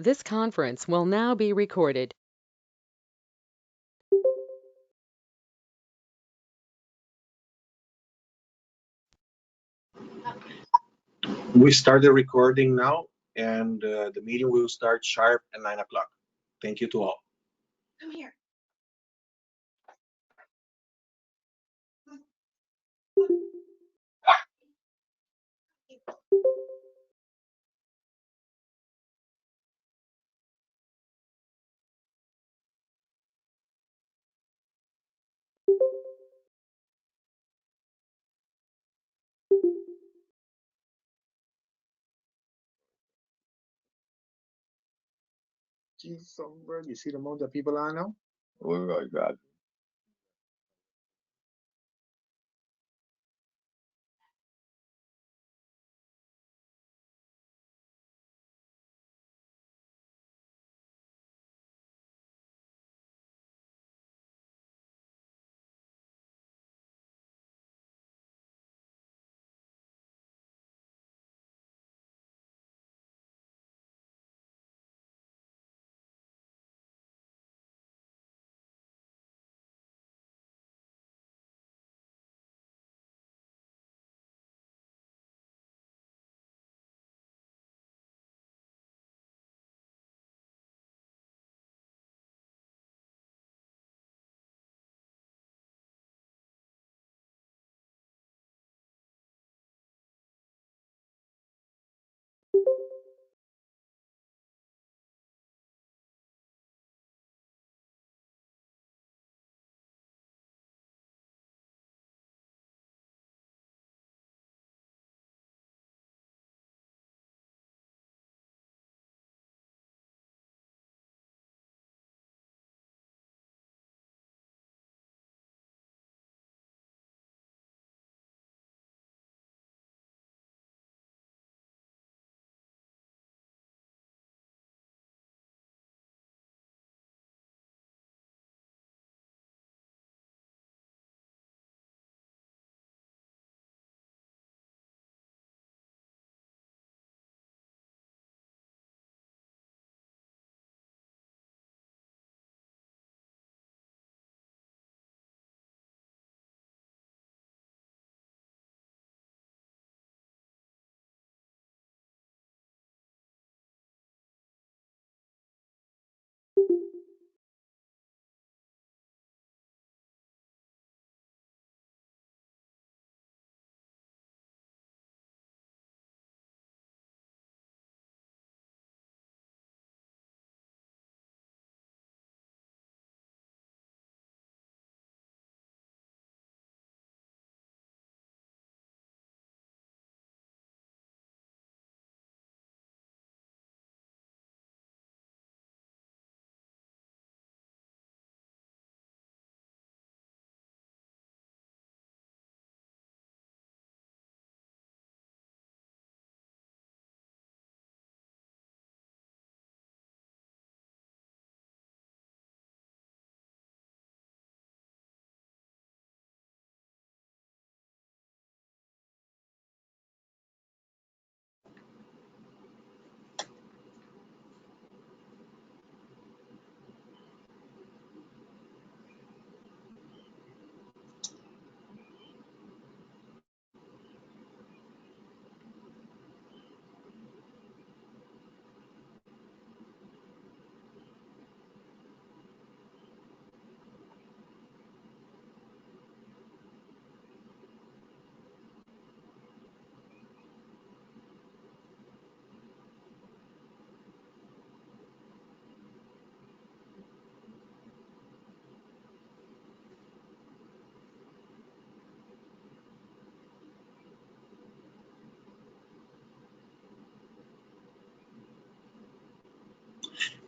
This conference will now be recorded. We start the recording now, and the meeting will start sharp at 9 o'clock. Thank you to all. Come here. Jesus, bro, you see the amount of people I know? Oh my God.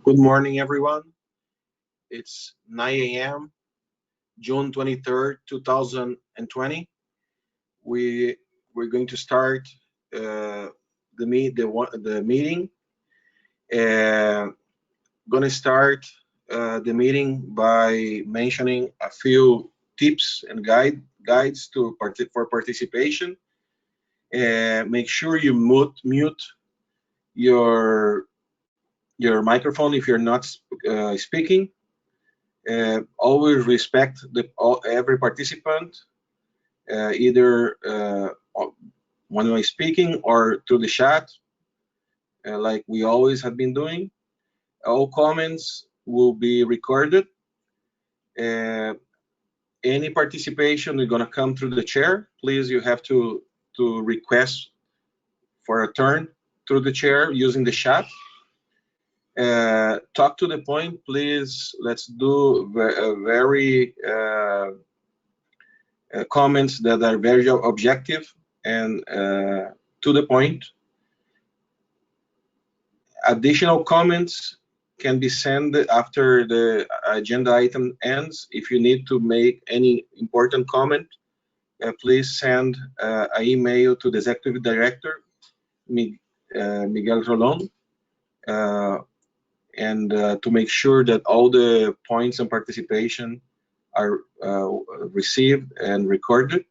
Good morning, everyone. It's 9 a.m., June 23rd, 2020. We're going to start the meeting. Going to start the meeting by mentioning a few tips and guides for participation. Make sure you mute your your microphone if you're not speaking. Always respect every participant, either when we're speaking or through the chat, like we always have been doing. All comments will be recorded. Any participation is going to come through the chair. Please, you have to request for a turn through the chair using the chat. Talk to the point, please. Let's do very comments that are very objective and to the point. Additional comments can be sent after the agenda item ends. If you need to make any important comment, please send an email to the Executive Director, Miguel Rolón, and to make sure that all the points and participation are received and recorded.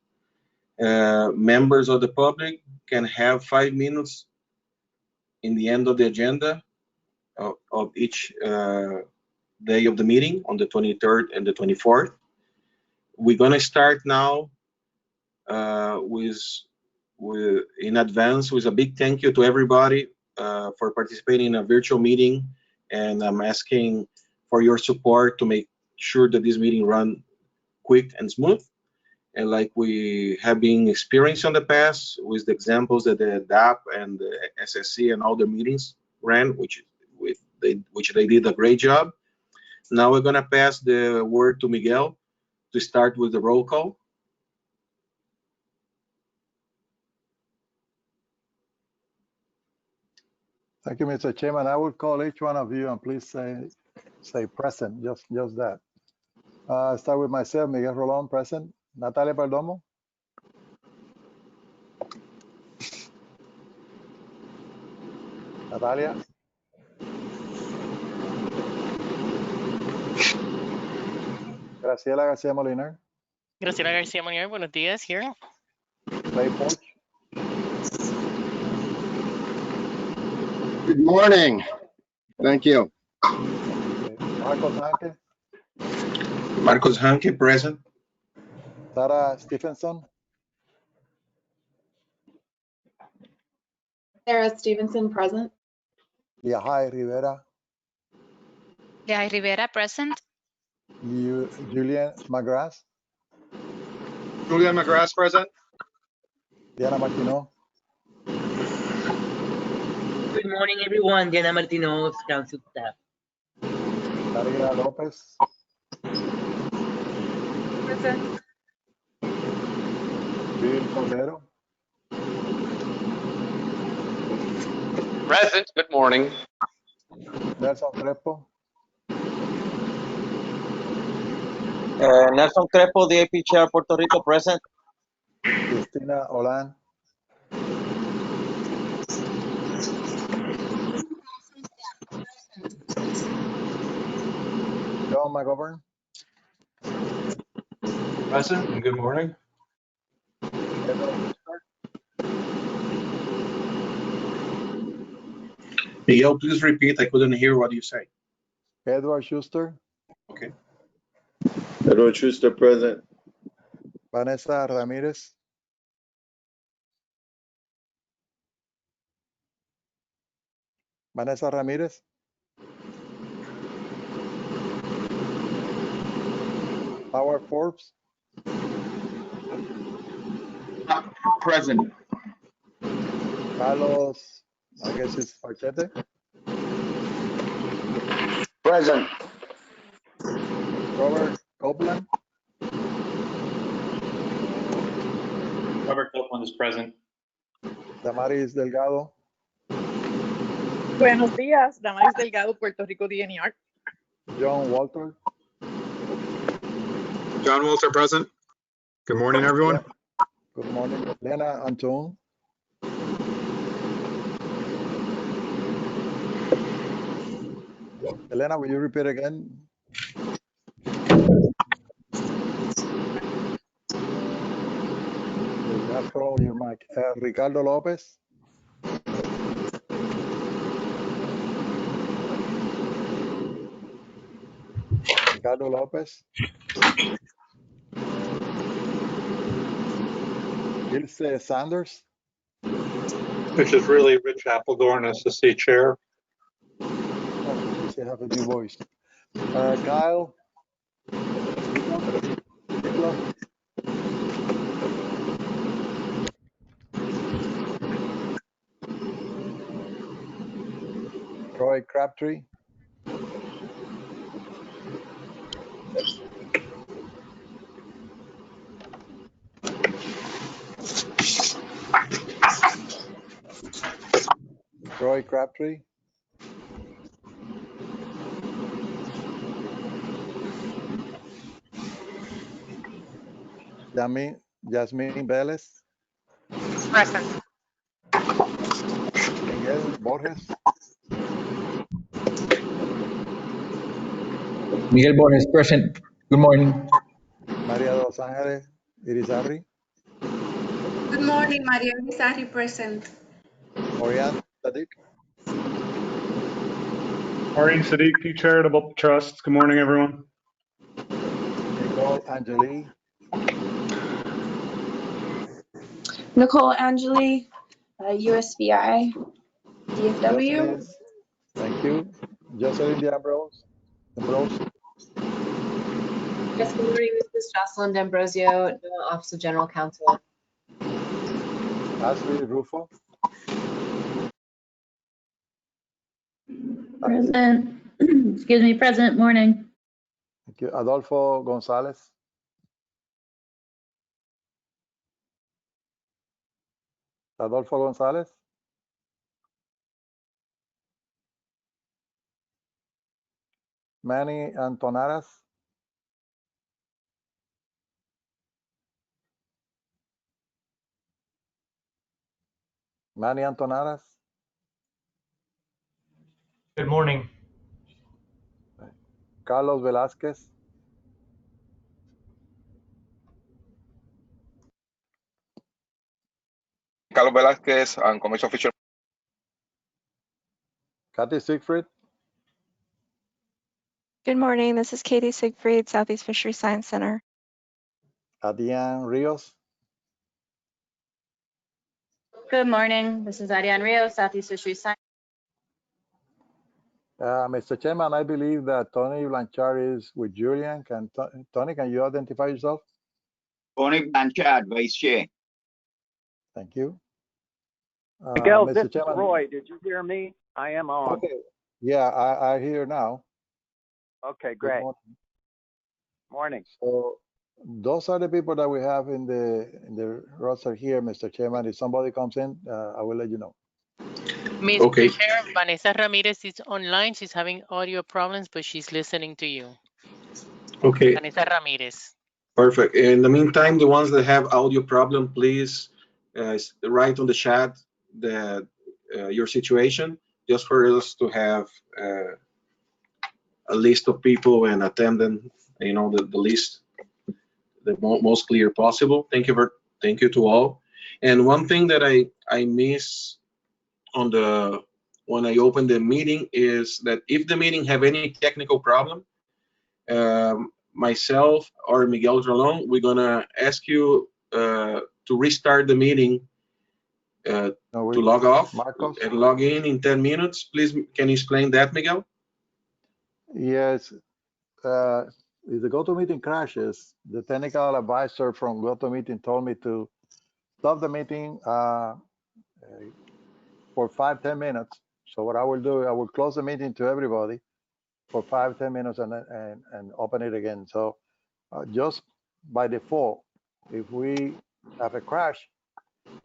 Members of the public can have 5 minutes in the end of the agenda of each day of the meeting on the 23rd and the 24th. We're going to start now in advance with a big thank you to everybody for participating in a virtual meeting, and I'm asking for your support to make sure that this meeting run quick and smooth, and like we have been experiencing in the past with the examples that the DAP and the SSC and all the meetings ran, which they did a great job. Now we're going to pass the word to Miguel to start with the roll call. Thank you, Mr. Chairman. I will call each one of you and please say present, just that. Start with myself, Miguel Rolón, present. Natalia Perdomo. Natalia. Graciela García Moliner. Graciela García Moliner, buenos días, here. Ray Porch. Good morning. Thank you. Marcos Hanke. Marcos Hanke, present. Sarah Stephenson. Sarah Stevenson, present. Liahai Rivera. Liahai Rivera, present. Julian McGrath. Julian McGrath, present. Diana Martino. Good morning, everyone. Diana Martino, Council staff. Daria Lopez. Present. Bill Cordero. Present. Good morning. Nelson Crespo. Nelson Crespo, DAP Chair, Puerto Rico, present. Cristina Olan. John McGovern. Present and good morning. Miguel, please repeat. I couldn't hear what you say. Edward Schuster. Okay. Edward Schuster, present. Vanessa Ramirez. Vanessa Ramirez. Howard Forbes. Present. Carlos, I guess it's Archete. Present. Robert Copeland. Robert Copeland is present. Damaris Delgado. Buenos días, Damaris Delgado, Puerto Rico DNR. John Walter. John Walter, present. Good morning, everyone. Good morning. Lena Anton. Elena, will you repeat again? You have to hold your mic. Ricardo Lopez. Ricardo Lopez. Ilse Sanders. Which is really Rich Appledorn as the C chair. Oh, she have a new voice. Kyle. Nicola. Troy Crabtree. Troy Crabtree. Jasmine Vélez. Present. Miguel Borges. Miguel Borges, present. Good morning. María de Los Ángeles Irizarry. Good morning, Maria Irizarry present. Orián Sadiq. Maureen Sadiq, P Charitable Trust. Good morning, everyone. Nicole Angeli. Nicole Angeli, USVI, DFW. Jocelyn, thank you. Jocelyn Ambrose. Yes, good morning. This is Jocelyn D'Ambrosio, Office of General Counsel. Ashley Rufo. Present. Excuse me, present. Morning. Thank you. Adolfo Gonzalez. Adolfo Gonzalez. Manny Antonaras. Manny Antonaras. Good morning. Carlos Velázquez. Carlos Velázquez, and Commission Official. Kathy Siegfried. Good morning. This is Katie Siegfried, Southeast Fisheries Science Center. Adrián Rios. Good morning. This is Ariane Rios, Southeast Fisheries Science. Mr. Chairman, I believe that Tony Blanchard is with Julian. Tony, can you identify yourself? Tony Blanchard, Vice Chair. Thank you. Miguel, Mr. this is Chairman. Roy. Did you hear me? I am on. Okay. Yeah, I hear now. Okay, great. Morning. So those are the people that we have in the roster here, Mr. Chairman. If somebody comes in, I will let you know. Mr. Chair, Vanessa Ramirez is online. She's having audio problems, but she's listening to you. Okay. Vanessa Ramirez. Perfect. In the meantime, the ones that have audio problem, please write on the chat that your situation, just for us to have a list of people and attendant, you know, the list the most clear possible. Thank you to all. And one thing that I miss on when I open the meeting is that if the meeting have any technical problem, myself or Miguel Rolón, we're gonna ask you to restart the meeting to log off and log in 10 minutes. Please, can you explain that, Miguel? Yes. If the GoToMeeting crashes, the technical advisor from GoToMeeting told me to stop the meeting for 5-10 minutes. So what I will do, I will close the meeting to everybody for 5-10 minutes and open it again. So just by default, if we have a crash,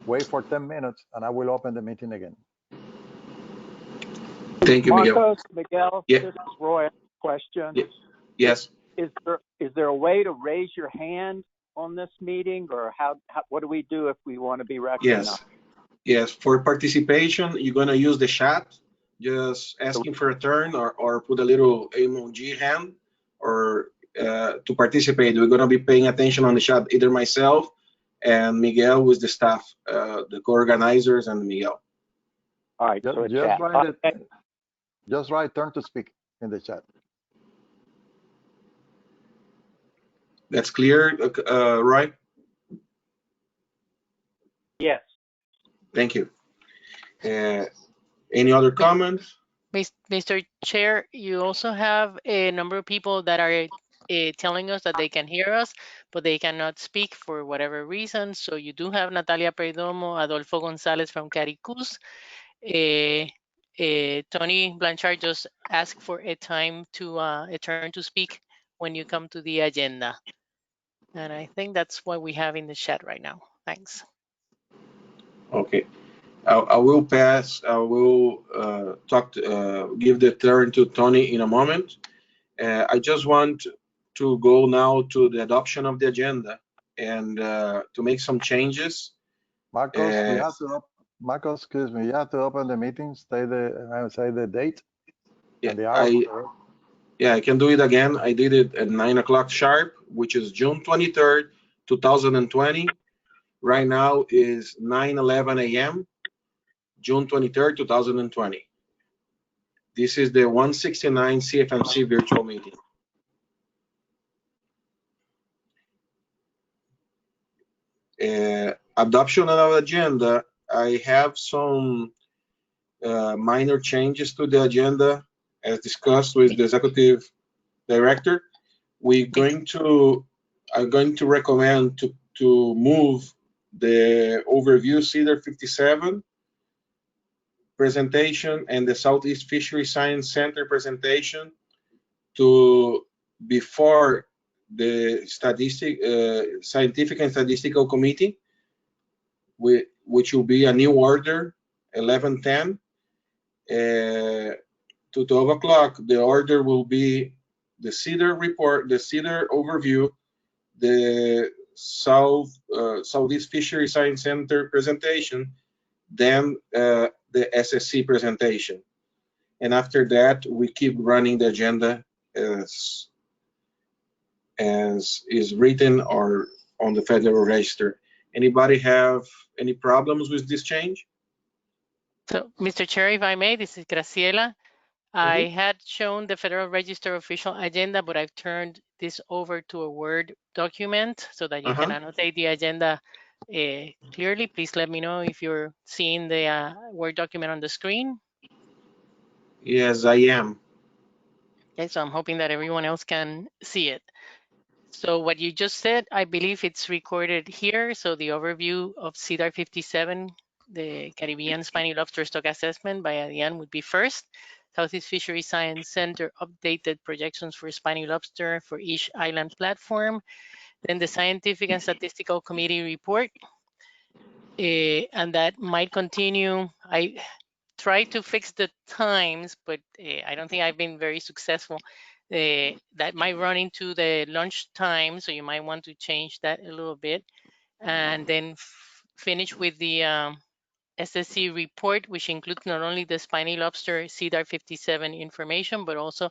wait for 10 minutes and I will open the meeting again. Thank you, Miguel. Marcos, Miguel, Yeah. this is Roy. Question. Yes. Is there a way to raise your hand on this meeting, or what do we do if we want to be recognized? Yes. For participation, you're gonna use the chat, just asking for a turn or put a little emoji hand, or to participate. We're gonna be paying attention on the chat, either myself and Miguel with the staff, the co-organizers and Miguel. All right. Just write turn to speak in the chat. That's clear, Roy? Yes. Thank you. Any other comments? Mr. Chair, you also have a number of people that are telling us that they can hear us, but they cannot speak for whatever reason. So you do have Natalia Perdomo, Adolfo Gonzalez from Caricus. Tony Blanchard just asked for a time to a turn to speak when you come to the agenda. And I think that's what we have in the chat right now. Thanks. Okay. I will pass. I will give the turn to Tony in a moment. I just want to go now to the adoption of the agenda and to make some changes. Marcos, excuse me, you have to open the meeting, say the date and the hour. Yeah, I can do it again. I did it at 9 o'clock sharp, which is June 23rd, 2020. Right now is 9:11 a.m., June 23rd, 2020. This is the 169 CFMC virtual meeting. Adoption of the agenda. I have some minor changes to the agenda as discussed with the executive director. I'm going to recommend to move the overview CEDAR 57 presentation and the Southeast Fishery Science Center presentation to before the Scientific and Statistical Committee, which will be a new order, 11:10 to 12 o'clock. The order will be the CEDAR report, the CEDAR overview, the Southeast Fishery Science Center presentation, then the SSC presentation. And after that, we keep running the agenda as is written or on the Federal Register. Anybody have any problems with this change? So, Mr. Chair, if I may, this is Graciela. I had shown the Federal Register official agenda, but I've turned this over to a Word document so that you can annotate the agenda clearly. Please let me know if you're seeing the Word document on the screen. Yes, I am. Okay, so I'm hoping that everyone else can see it. So what you just said, I believe it's recorded here. So the overview of CEDAR 57, the Caribbean Spiny Lobster Stock Assessment by Adrian would be first. Southeast Fishery Science Center updated projections for spiny lobster for each island platform. Then the Scientific and Statistical Committee report. And that might continue. I tried to fix the times, but I don't think I've been very successful. That might run into the lunch time, so you might want to change that a little bit. And then finish with the SSC report, which includes not only the spiny lobster CEDAR 57 information, but also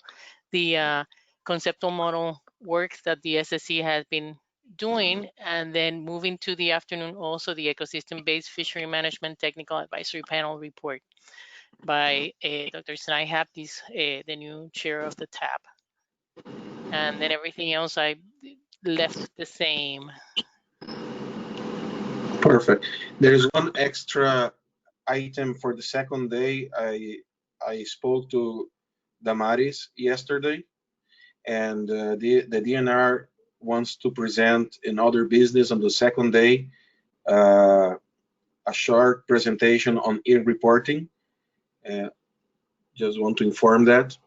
the conceptual model work that the SSC has been doing. And then moving to the afternoon, also the ecosystem-based fishery management technical advisory panel report by Dr. Sinai Haptis, the new chair of the TAP. And then everything else I left the same. Perfect. There's one extra item for the second day. I spoke to Damaris yesterday, and the DNR wants to present in other business on the second day a short presentation on e-reporting. Just want to inform that.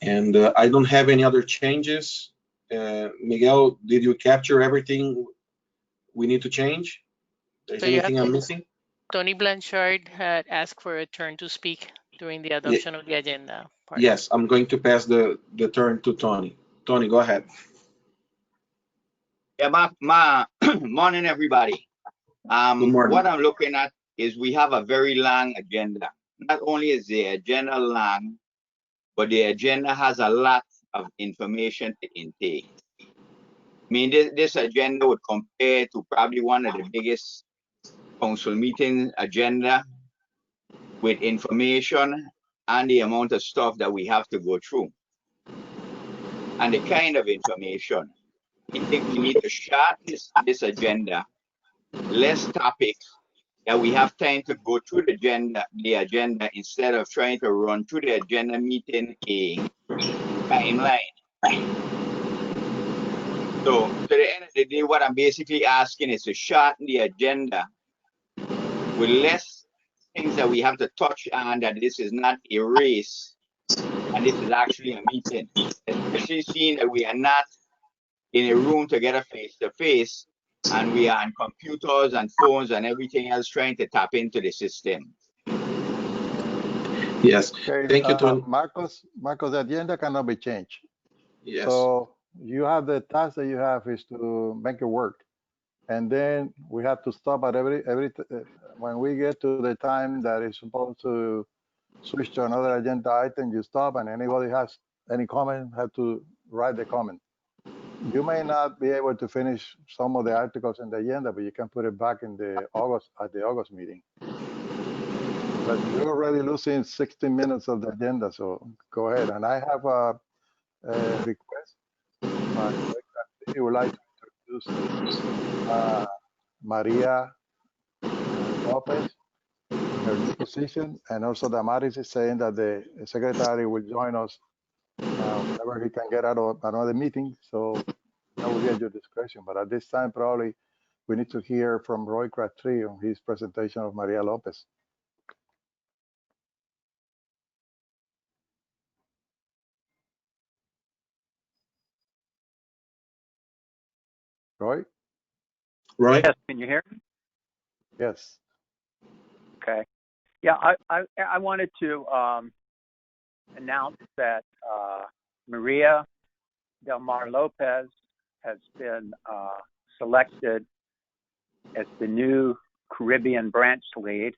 And I don't have any other changes. Miguel, did you capture everything we need to change? There's anything I'm missing? Tony Blanchard had asked for a turn to speak during the adoption of the agenda. Yes, I'm going to pass the turn to Tony. Tony, go ahead. Yeah, morning, everybody. Good morning. What I'm looking at is we have a very long agenda. Not only is the agenda long, but the agenda has a lot of information to intake. I mean, this agenda would compare to probably one of the biggest council meeting agenda with information and the amount of stuff that we have to go through. and the kind of information. I think we need to shorten this agenda, less topics, that we have time to go through the agenda instead of trying to run through the agenda meeting a timeline. So to the end of the day, what I'm basically asking is to shorten the agenda with less things that we have to touch on, that this is not a race and this is actually a meeting, especially seeing that we are not in a room together face to face, and we are on computers and phones and everything else trying to tap into the system. Yes. Okay, Thank you, Marcos, the agenda cannot be changed. Yes. So you have the task that you have is to make it work. And then we have to stop at when we get to the time that is supposed to switch to another agenda item, you stop, and anybody has any comment, have to write the comment. You may not be able to finish some of the articles in the agenda, but you can put it back in the August meeting. But you're already losing 16 minutes of the agenda, so go ahead. And I have a request. He would like to introduce Maria Lopez, her new position, and also Damaris is saying that the secretary will join us whenever he can get out of another meeting. So that will be at your discretion. But at this time, probably we need to hear from Roy Crabtree on his presentation of Maria Lopez. Roy? Roy? Yes, can you hear me? Yes. Okay. Yeah, I wanted to announce that Maria Del Mar Lopez has been selected as the new Caribbean branch lead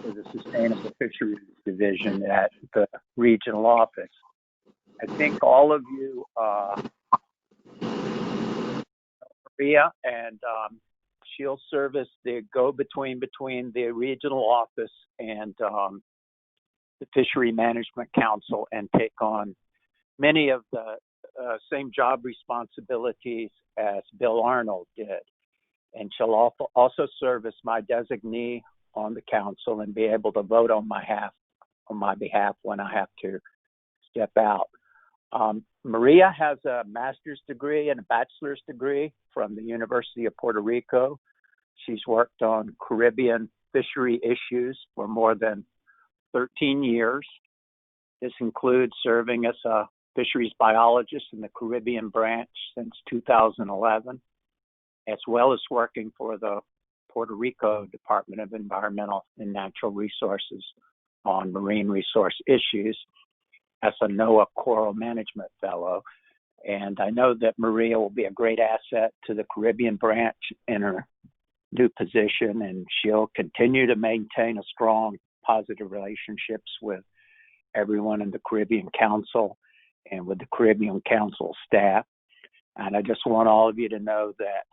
for the Sustainable Fisheries Division at the regional office. I think all of you Maria, and she'll service the go-between between the regional office and the Fishery Management Council, and take on many of the same job responsibilities as Bill Arnold did. And she'll also serve as my designee on the council and be able to vote on my behalf when I have to step out. Maria has a master's degree and a bachelor's degree from the University of Puerto Rico. She's worked on Caribbean fishery issues for more than 13 years. This includes serving as a fisheries biologist in the Caribbean branch since 2011, as well as working for the Puerto Rico Department of Environmental and Natural Resources on marine resource issues as a NOAA Coral Management Fellow. And I know that Maria will be a great asset to the Caribbean branch in her new position, and she'll continue to maintain a strong, positive relationships with everyone in the Caribbean Council and with the Caribbean Council staff. And I just want all of you to know that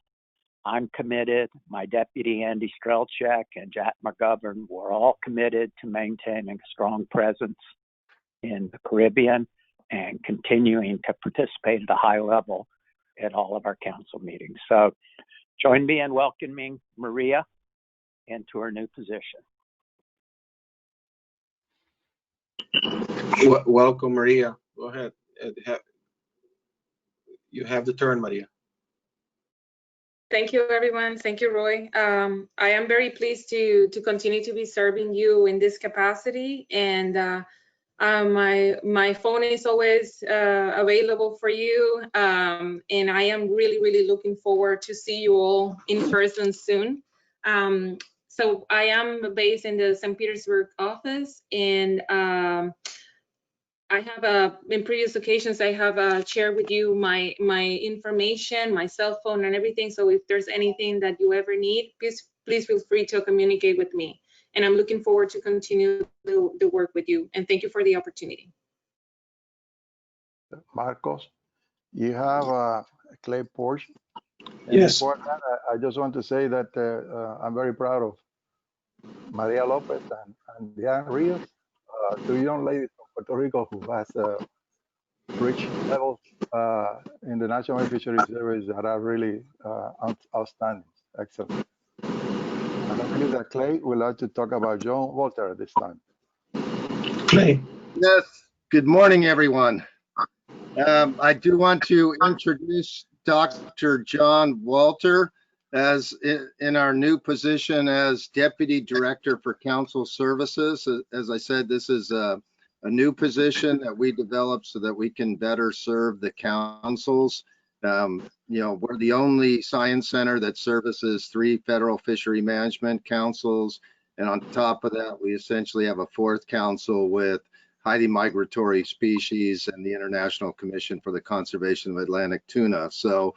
I'm committed, my deputy Andy Strelchak and Jack McGovern, we're all committed to maintaining a strong presence in the Caribbean and continuing to participate at a high level at all of our council meetings. So join me in welcoming Maria into her new position. Welcome, Maria. Go ahead. You have the turn, Maria. Thank you, everyone. Thank you, Roy. I am very pleased to continue to be serving you in this capacity, and my phone is always available for you, and I am really looking forward to see you all in person soon. So I am based in the St. Petersburg office, and I have in previous occasions I have shared with you my information, my cell phone, and everything. So if there's anything that you ever need, please feel free to communicate with me. And I'm looking forward to continue the work with you. And thank you for the opportunity. Marcos, you have a clay portion. Yes. Before that, I just want to say that I'm very proud of Maria Lopez and Diane Rios, two young ladies from Puerto Rico who has reach levels in the National Fisheries Service that are really outstanding. Excellent. And I believe that Clay would like to talk about John Walter at this time. Clay. Yes, good morning, everyone. I do want to introduce Dr. John Walter as in our new position as Deputy Director for Council Services. As I said, this is a new position that we developed so that we can better serve the councils. You know, we're the only science center that services 3 federal fishery management councils. And on top of that, we essentially have a 4th council with highly migratory species and the International Commission for the Conservation of Atlantic Tuna. So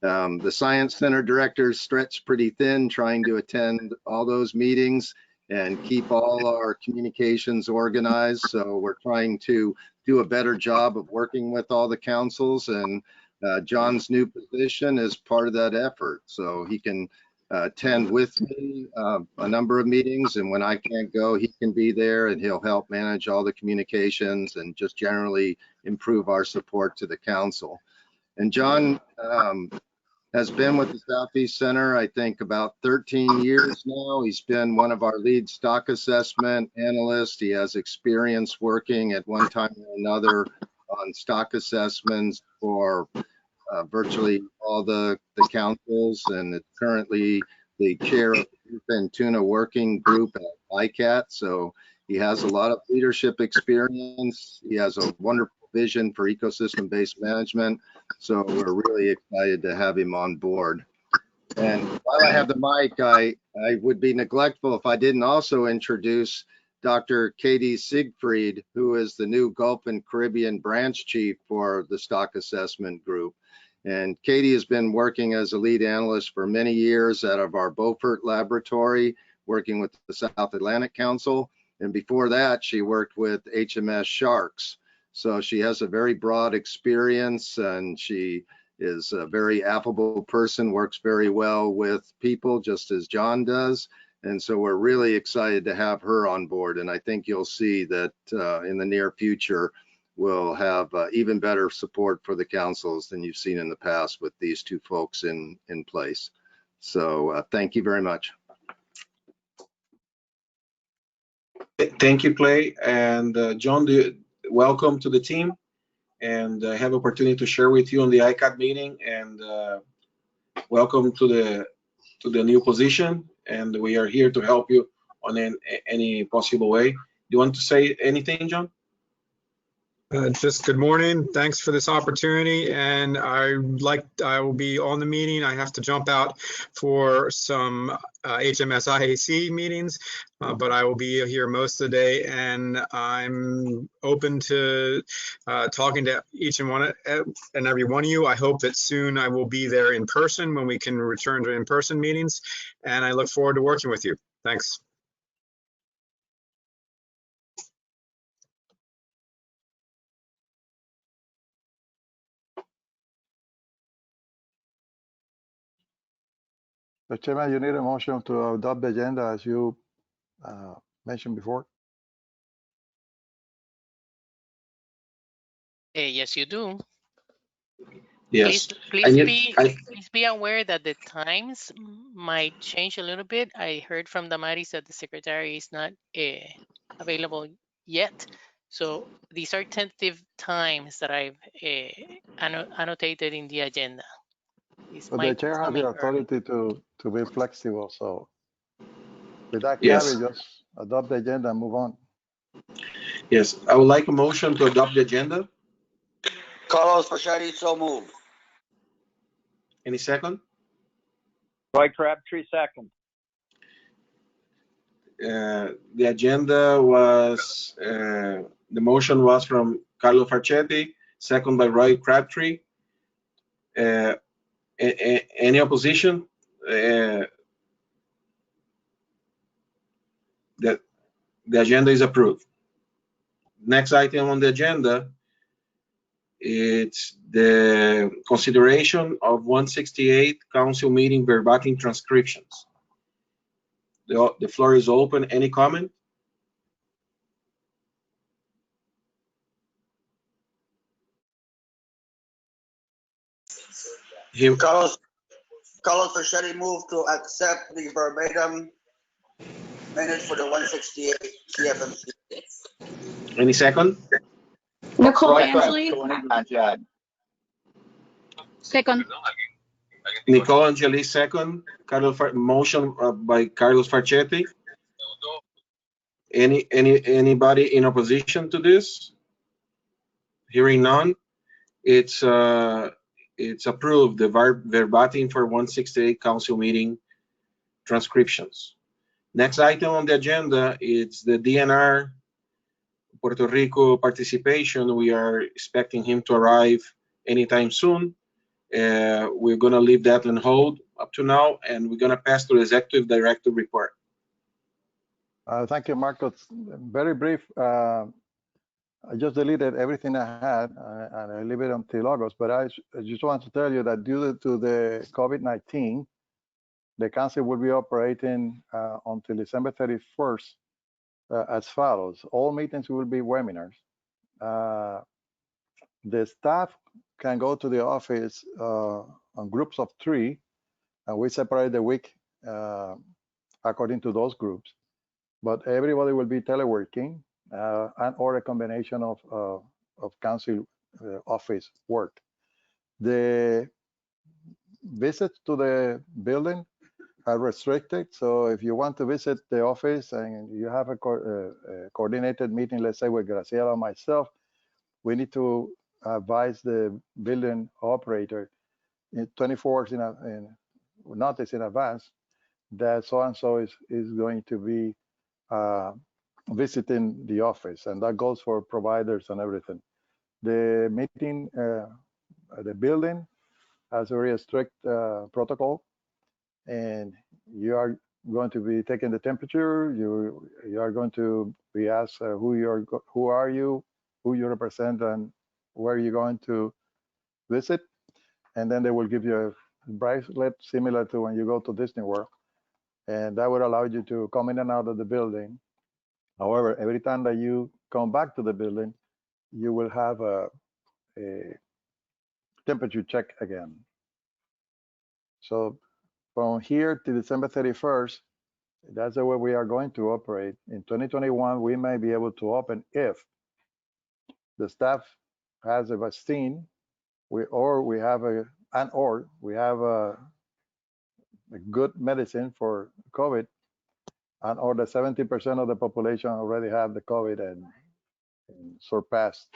the Science Center directors stretch pretty thin trying to attend all those meetings and keep all our communications organized. So we're trying to do a better job of working with all the councils, and John's new position is part of that effort. So he can attend with me a number of meetings, and when I can't go, he can be there and he'll help manage all the communications and just generally improve our support to the council. And John has been with the Southeast Center, I think, about 13 years now. He's been one of our lead stock assessment analysts. He has experience working at one time or another on stock assessments for virtually all the councils, and is currently the chair of the Youth and Tuna Working Group at ICAT. So he has a lot of leadership experience. He has a wonderful vision for ecosystem-based management. So we're really excited to have him on board. And while I have the mic, I would be neglectful if I didn't also introduce Dr. Katie Siegfried, who is the new Gulf and Caribbean branch chief for the stock assessment group. And Katie has been working as a lead analyst for many years out of our Beaufort laboratory, working with the South Atlantic Council. And before that, she worked with HMS Sharks. So she has a very broad experience, and she is a very affable person, works very well with people, just as John does. And so we're really excited to have her on board. And I think you'll see that in the near future, we'll have even better support for the councils than you've seen in the past with these 2 folks in place. So thank you very much. Thank you, Clay. And John, welcome to the team. And I have opportunity to share with you on the ICAT meeting. And welcome to the new position. And we are here to help you on any possible way. Do you want to say anything, John? Just good morning. Thanks for this opportunity. And I will be on the meeting. I have to jump out for some HMS IAC meetings, but I will be here most of the day. And I'm open to talking to each and every one of you. I hope that soon I will be there in person when we can return to in-person meetings. And I look forward to working with you. Thanks. So, Chairman, you need a motion to adopt the agenda as you mentioned before. Yes, you do. Yes. Please be aware that the times might change a little bit. I heard from Damaris that the secretary is not available yet. So these are tentative times that I've annotated in the agenda. But the chair has the authority to be flexible. So with that Yes. caveat, just adopt the agenda and move on. Yes, I would like a motion to adopt the agenda. Carlos Fachadi, so move. Any second? Roy Crabtree, second. The agenda was, the motion was from Carlo Farchetti, second by Roy Crabtree. Any opposition? The agenda is approved. Next item on the agenda, it's the consideration of 168 council meeting verbatim transcriptions. The floor is open. Any comment? Carlos Verchetti moved to accept the verbatim minutes for the 168 CFMC. Any second? Nicole Croix, Angeli. Tony Blanchard. Second. Nicole Angeli, second. Motion by Carlos Farchetti. Anybody in opposition to this? Hearing none, it's approved. The verbatim for 168 council meeting transcriptions. Next item on the agenda is the DNR Puerto Rico participation. We are expecting him to arrive anytime soon. We're going to leave that on hold up to now, and we're going to pass to the executive director report. Thank you, Marcos. Very brief. I just deleted everything I had, and I leave it until August. But I just want to tell you that due to the COVID-19, the council will be operating until December 31st as follows. All meetings will be webinars. The staff can go to the office on groups of 3, and we separate the week according to those groups. But everybody will be teleworking and or a combination of council office work. The visits to the building are restricted. So if you want to visit the office and you have a coordinated meeting, let's say with Graciela or myself, we need to advise the building operator in 24 hours in notice in advance that so-and-so is going to be visiting the office, and that goes for providers and everything. The meeting, the building has a very strict protocol, and you are going to be taking the temperature. You are going to be asked who are you, who you represent, and where you're going to visit, and then they will give you a bracelet similar to when you go to Disney World, and that would allow you to come in and out of the building. However, every time that you come back to the building, you will have a temperature check again. So from here to December 31st, that's the way we are going to operate. In 2021, we may be able to open if the staff has a vaccine, we have a good medicine for COVID, and or the 70% of the population already have the COVID and surpassed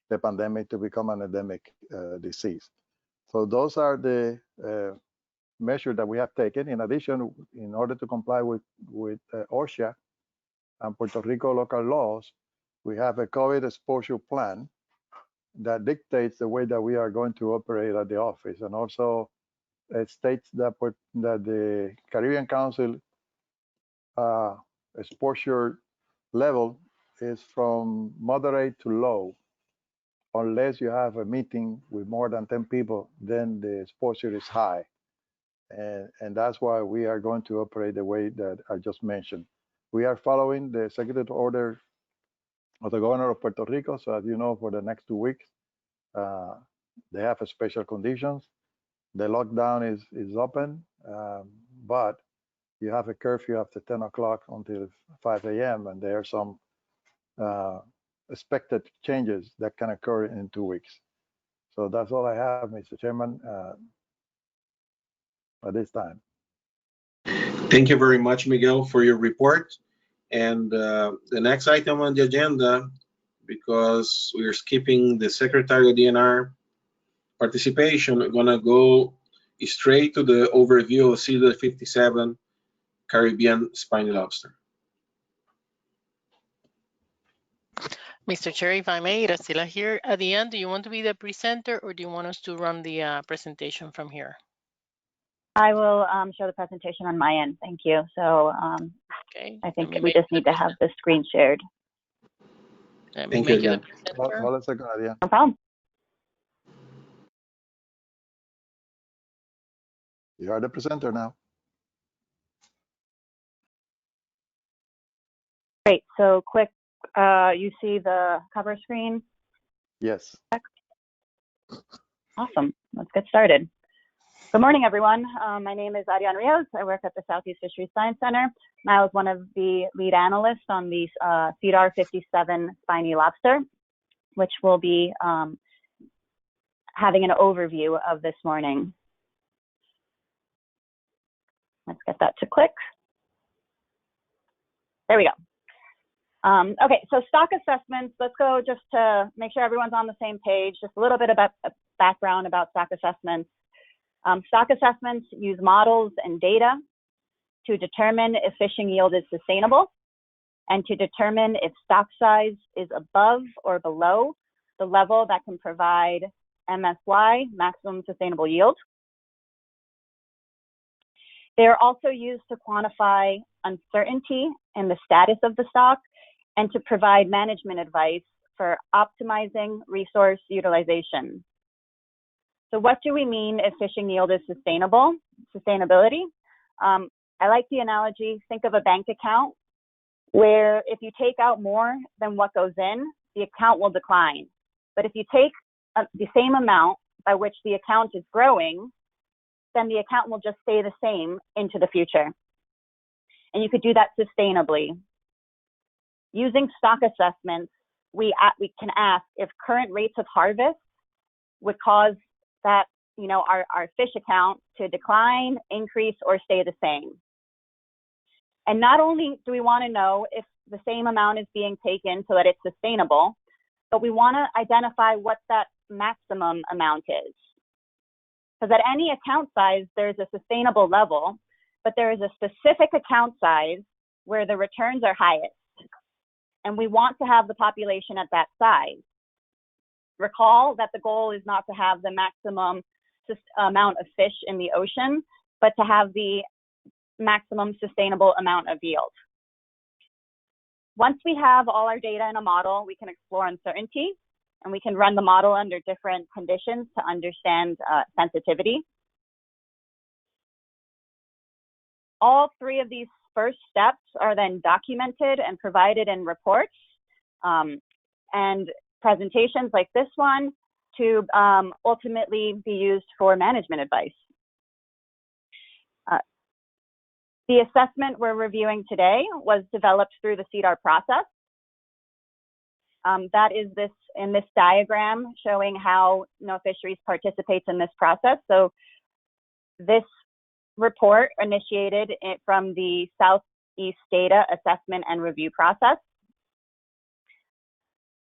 the pandemic to become an endemic disease. So those are the measures that we have taken. In addition, in order to comply with OSHA and Puerto Rico local laws, we have a COVID exposure plan that dictates the way that we are going to operate at the office, and also it states that the Caribbean Council exposure level is from moderate to low. Unless you have a meeting with more than 10 people, then the exposure is high. And that's why we are going to operate the way that I just mentioned. We are following the executive order of the governor of Puerto Rico. So as you know, for the next 2 weeks, they have special conditions. The lockdown is open, but you have a curfew after 10 o'clock until 5 a.m. And there are some expected changes that can occur in 2 weeks. So that's all I have, Mr. Chairman, at this time. Thank you very much, Miguel, for your report. And the next item on the agenda, because we're skipping the Secretary of DNR participation, we're gonna go straight to the overview of CEDAR 57 Caribbean Spiny Lobster. Mr. Chair, if I may, Graciela here. At the end, do you want to be the presenter, or do you want us to run the presentation from here? I will show the presentation on my end. Thank you. So okay. I think we just need to have the screen shared. Let me make you the presenter. Hold a second, Adia. No problem. You are the presenter now. Great. So quick, you see the cover screen? Yes. Awesome. Let's get started. Good morning, everyone. My name is Ariane Rios. I work at the Southeast Fisheries Science Center, and I was one of the lead analysts on the CEDAR 57 spiny lobster, which we'll be having an overview of this morning. Let's get that to click. There we go. Okay, so stock assessments, let's go just to make sure everyone's on the same page, just a little bit about background about stock assessments. Stock assessments use models and data to determine if fishing yield is sustainable and to determine if stock size is above or below the level that can provide MSY, maximum sustainable yield. They are also used to quantify uncertainty in the status of the stock and to provide management advice for optimizing resource utilization. So what do we mean if fishing yield is sustainable? Sustainability. I like the analogy, think of a bank account where if you take out more than what goes in, the account will decline. But if you take the same amount by which the account is growing, then the account will just stay the same into the future. And you could do that sustainably. Using stock assessments, we can ask if current rates of harvest would cause that, you know, our fish account to decline, increase, or stay the same. And not only do we want to know if the same amount is being taken so that it's sustainable, but we want to identify what that maximum amount is. Because at any account size, there's a sustainable level, but there is a specific account size where the returns are highest. And we want to have the population at that size. Recall that the goal is not to have the maximum amount of fish in the ocean, but to have the maximum sustainable amount of yield. Once we have all our data in a model, we can explore uncertainty, and we can run the model under different conditions to understand sensitivity. All three of these first steps are then documented and provided in reports and presentations like this one to ultimately be used for management advice. The assessment we're reviewing today was developed through the CEDAR process. That is in this diagram showing how NOAA Fisheries participates in this process. So this report initiated it from the Southeast Data Assessment and Review process.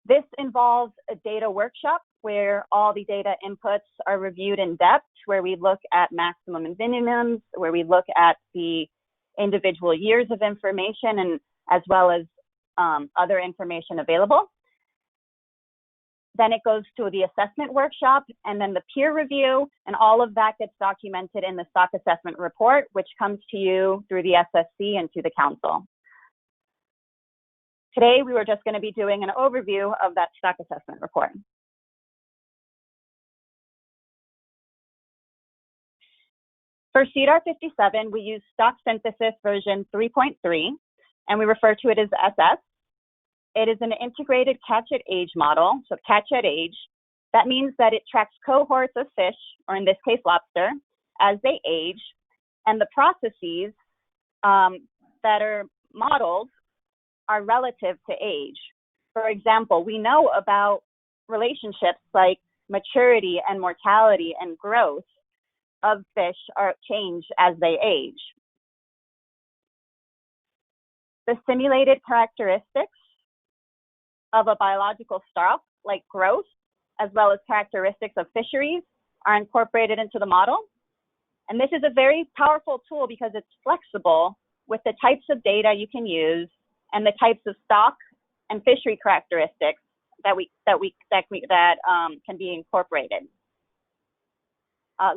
This involves a data workshop where all the data inputs are reviewed in depth, where we look at maximum and minimums, where we look at the individual years of information, and as well as other information available. Then it goes to the assessment workshop and then the peer review, and all of that gets documented in the stock assessment report, which comes to you through the SSC and to the council. Today, we were just going to be doing an overview of that stock assessment report. For CEDAR 57, we use stock synthesis version 3.3, and we refer to it as SS. It is an integrated catch-at-age model, so catch-at-age. That means that it tracks cohorts of fish, or in this case, lobster, as they age, and the processes that are modeled are relative to age. For example, we know about relationships like maturity and mortality and growth of fish are changed as they age. The simulated characteristics of a biological stock, like growth, as well as characteristics of fisheries, are incorporated into the model. And this is a very powerful tool because it's flexible with the types of data you can use and the types of stock and fishery characteristics that can be incorporated.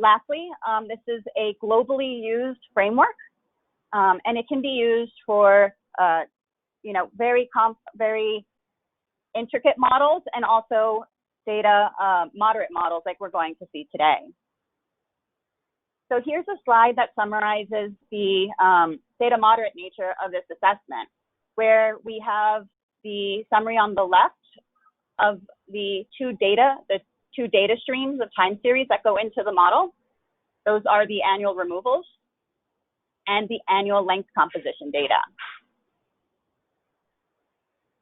Lastly, this is a globally used framework, and it can be used for very intricate models and also data moderate models like we're going to see today. So here's a slide that summarizes the data moderate nature of this assessment, where we have the summary on the left of the two data streams of time series that go into the model. Those are the annual removals and the annual length composition data.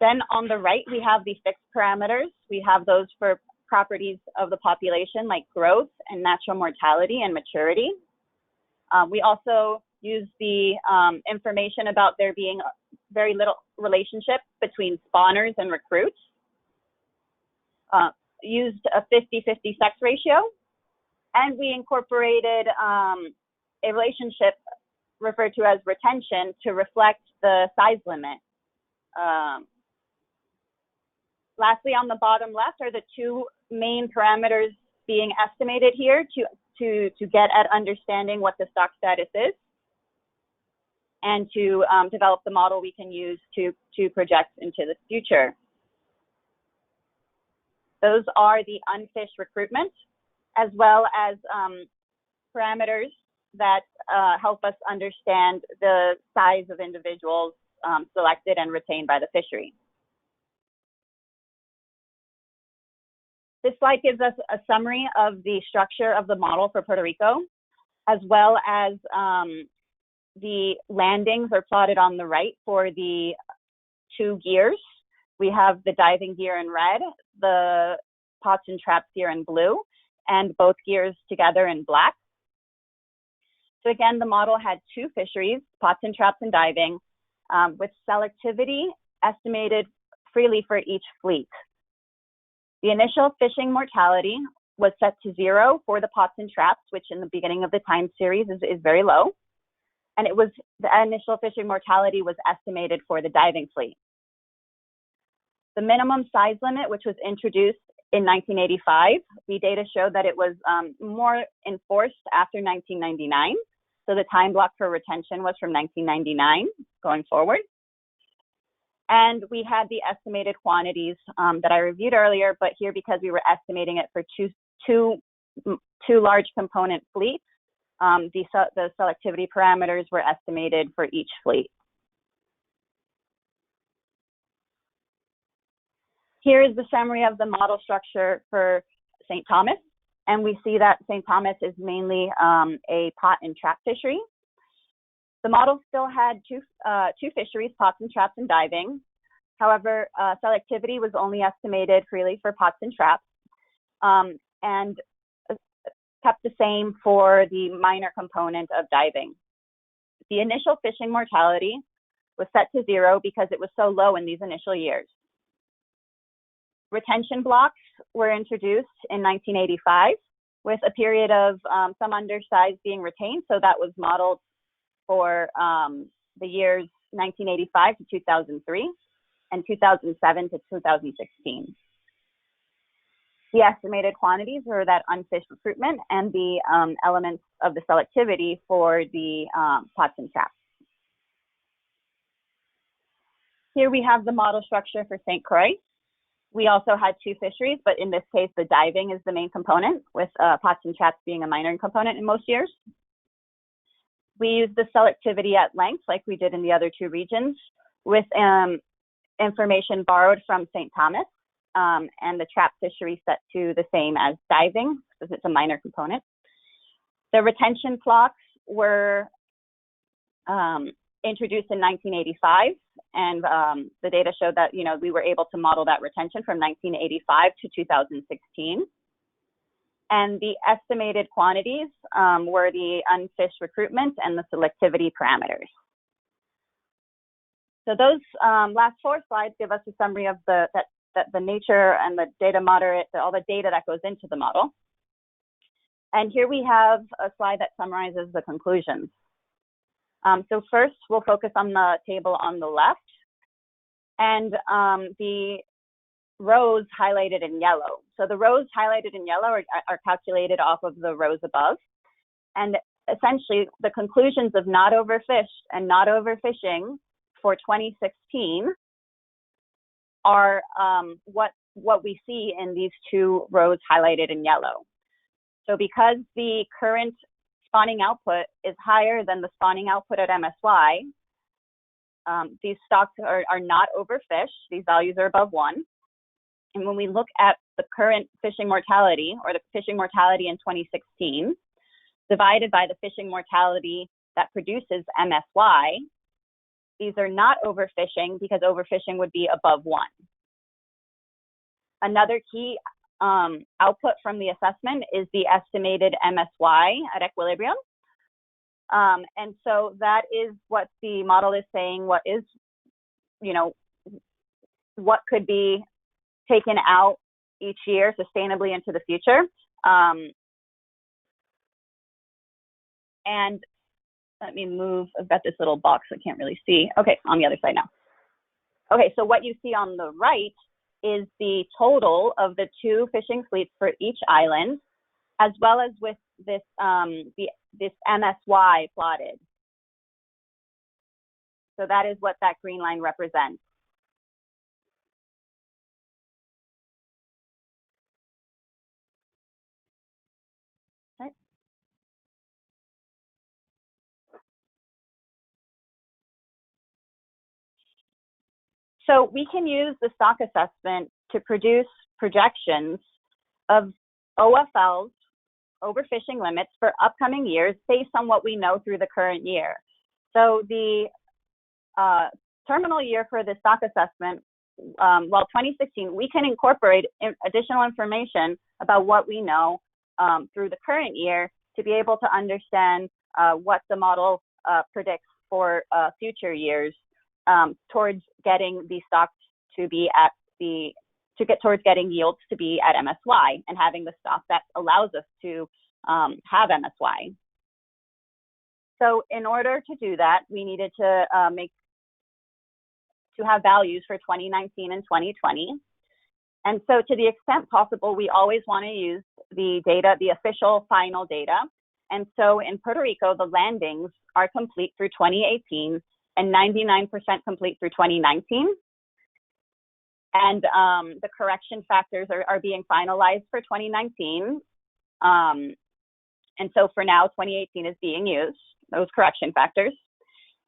Then on the right, we have the fixed parameters. We have those for properties of the population like growth and natural mortality and maturity. We also use the information about there being very little relationship between spawners and recruits. Used a 50-50 sex ratio, and we incorporated a relationship referred to as retention to reflect the size limit. Lastly, on the bottom left are the two main parameters being estimated here to get at understanding what the stock status is and to develop the model we can use to project into the future. Those are the unfished recruitment, as well as parameters that help us understand the size of individuals selected and retained by the fishery. This slide gives us a summary of the structure of the model for Puerto Rico, as well as the landings are plotted on the right for the two gears. We have the diving gear in red, the pots and traps gear in blue, and both gears together in black. So again, the model had two fisheries, pots and traps and diving, with selectivity estimated freely for each fleet. The initial fishing mortality was set to 0 for the pots and traps, which in the beginning of the time series is very low. And the initial fishing mortality was estimated for the diving fleet. The minimum size limit, which was introduced in 1985, the data showed that it was more enforced after 1999. So the time block for retention was from 1999 going forward. And we had the estimated quantities that I reviewed earlier, but here, because we were estimating it for two large component fleets, the selectivity parameters were estimated for each fleet. Here is the summary of the model structure for St. Thomas. And we see that St. Thomas is mainly a pot and trap fishery. The model still had two fisheries, pots and traps and diving. However, selectivity was only estimated freely for pots and traps, and kept the same for the minor component of diving. The initial fishing mortality was set to 0 because it was so low in these initial years. Retention blocks were introduced in 1985 with a period of some undersize being retained. So that was modeled for the years 1985 to 2003 and 2007 to 2016. The estimated quantities were that unfished recruitment and the elements of the selectivity for the pots and traps. Here we have the model structure for St. Croix. We also had two fisheries, but in this case, the diving is the main component, with pots and traps being a minor component in most years. We used the selectivity at length, like we did in the other two regions, with information borrowed from St. Thomas, and the trap fishery set to the same as diving, because it's a minor component. The retention flocks were introduced in 1985, and the data showed that we were able to model that retention from 1985 to 2016. And the estimated quantities were the unfished recruitment and the selectivity parameters. So those last four slides give us a summary of the nature and the data all the data that goes into the model. And here we have a slide that summarizes the conclusions. So first, we'll focus on the table on the left, and the rows highlighted in yellow. So the rows highlighted in yellow are calculated off of the rows above. And essentially, the conclusions of not overfished and not overfishing for 2016 are what we see in these two rows highlighted in yellow. So because the current spawning output is higher than the spawning output at MSY, these stocks are not overfished. These values are above 1. And when we look at the current fishing mortality, or the fishing mortality in 2016, divided by the fishing mortality that produces MSY. These are not overfishing because overfishing would be above 1. Another key output from the assessment is the estimated MSY at equilibrium. And so that is what the model is saying, what is, you know, what could be taken out each year sustainably into the future. And let me move, I've got this little box I can't really see. Okay, on the other side now. Okay, so what you see on the right is the total of the 2 fishing fleets for each island, as well as with this, this MSY plotted. So that is what that green line represents. Okay. So we can use the stock assessment to produce projections of OFL's overfishing limits for upcoming years based on what we know through the current year. So the terminal year for the stock assessment, well, 2016, we can incorporate additional information about what we know through the current year to be able to understand what the model predicts for future years towards getting the stocks to be at the, towards getting yields to be at MSY and having the stock that allows us to have MSY. So in order to do that, we needed to have values for 2019 and 2020. And so to the extent possible, we always want to use the data, the official final data. And so in Puerto Rico, the landings are complete through 2018 and 99% complete through 2019. And the correction factors are being finalized for 2019. And so for now, 2018 is being used, those correction factors.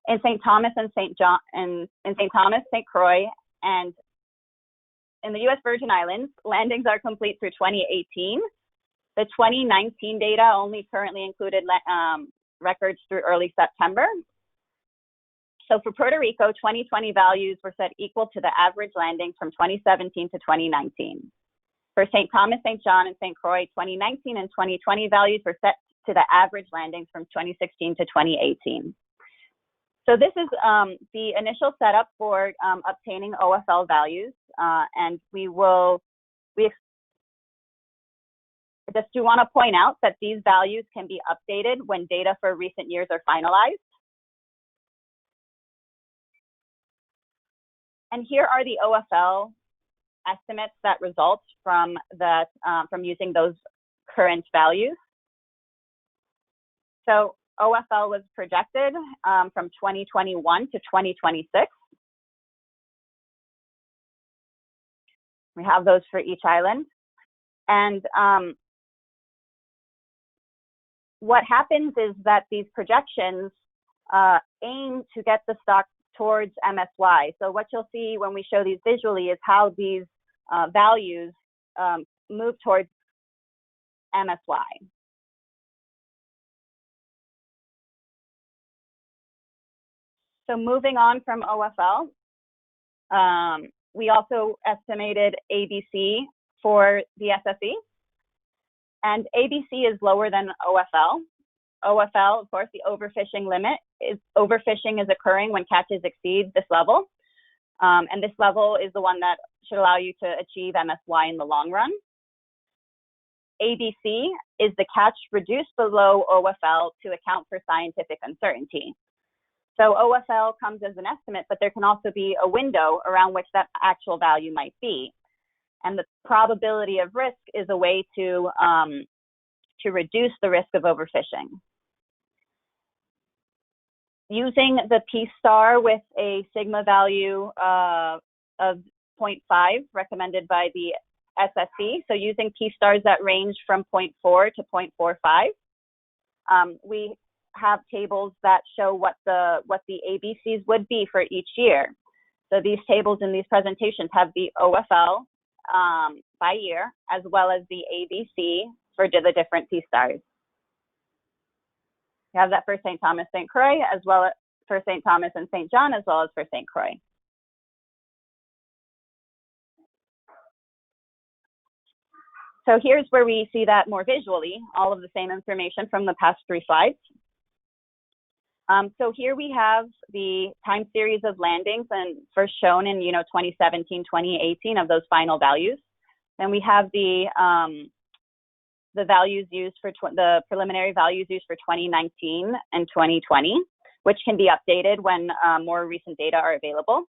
In St. Thomas and St. John, and in St. Thomas, St. Croix, and in the U.S. Virgin Islands, landings are complete through 2018. The 2019 data only currently included records through early September. So for Puerto Rico, 2020 values were set equal to the average landings from 2017 to 2019. For St. Thomas, St. John, and St. Croix, 2019 and 2020 values were set to the average landings from 2016 to 2018. So this is the initial setup for obtaining OFL values, and we just do want to point out that these values can be updated when data for recent years are finalized. And here are the OFL estimates that result from that from using those current values. So OFL was projected from 2021 to 2026. We have those for each island. And what happens is that these projections aim to get the stock towards MSY. So what you'll see when we show these visually is how these values move towards MSY. So moving on from OFL, we also estimated ABC for the SSE. And ABC is lower than OFL. OFL, of course, the overfishing limit is overfishing is occurring when catches exceed this level. And this level is the one that should allow you to achieve MSY in the long run. ABC is the catch reduced below OFL to account for scientific uncertainty. So OFL comes as an estimate, but there can also be a window around which that actual value might be. And the probability of risk is a way to reduce the risk of overfishing. Using the P star with a sigma value of 0.5 recommended by the SSE, so using P stars that range from 0.4 to 0.45, we have tables that show what the ABCs would be for each year. So these tables in these presentations have the OFL by year, as well as the ABC for the different P stars. We have that for St. Thomas, St. Croix, as well as for St. Thomas and St. John, as well as for St. Croix. So here's where we see that more visually, all of the same information from the past 3 slides. So here we have the time series of landings and first shown in 2017, 2018 of those final values. Then we have the values used for the preliminary values used for 2019 and 2020, which can be updated when more recent data are available.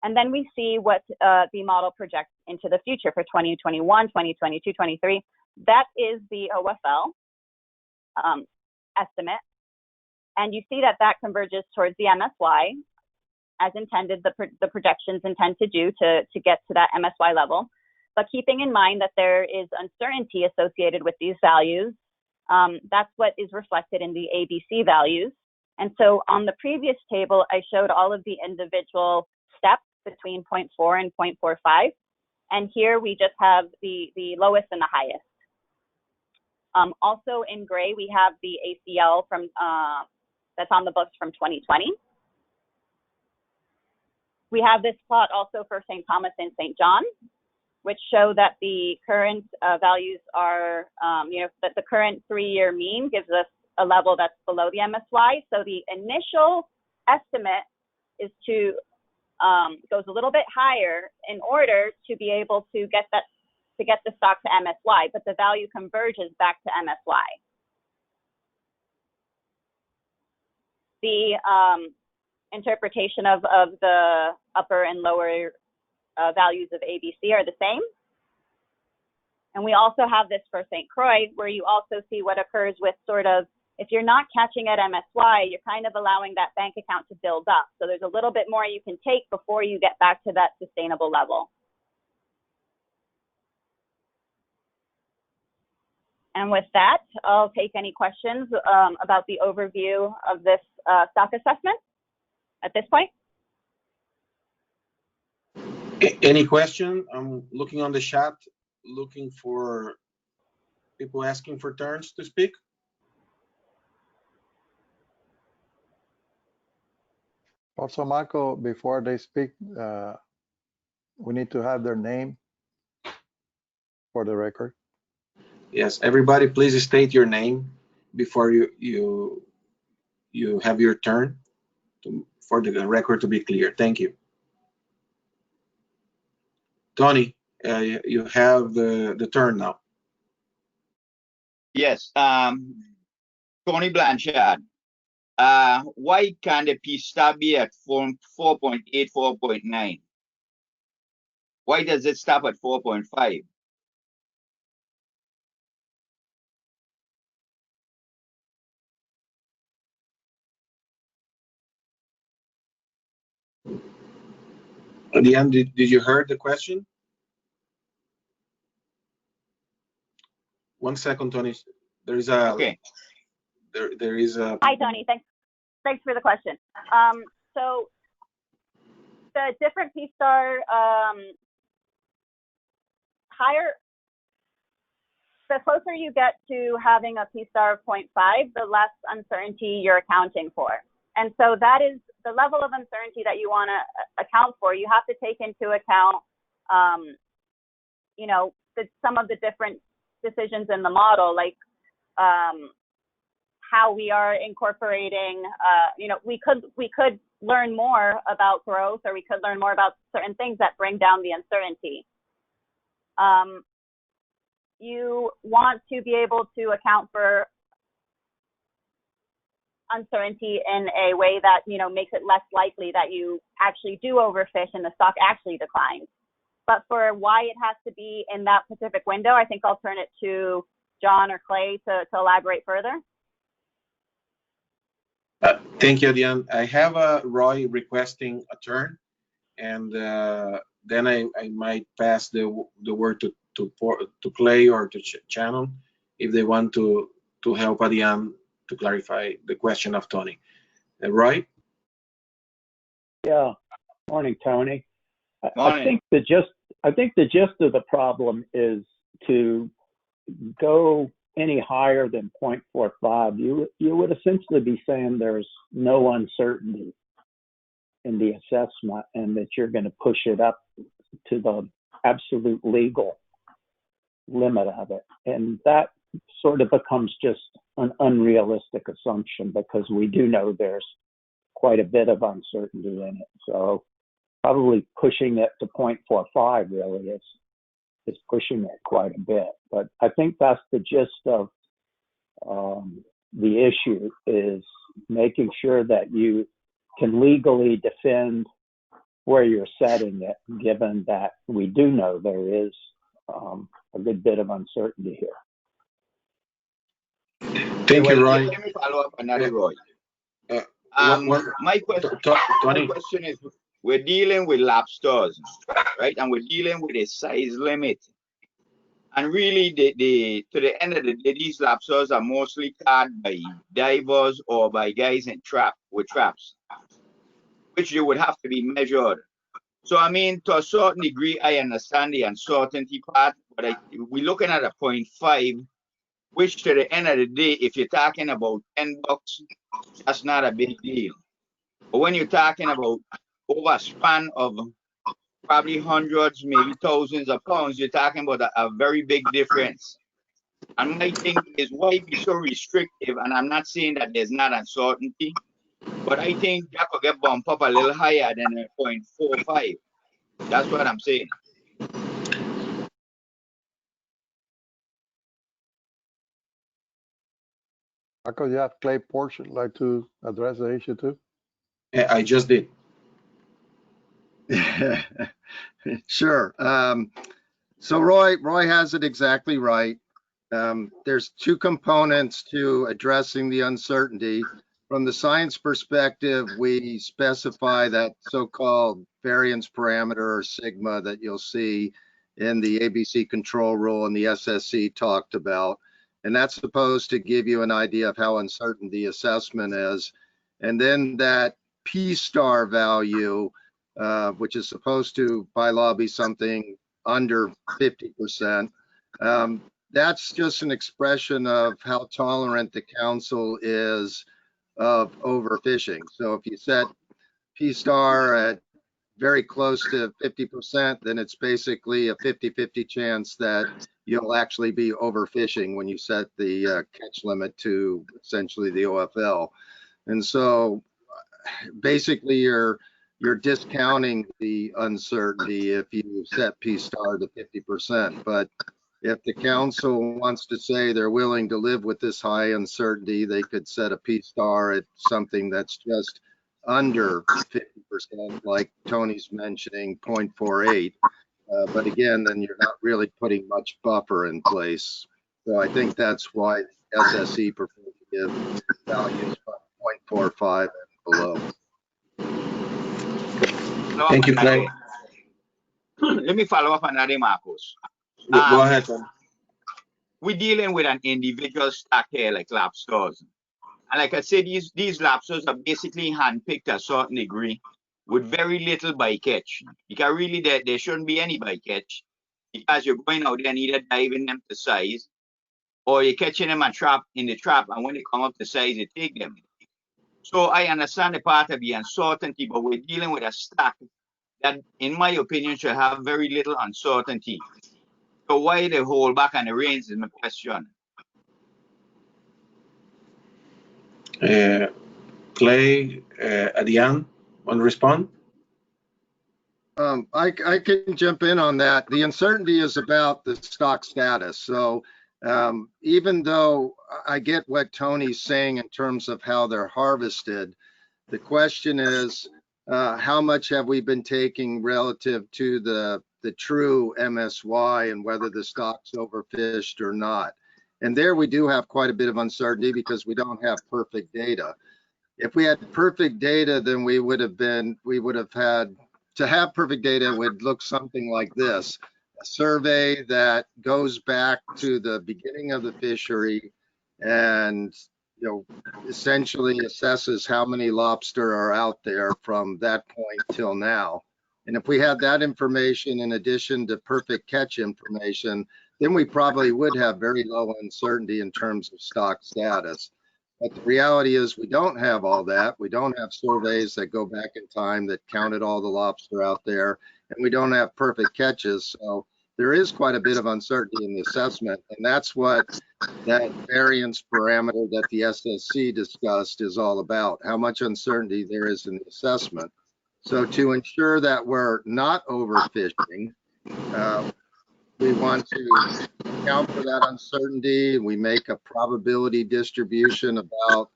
And then we see what the model projects into the future for 2021, 2022, 23. That is the OFL estimate. And you see that that converges towards the MSY as intended, the projections intend to do to get to that MSY level. But keeping in mind that there is uncertainty associated with these values, that's what is reflected in the ABC values. And so on the previous table, I showed all of the individual steps between 0.4 and 0.45. And here we just have the lowest and the highest. Also in gray, we have the ACL from that's on the books from 2020. We have this plot also for St. Thomas and St. John, which show that the current values are, that the current 3-year mean gives us a level that's below the MSY. So the initial estimate is to goes a little bit higher in order to be able to get the stock to MSY, but the value converges back to MSY. The interpretation of the upper and lower values of ABC are the same. And we also have this for St. Croix, where you also see what occurs with sort of, if you're not catching at MSY, you're kind of allowing that bank account to build up. So there's a little bit more you can take before you get back to that sustainable level. And with that, I'll take any questions about the overview of this stock assessment at this point. Any question? I'm looking on the chat, looking for people asking for turns to speak. Also, Marco, before they speak, we need to have their name for the record. Yes, everybody, please state your name before you have your turn for the record to be clear. Thank you. Tony, you have the turn now. Yes, Tony Blanchard. Why can't the P star be at 4.8, 4.9? Why does it stop at 4.5? At the end, did you hear the question? One second, Tony. There is a. Okay. There is a. Hi, Tony. Thanks for the question. So the different P-star higher, the closer you get to having a P-star of 0.5, the less uncertainty you're accounting for. And so that is the level of uncertainty that you want to account for. You have to take into account, some of the different decisions in the model, like how we are incorporating, we could learn more about growth, or we could learn more about certain things that bring down the uncertainty. You want to be able to account for uncertainty in a way that, makes it less likely that you actually do overfish and the stock actually declines. But for why it has to be in that specific window, I think I'll turn it to John or Clay to elaborate further. Thank you, Diane. I have Roy requesting a turn, and then I might pass the word to Clay or to Shannon if they want to help Diane to clarify the question of Tony. Roy? Yeah. Morning, Tony. Morning. I think the gist of the problem is to go any higher than 0.45, you would essentially be saying there's no uncertainty in the assessment and that you're going to push it up to the absolute legal limit of it. And that sort of becomes just an unrealistic assumption because we do know there's quite a bit of uncertainty in it. So probably pushing it to 0.45 really is pushing it quite a bit. But I think that's the gist of the issue, is making sure that you can legally defend where you're setting it, given that we do know there is a good bit of uncertainty here. Thank you, Roy. Let me follow up another, Roy. My question is, we're dealing with lobsters, right? And we're dealing with a size limit. And really, to the end of the day, these lobsters are mostly caught by divers or by guys in with traps, which you would have to be measured. So, I mean, to a certain degree, I understand the uncertainty part, but we're looking at a 0.5, which to the end of the day, if you're talking about $10, that's not a big deal. But when you're talking about over a span of probably hundreds, maybe thousands of pounds, you're talking about a very big difference. And my thing is, why be so restrictive? And I'm not saying that there's not uncertainty, but I think that could get bumped up a little higher than a 0.45. That's what I'm saying. Marco, you have Clay Porsche like to address the issue too? Yeah, I just did. Sure. So Roy has it exactly right. There's two components to addressing the uncertainty. From the science perspective, we specify that so-called variance parameter, or sigma, that you'll see in the ABC control rule and the SSC talked about. And that's supposed to give you an idea of how uncertain the assessment is. And then that P-star value, which is supposed to by law be something under 50%. That's just an expression of how tolerant the council is of overfishing. So if you set P-star at very close to 50%, then it's basically a 50-50 chance that you'll actually be overfishing when you set the catch limit to essentially the OFL. And so basically you're discounting the uncertainty if you set P-star to 50%. But if the council wants to say they're willing to live with this high uncertainty, they could set a P-star at something that's just under 50%, like Tony's mentioning, 0.48. But again, then you're not really putting much buffer in place. So I think that's why SSE prefers to give values from 0.45 and below. Thank you, Clay. Let me follow up on that, Marcos. Go ahead, Tom. We're dealing with an individual stock here like lobsters. And like I said, these lobsters are basically handpicked to a certain degree with very little bycatch. Because really there shouldn't be any bycatch, because you're going out there and either diving them to size or you're catching them in the trap, and when they come up to size, you take them. So I understand the part of the uncertainty, but we're dealing with a stock that, in my opinion, should have very little uncertainty. So why they hold back on the reins is my question. Clay, Adian, want to respond? I can jump in on that. The uncertainty is about the stock status. So even though I get what Tony's saying in terms of how they're harvested, the question is, how much have we been taking relative to the true MSY and whether the stock's overfished or not? And there we do have quite a bit of uncertainty because we don't have perfect data. If we had perfect data, then we would have had, to have perfect data would look something like this: a survey that goes back to the beginning of the fishery and essentially assesses how many lobster are out there from that point till now. And if we had that information in addition to perfect catch information, then we probably would have very low uncertainty in terms of stock status. But the reality is we don't have all that. We don't have surveys that go back in time that counted all the lobster out there, and we don't have perfect catches. So there is quite a bit of uncertainty in the assessment, and that's what that variance parameter that the SSC discussed is all about, how much uncertainty there is in the assessment. So to ensure that we're not overfishing, we want to account for that uncertainty. We make a probability distribution about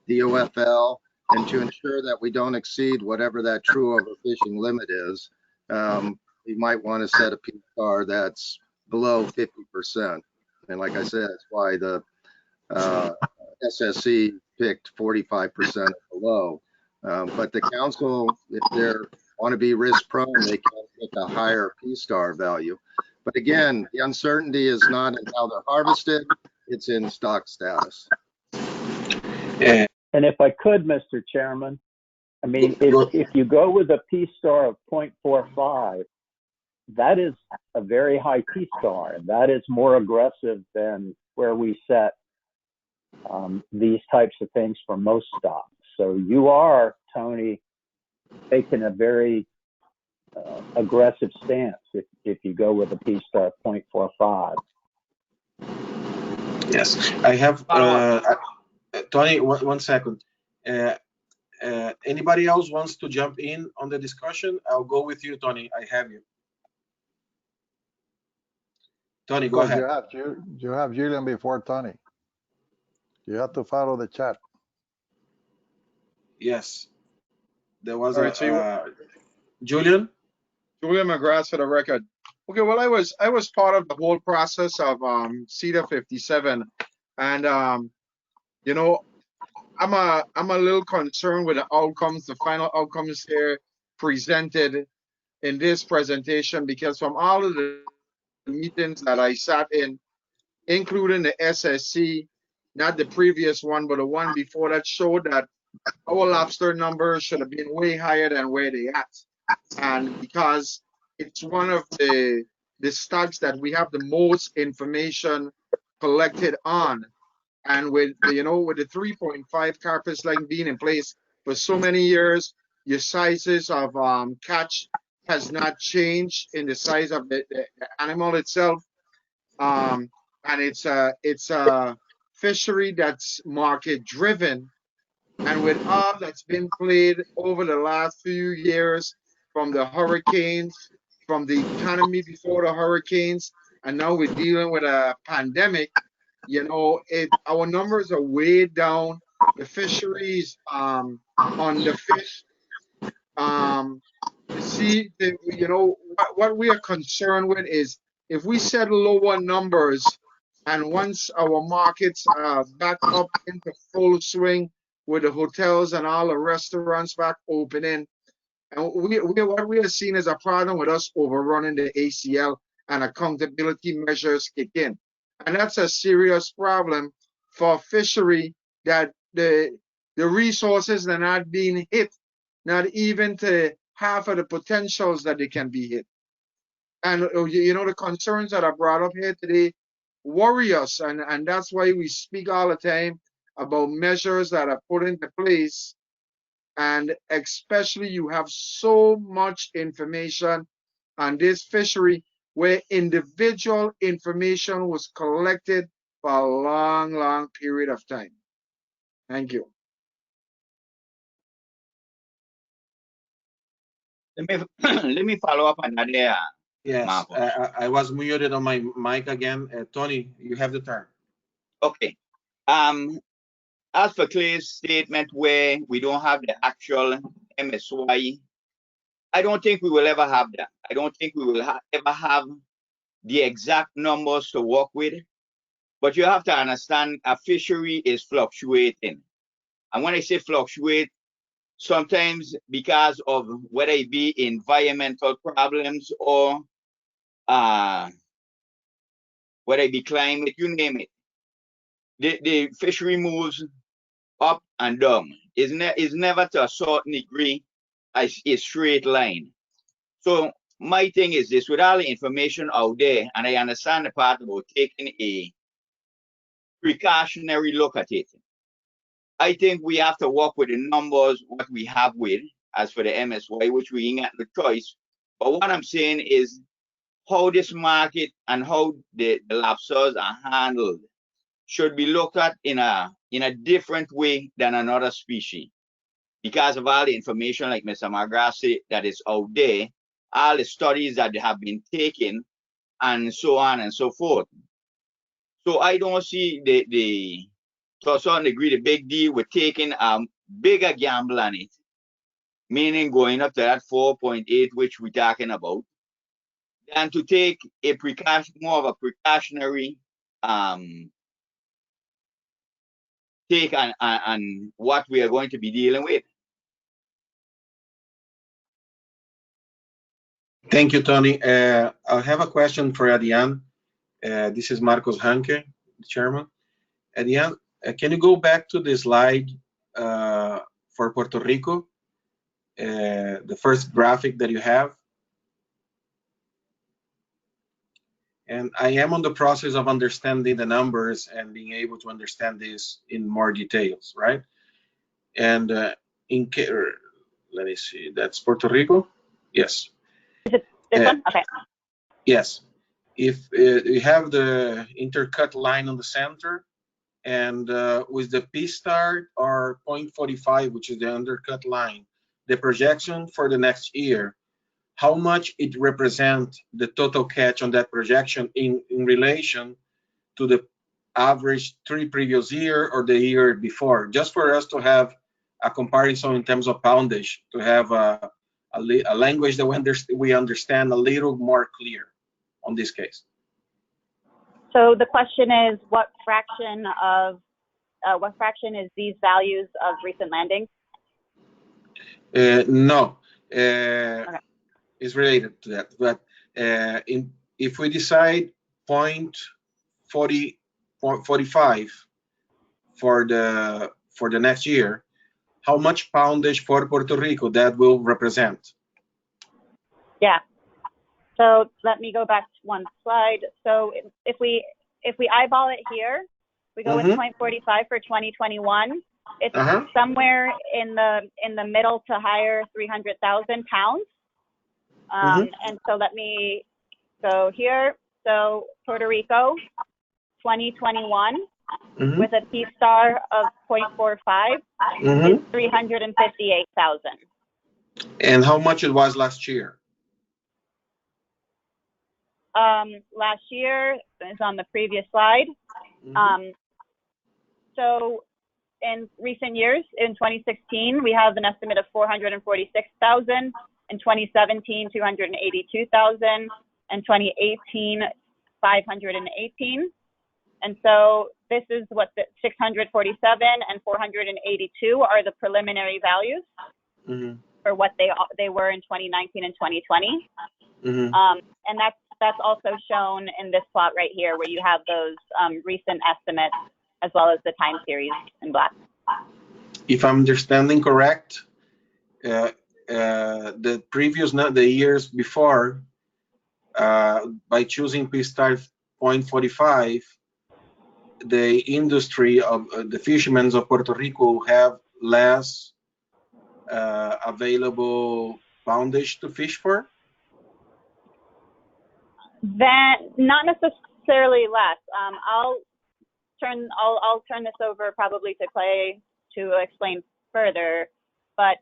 the OFL, and to ensure that we don't exceed whatever that true overfishing limit is, we might want to set a PSAR that's below 50%. And like I said, that's why the SSC picked 45% below. But the council, if they want to be risk prone, they can pick a higher PSAR value. But again, the uncertainty is not in how they're harvested, it's in stock status. And if I could, Mr. Chairman, I mean, if you go with a PSAR of 0.45, that is a very high PSAR, and that is more aggressive than where we set these types of things for most stocks. So you are, Tony, taking a very aggressive stance if you go with a PSAR of 0.45. Yes, I have, Tony, one second. Anybody else wants to jump in on the discussion? I'll go with you, Tony. I have you. Tony, go ahead. You have Julian before Tony. You have to follow the chat. Yes. There was Julian? Julian McGrath for the record. Okay, well, I was part of the whole process of CEDA 57, and you know, I'm a little concerned with the outcomes, the final outcomes here presented in this presentation, because from all of the meetings that I sat in, including the SSC, not the previous one, but the one before that, showed that our lobster numbers should have been way higher than where they at. And because it's one of the stocks that we have the most information collected on, and with the 3.5 carpet line being in place for so many years, your sizes of catch has not changed in the size of the animal itself, and it's a fishery that's market driven, and with all that's been played over the last few years, from the hurricanes, from the economy before the hurricanes, and now we're dealing with a pandemic, our numbers are way down. The fisheries on the fish, what we are concerned with is if we set lower numbers, and once our markets are back up into full swing with the hotels and all the restaurants back opening, and what we are seeing as a problem with us overrunning the ACL and accountability measures kick in. And that's a serious problem for fishery, that the resources are not being hit, not even to half of the potentials that they can be hit. And the concerns that are brought up here today worry us, and that's why we speak all the time about measures that are put into place. And especially, you have so much information on this fishery where individual information was collected for a long, long period of time. Thank you. Let me follow up on that there. Yes, I was muted on my mic again. Tony, you have the turn. Okay. As for Clay's statement where we don't have the actual MSY, I don't think we will ever have that. I don't think we will ever have the exact numbers to work with. But you have to understand, a fishery is fluctuating. And when I say fluctuate, sometimes because of whether it be environmental problems or whether it be climate, you name it, the fishery moves up and down. It's never to a certain degree a straight line. So my thing is this, with all the information out there, and I understand the part about taking a precautionary look at it. I think we have to work with the numbers, what we have with, as for the MSY, which we ain't got no choice. But what I'm saying is how this market and how the lobsters are handled should be looked at in a different way than another species. Because of all the information, like Mr. McGrath said, that is out there, all the studies that have been taken, and so on and so forth. So I don't see to a certain degree, the big deal with taking a bigger gamble on it, meaning going up to that 4.8, which we're talking about, than to take a more of a precautionary take on what we are going to be dealing with. Thank you, Tony. I have a question for Adrian. This is Marcos Hanke, the chairman. Adrian, can you go back to the slide for Puerto Rico, the first graphic that you have? And I am on the process of understanding the numbers and being able to understand this in more details, right? And let me see, that's Puerto Rico? Yes. Is it this one? Okay. Yes. If you have the intercut line on the center, and with the P star or 0.45, which is the undercut line, the projection for the next year, how much it represents the total catch on that projection in relation to the average 3 previous year or the year before, just for us to have a comparison in terms of poundage, to have a language that we understand a little more clear on this case. So the question is, what fraction is these values of recent landings? No. Okay. Is related to that, but if we decide 0.45 for the next year, how much poundage for Puerto Rico that will represent? Yeah. So let me go back to one slide. So if we eyeball it here, we go with 0.45 for 2021. It's somewhere in the middle to higher 300,000 pounds. And so let me go here. So Puerto Rico, 2021, with a P star of 0.45 is 358,000. And how much it was last year? Last year is on the previous slide. So in recent years, in 2016, we have an estimate of 446,000. In 2017, 282,000, and 2018, 518. And so this is what the 647 and 482 are the preliminary values for what they were in 2019 and 2020. And that's also shown in this plot right here, where you have those recent estimates as well as the time series in black. If I'm understanding correct, the years before, by choosing P star 0.45, the industry of the fishermen of Puerto Rico have less available poundage to fish for? That not necessarily less. I'll turn this over probably to Clay to explain further, but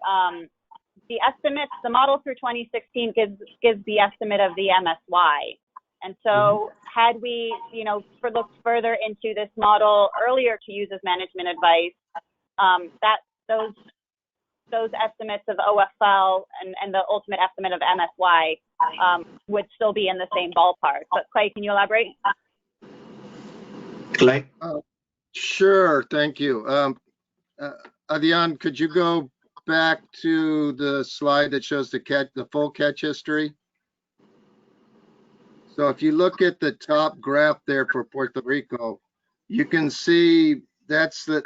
the estimates, the model through 2016 gives the estimate of the MSY. And so had we, looked further into this model earlier to use as management advice, those estimates of OFL and the ultimate estimate of MSY would still be in the same ballpark. But Clay, can you elaborate? Clay? Sure, thank you. Adrian, could you go back to the slide that shows the full catch history? So if you look at the top graph there for Puerto Rico, you can see that's that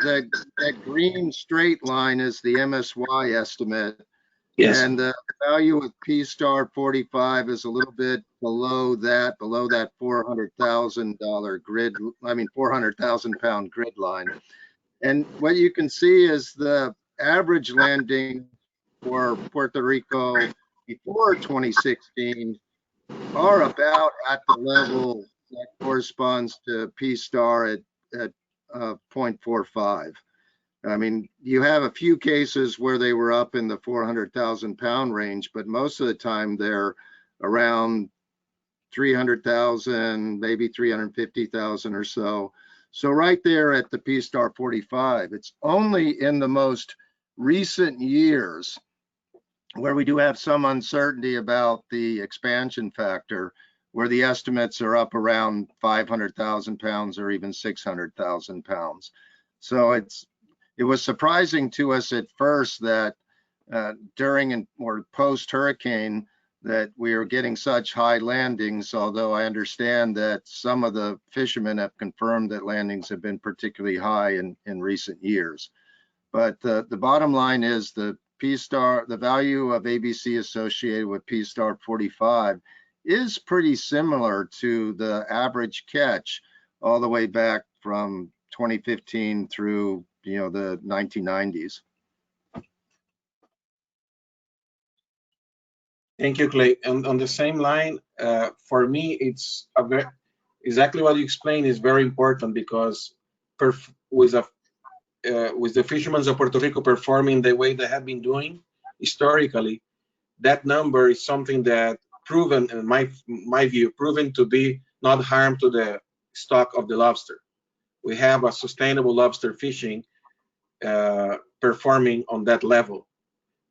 green straight line is the MSY estimate. Yes. And the value of P-Star 45 is a little bit below that $400,000 grid, 400,000 pound grid line. And what you can see is the average landing for Puerto Rico before 2016 are about at the level that corresponds to P-Star at 0.45. I mean, you have a few cases where they were up in the 400,000 pound range, but most of the time they're around 300,000, maybe 350,000 or so. So right there at the P-Star 45, it's only in the most recent years where we do have some uncertainty about the expansion factor, where the estimates are up around 500,000 pounds or even 600,000 pounds. So it was surprising to us at first that during or post-hurricane that we are getting such high landings, although I understand that some of the fishermen have confirmed that landings have been particularly high in recent years. But the bottom line is the P-Star, the value of ABC associated with P-Star 45 is pretty similar to the average catch all the way back from 2015 through the 1990s. Thank you, Clay. And on the same line, for me, it's exactly what you explained is very important, because with the fishermen of Puerto Rico performing the way they have been doing historically, that number is something that proven, in my view, proven to be not harm to the stock of the lobster. We have a sustainable lobster fishing performing on that level.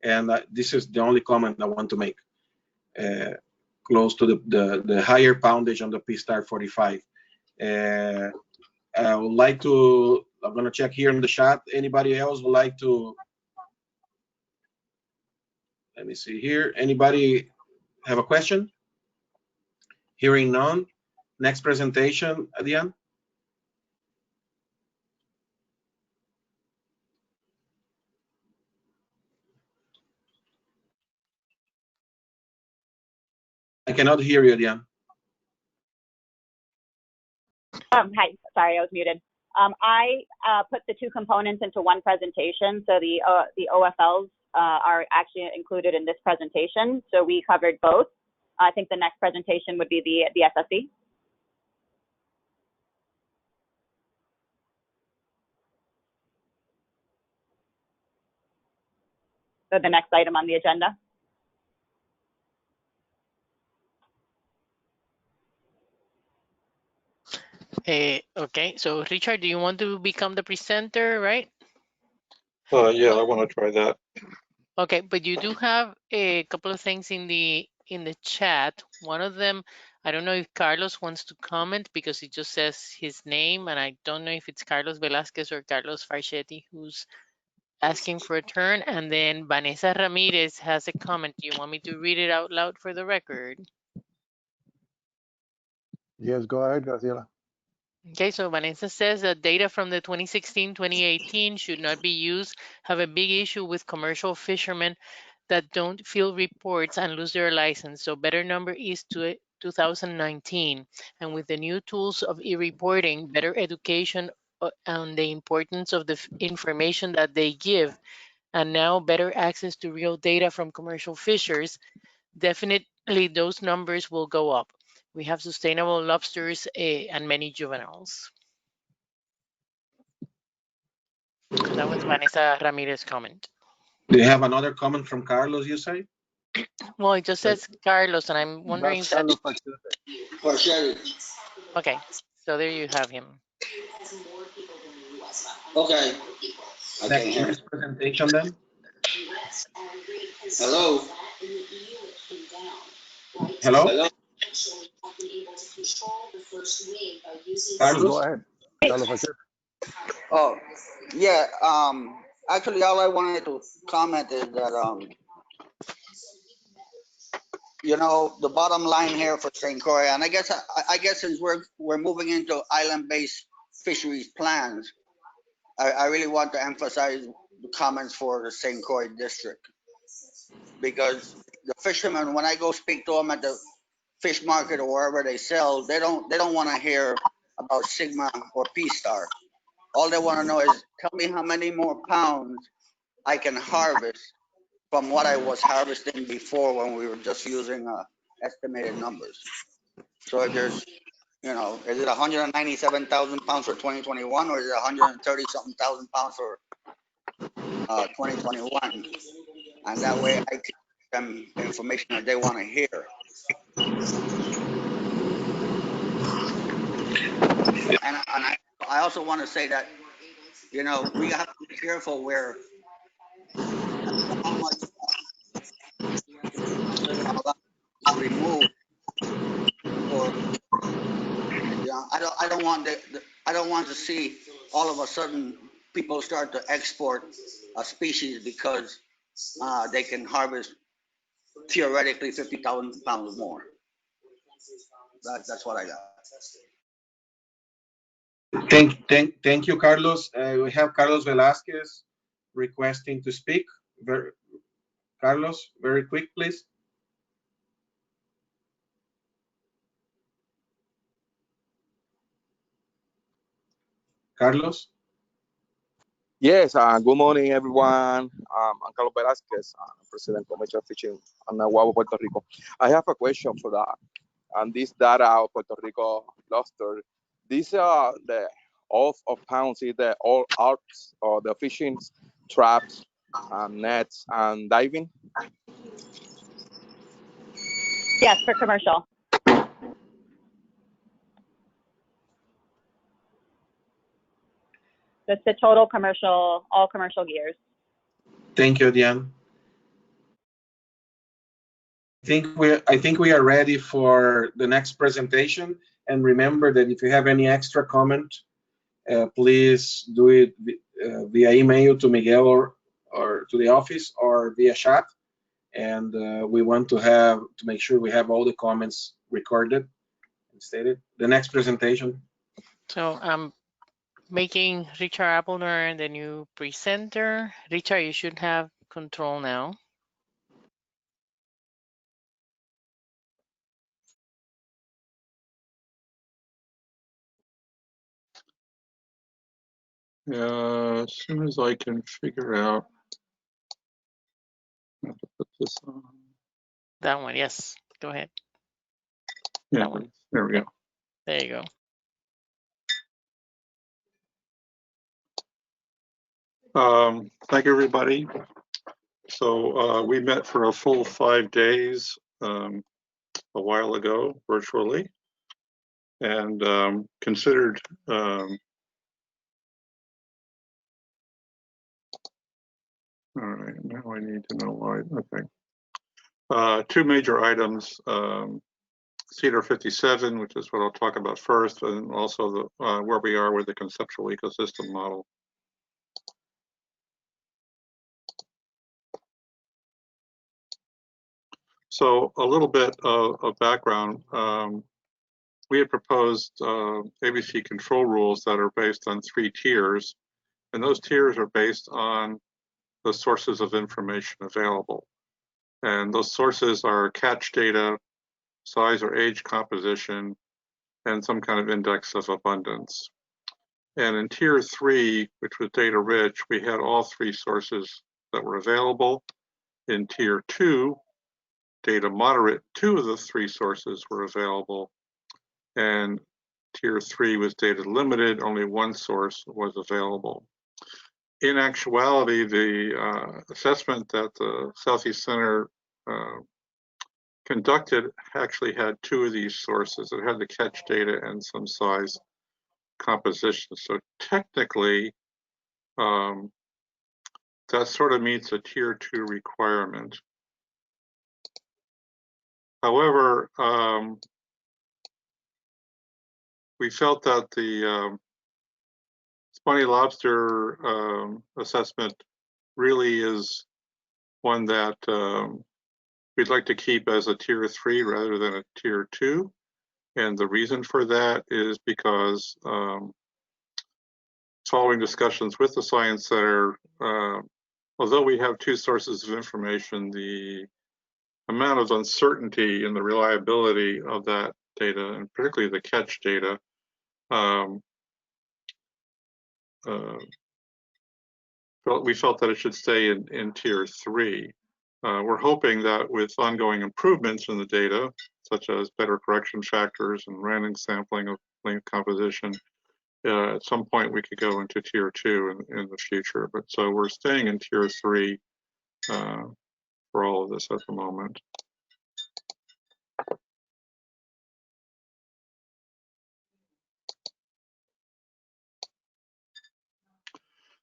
And this is the only comment I want to make. Close to the higher poundage on the P-Star 45. I would like to, I'm going to check here in the chat. Anybody else would like to, let me see here. Anybody have a question? Hearing none. Next presentation, Adian. I cannot hear you, Adian. Hi, sorry, I was muted. I put the two components into one presentation, so the OFLs are actually included in this presentation. So we covered both. I think the next presentation would be the SSE. So the next item on the agenda. Okay, so Richard, do you want to become the presenter, right? Yeah, I want to try that. Okay, but you do have a couple of things in the chat. One of them, I don't know if Carlos wants to comment because it just says his name, and I don't know if it's Carlos Velasquez or Carlos Farchetti who's asking for a turn. And then Vanessa Ramirez has a comment. Do you want me to read it out loud for the record? Yes, go ahead, Graciela. Okay, so Vanessa says that data from the 2016-2018 should not be used, have a big issue with commercial fishermen that don't fill reports and lose their license. So better number is 2019. And with the new tools of e-reporting, better education on the importance of the information that they give, and now better access to real data from commercial fishers, definitely those numbers will go up. We have sustainable lobsters and many juveniles. That was Vanessa Ramirez's comment. Do you have another comment from Carlos, you say? Well, it just says Carlos, and I'm wondering if that's... Okay, so there you have him. Okay. Next presentation then. Hello. Hello? Hello. Carlos? Go ahead. Carlos. Oh, yeah. Actually, all I wanted to comment is that the bottom line here for St. Croix, and I guess since we're moving into island-based fisheries plans, I really want to emphasize the comments for the St. Croix district. because the fishermen, when I go speak to them at the fish market or wherever they sell, they don't want to hear about Sigma or P Star. All they want to know is, tell me how many more pounds I can harvest from what I was harvesting before when we were just using estimated numbers. So if there's, you know, is it 197,000 pounds for 2021 or is it 130 something thousand pounds for 2021? And that way I can give them information that they want to hear. And I also want to say that, you know, we have to be careful where how much remove, or yeah, I don't want to see all of a sudden people start to export a species because they can harvest theoretically 50,000 pounds more. That's what I got. Thank you, Carlos. We have Carlos Velasquez requesting to speak. Carlos, very quick, please. Carlos? Yes, good morning, everyone. I'm Carlos Velasquez, President of Commercial Fishing on Nahuatl, Puerto Rico. I have a question for that. And this data of Puerto Rico lobster, these are the of pounds, is the all arts or the fishing traps, nets, and diving? Yes, for commercial. That's the total commercial, all commercial gears. Thank you, Diane. I think we are ready for the next presentation. And remember that if you have any extra comment, please do it via email to Miguel or to the office or via chat. And we want to make sure we have all the comments recorded and stated. The next presentation. So I'm making Richard Applener the new presenter. Richard, you should have control now. As soon as I can figure out how to put this on. That one, yes. Go ahead. Yeah, there we go. There you go. Thank you, everybody. So we met for a full 5 days a while ago virtually, and considered all right, now I need to know why. Okay. 2 major items, CEDAR 57, which is what I'll talk about first, and also the where we are with the conceptual ecosystem model. So a little bit of background. We had proposed ABC control rules that are based on 3 tiers, and those tiers are based on the sources of information available. And those sources are catch data, size or age composition, and some kind of index of abundance. And in tier 3, which was data rich, we had all 3 sources that were available. In tier 2, data moderate, 2 of the 3 sources were available. And tier 3 was data limited, only 1 source was available. In actuality, the assessment that the Southeast Center conducted actually had 2 of these sources. It had the catch data and some size composition. So technically, that sort of meets a tier 2 requirement. However, we felt that the spiny lobster assessment really is one that we'd like to keep as a tier 3 rather than a tier 2. And the reason for that is because following discussions with the Science Center, although we have two sources of information, the amount of uncertainty in the reliability of that data, and particularly the catch data, we felt that it should stay in tier 3. We're hoping that with ongoing improvements in the data, such as better correction factors and random sampling of length composition, at some point we could go into tier 2 in the future. But so we're staying in tier 3 for all of this at the moment.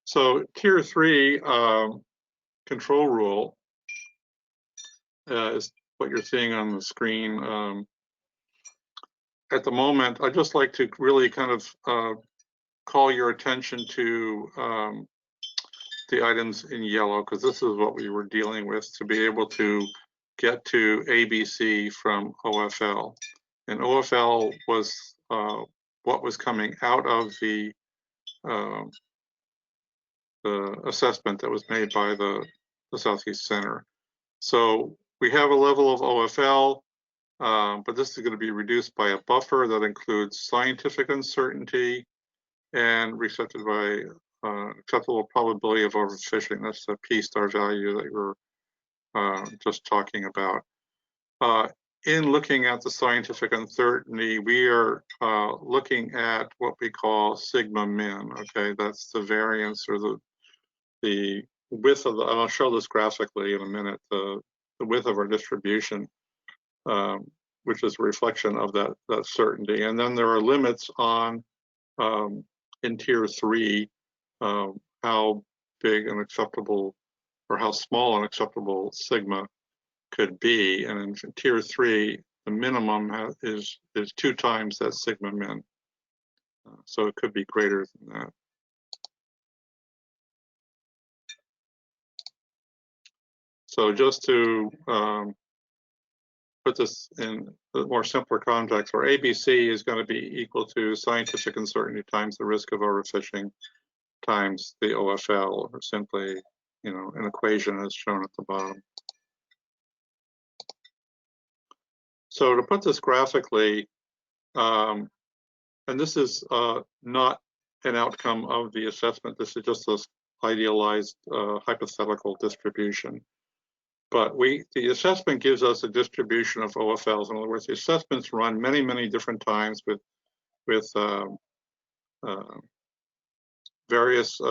So tier 3 control rule is what you're seeing on the screen. At the moment, I'd just like to really kind of call your attention to the items in yellow, because this is what we were dealing with to be able to get to ABC from OFL. And OFL was what was coming out of the assessment that was made by the Southeast Center. So we have a level of OFL, but this is going to be reduced by a buffer that includes scientific uncertainty and recepted by acceptable probability of overfishing. That's the P-star value that you were just talking about. In looking at the scientific uncertainty, we are looking at what we call sigma min. Okay, that's the variance or the width of the, and I'll show this graphically in a minute, the width of our distribution, which is a reflection of that certainty. And then there are limits on in tier 3, how big an acceptable or how small an acceptable sigma could be. And in tier 3, the minimum is 2 times that sigma min. So it could be greater than that. So just to put this in a more simpler context, where ABC is going to be equal to scientific uncertainty times the risk of overfishing times the OFL, or simply, you know, an equation as shown at the bottom. So to put this graphically, and this is not an outcome of the assessment, this is just this idealized hypothetical distribution. But the assessment gives us a distribution of OFLs. In other words, the assessments run many, many different times with various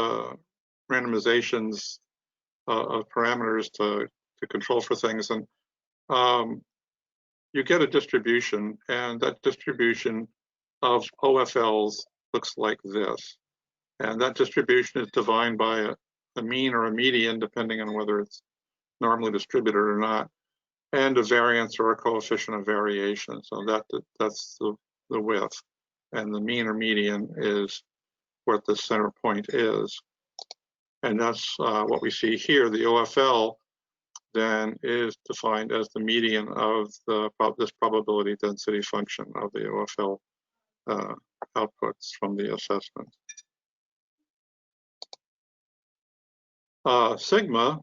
randomizations of parameters to control for things. And you get a distribution, and that distribution of OFLs looks like this. And that distribution is defined by a mean or a median, depending on whether it's normally distributed or not, and a variance or a coefficient of variation. So that's the width, and the mean or median is what the center point is. And that's what we see here. The OFL then is defined as the median of this probability density function of the OFL outputs from the assessment. Sigma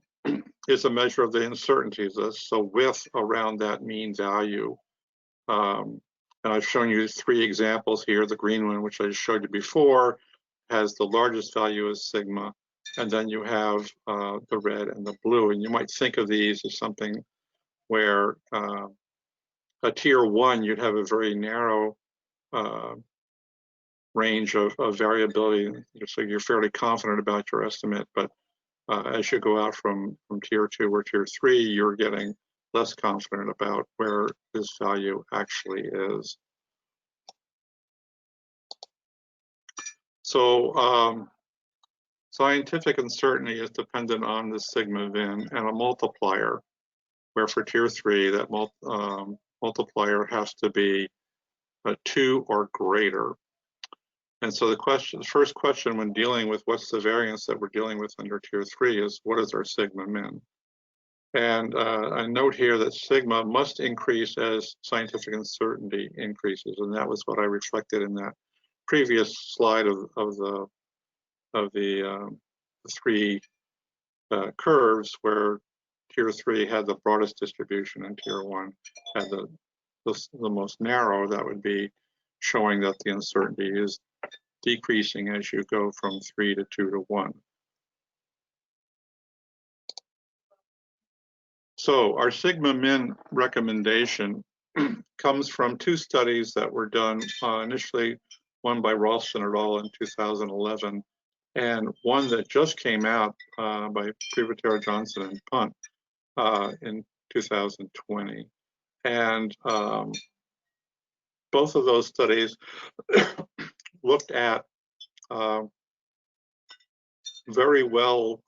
is a measure of the uncertainties, so width around that mean value. And I've shown you 3 examples here. The green one, which I showed you before, has the largest value as sigma, and then you have the red and the blue. And you might think of these as something where a tier 1, you'd have a very narrow range of variability, so you're fairly confident about your estimate. But as you go out from tier 2 or tier 3, you're getting less confident about where this value actually is. So scientific uncertainty is dependent on the sigma min and a multiplier, where for tier 3, that multiplier has to be 2 or greater. And so the first question when dealing with what's the variance that we're dealing with under tier 3 is, what is our sigma min? And I note here that sigma must increase as scientific uncertainty increases, and that was what I reflected in that previous slide of the 3 curves where tier 3 had the broadest distribution and tier 1 had the most narrow. That would be showing that the uncertainty is decreasing as you go from 3 to 2 to 1. So our sigma min recommendation comes from 2 studies that were done initially, one by Ralston et al. In 2011, and one that just came out by Privatera, Johnson, and Punt in 2020. And both of those studies looked at very well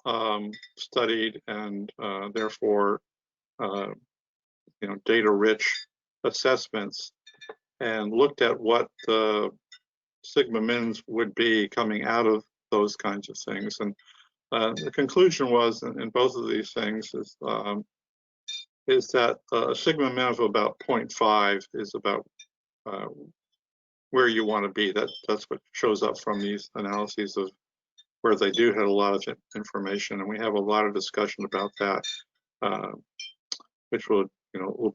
studied and therefore data-rich assessments, and looked at what the sigma mins would be coming out of those kinds of things. And the conclusion was in both of these things is that a sigma min of about 0.5 is about where you want to be. That's what shows up from these analyses of where they do have a lot of information, and we have a lot of discussion about that, which will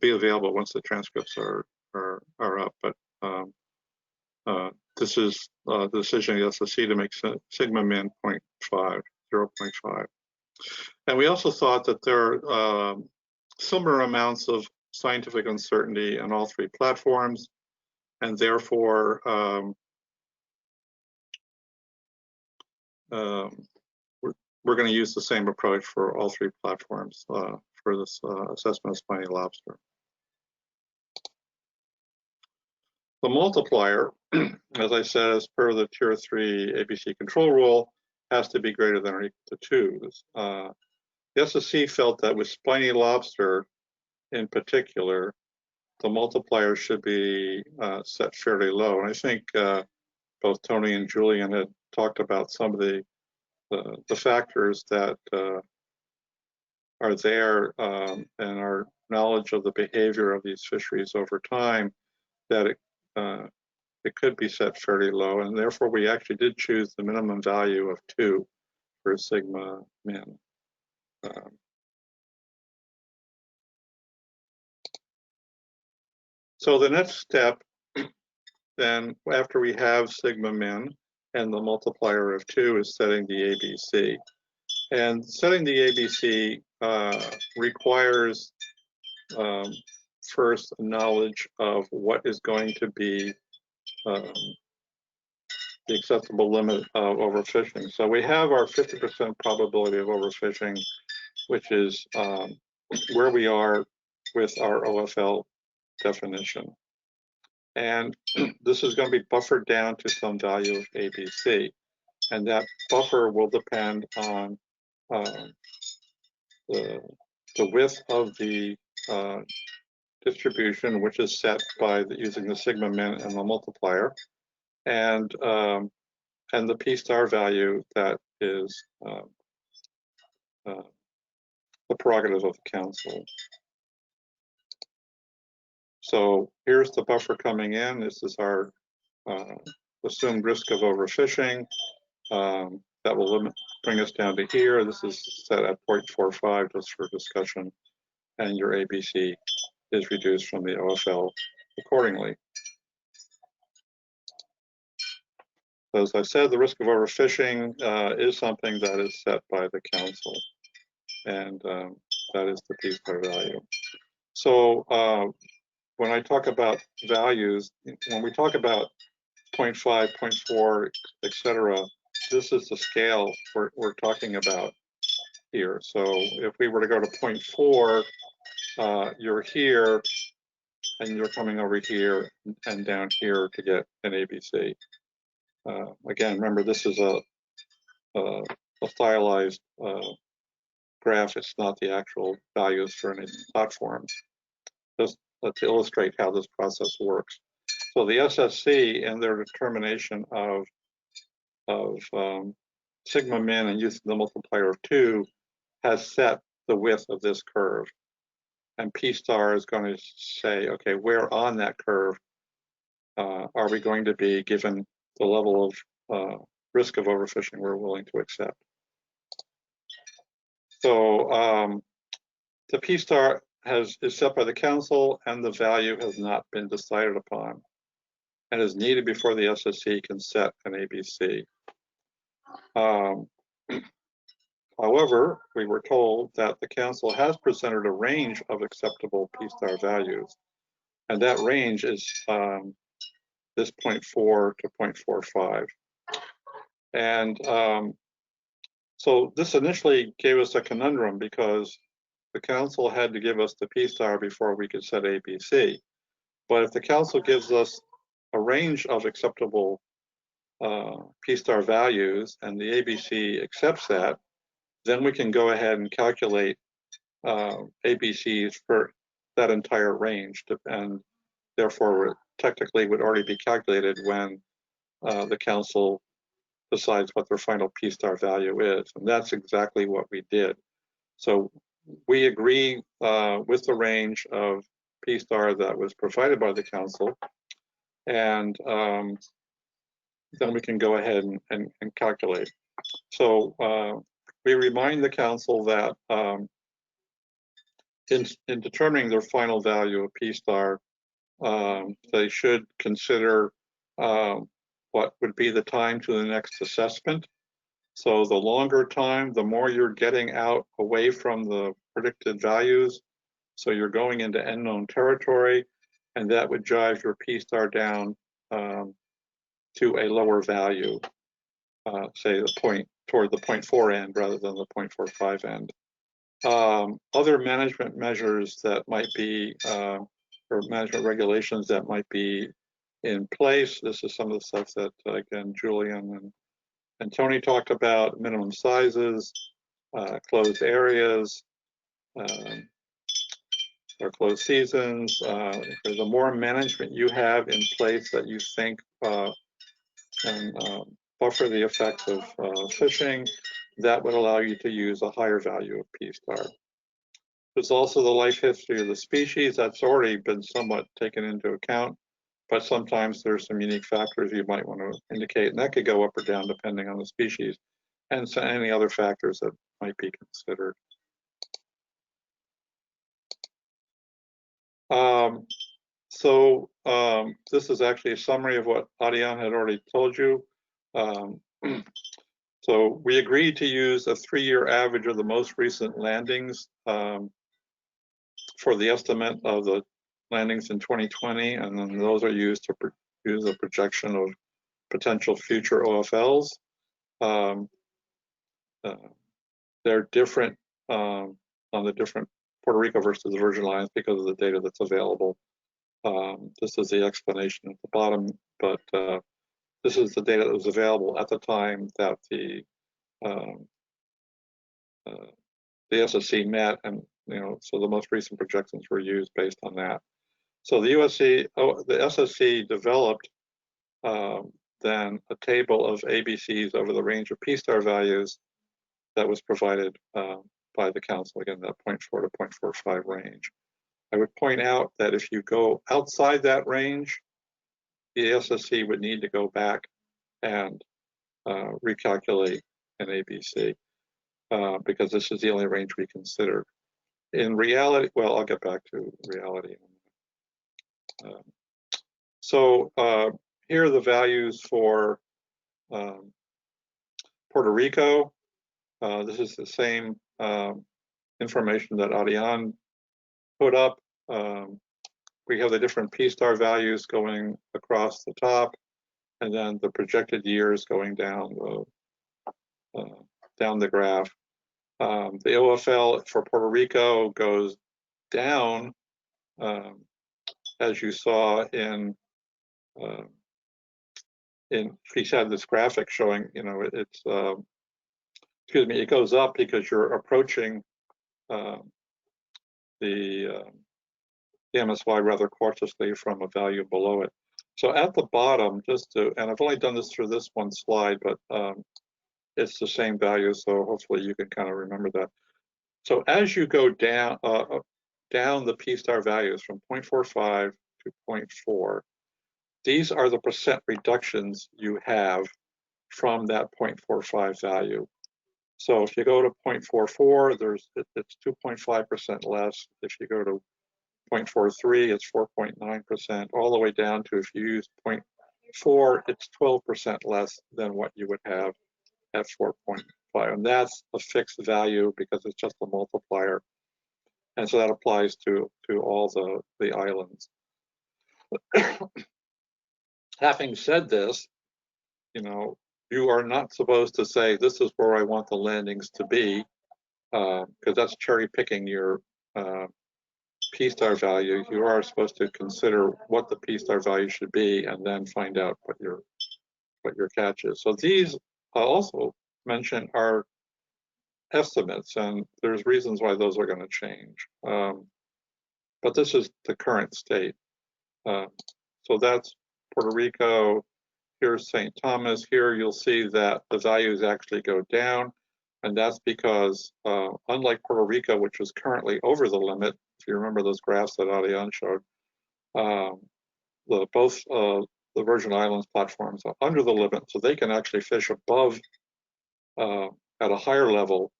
be available once the transcripts are up. But this is the decision of the SSC to make sigma min 0.5. And we also thought that there are similar amounts of scientific uncertainty on all 3 platforms, and therefore we're going to use the same approach for all 3 platforms for this assessment of spiny lobster. The multiplier, as I said, as per the tier 3 ABC control rule, has to be greater than or equal to 2. The SSC felt that with spiny lobster in particular, the multiplier should be set fairly low. And I think both Tony and Julian had talked about some of the factors that are there and our knowledge of the behavior of these fisheries over time, that it could be set fairly low, and therefore we actually did choose the minimum value of 2 for sigma min. So the next step then, after we have sigma min and the multiplier of 2, is setting the ABC. And setting the ABC requires first a knowledge of what is going to be the acceptable limit of overfishing. So we have our 50% probability of overfishing, which is where we are with our OFL definition. And this is going to be buffered down to some value of ABC. And that buffer will depend on the width of the distribution, which is set by using the sigma min and the multiplier, and the P star value that is the prerogative of the council. So here's the buffer coming in. This is our assumed risk of overfishing. That will bring us down to here. This is set at 0.45 just for discussion, and your ABC is reduced from the OFL accordingly. As I said, the risk of overfishing is something that is set by the council, and that is the P-star value. So when I talk about values, when we talk about 0.5, 0.4, etc., this is the scale we're talking about here. So if we were to go to 0.4, you're here, and you're coming over here and down here to get an ABC. Again, remember, this is a stylized graph. It's not the actual values for any platform. Just to illustrate how this process works. So the SSC, in their determination of sigma min and using the multiplier of 2, has set the width of this curve. And P star is going to say, okay, where on that curve are we going to be given the level of risk of overfishing we're willing to accept. So the P star is set by the council, and the value has not been decided upon, and is needed before the SSC can set an ABC. However, we were told that the council has presented a range of acceptable P star values, and that range is this 0.4 to 0.45. And so this initially gave us a conundrum because the council had to give us the P star before we could set ABC. But if the council gives us a range of acceptable P star values and the ABC accepts that, then we can go ahead and calculate ABCs for that entire range, and therefore technically would already be calculated when the council decides what their final P star value is. And that's exactly what we did. So we agree with the range of P star that was provided by the council, and then we can go ahead and calculate. So we remind the council that in determining their final value of P star, they should consider what would be the time to the next assessment. So the longer time, the more you're getting out away from the predicted values. So you're going into unknown territory, and that would drive your P star down to a lower value, say the point toward the 0.4 end rather than the 0.45 end. Other management measures that might be, or management regulations that might be in place. This is some of the stuff that, again, Julian and Tony talked about: minimum sizes, closed areas, or closed seasons. The more management you have in place that you think can buffer the effects of fishing, that would allow you to use a higher value of P star. There's also the life history of the species. That's already been somewhat taken into account, but sometimes there's some unique factors you might want to indicate, and that could go up or down depending on the species, and so any other factors that might be considered. This is actually a summary of what Ariane had already told you. So we agreed to use a 3-year average of the most recent landings for the estimate of the landings in 2020, and then those are used to use a projection of potential future OFLs. They're different on the different Puerto Rico versus the Virgin Islands because of the data that's available. This is the explanation at the bottom, but this is the data that was available at the time that the SSC met, and so the most recent projections were used based on that. So the SSC developed then a table of ABCs over the range of P star values that was provided by the council, again, that 0.4 to 0.45 range. I would point out that if you go outside that range, the SSC would need to go back and recalculate an ABC because this is the only range we considered. In reality, well, I'll get back to reality. Here are the values for Puerto Rico. This is the same information that Ariane put up. We have the different P star values going across the top, and then the projected years going down the graph. The OFL for Puerto Rico goes down, as you saw in we had this graphic showing, it's excuse me, it goes up because you're approaching the MSY rather cautiously from a value below it. So at the bottom, and I've only done this through this one slide, but it's the same value, so hopefully you can kind of remember that. So as you go down the P star values from 0.45 to 0.4, these are the percent reductions you have from that 0.45 value. So if you go to 0.44, it's 2.5% less. If you go to 0.43, it's 4.9%, all the way down to, if you use 0.4, it's 12% less than what you would have at 4.5. And that's a fixed value because it's just a multiplier. And so that applies to all the islands. Having said this, you are not supposed to say, this is where I want the landings to be, because that's cherry picking your P-star value. You are supposed to consider what the P-star value should be and then find out what your catch is. So these also mention are estimates, and there's reasons why those are going to change. But this is the current state. So that's Puerto Rico. Here's St. Thomas. Here you'll see that the values actually go down, and that's because unlike Puerto Rico, which is currently over the limit, if you remember those graphs that Adrian showed, both the Virgin Islands platforms are under the limit, so they can actually fish above at a higher level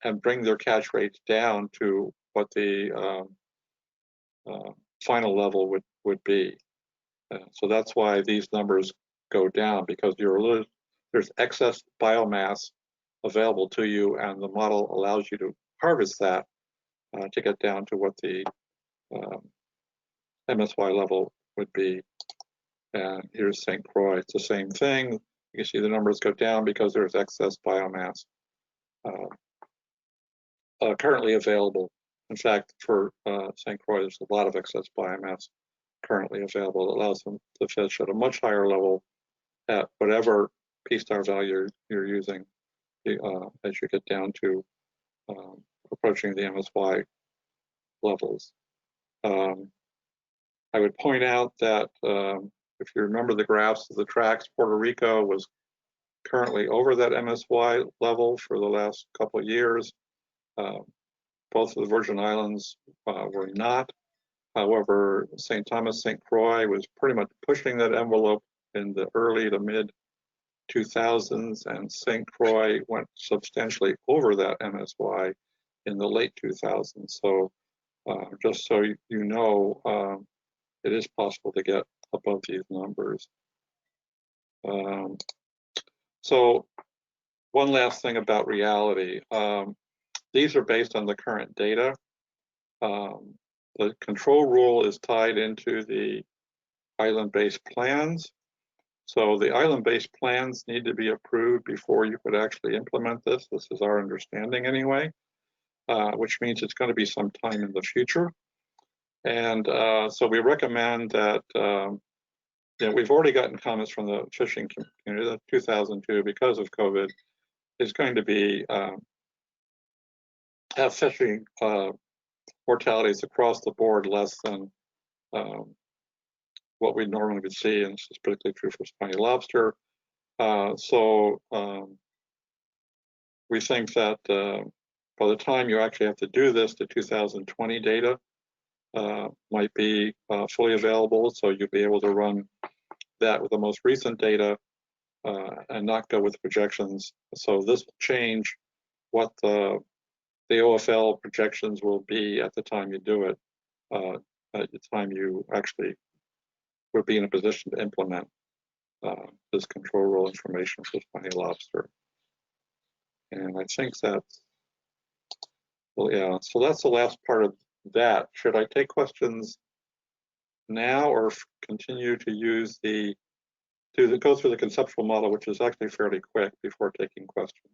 and bring their catch rates down to what the final level would be. So that's why these numbers go down, because there's excess biomass available to you, and the model allows you to harvest that to get down to what the MSY level would be. And here's St. Croix. It's the same thing. You can see the numbers go down because there's excess biomass currently available. In fact, for St. Croix, there's a lot of excess biomass currently available. It allows them to fish at a much higher level at whatever P-star value you're using as you get down to approaching the MSY levels. I would point out that if you remember the graphs of the tracks, Puerto Rico was currently over that MSY level for the last couple of years. Both of the Virgin Islands were not. However, St. Thomas, St. Croix was pretty much pushing that envelope in the early to mid 2000s, and St. Croix went substantially over that MSY in the late 2000s. So just so you know, it is possible to get above these numbers. So one last thing about reality. These are based on the current data. The control rule is tied into the island-based plans. So the island-based plans need to be approved before you could actually implement this. This is our understanding anyway, which means it's going to be some time in the future. And so we recommend that, we've already gotten comments from the fishing community that 2002, because of COVID, is going to be have fishing mortalities across the board less than what we normally would see, and this is particularly true for spiny lobster. So we think that by the time you actually have to do this, the 2020 data might be fully available, so you'll be able to run that with the most recent data and not go with projections. So this will change what the OFL projections will be at the time you do it, at the time you actually would be in a position to implement this control rule information for spiny lobster. And I think that's, well, yeah, so that's the last part of that. Should I take questions now or continue to use go through the conceptual model, which is actually fairly quick, before taking questions?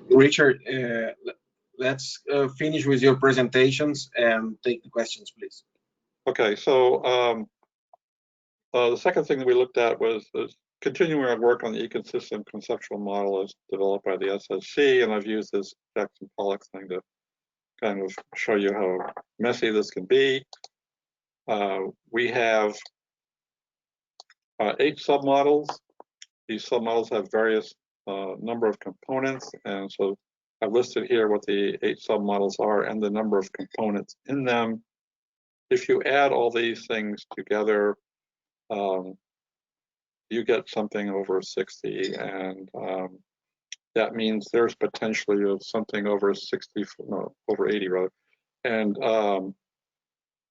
Richard, let's finish with your presentations and take the questions, please. Okay, so the second thing that we looked at was continuing our work on the ecosystem conceptual model as developed by the SSC, and I've used this Jackson Pollock thing to kind of show you how messy this can be. We have 8 submodels. These submodels have various number of components, and so I've listed here what the 8 submodels are and the number of components in them. If you add all these things together, you get something over 60, and that means there's potentially of something over 60, no, over 80 rather, and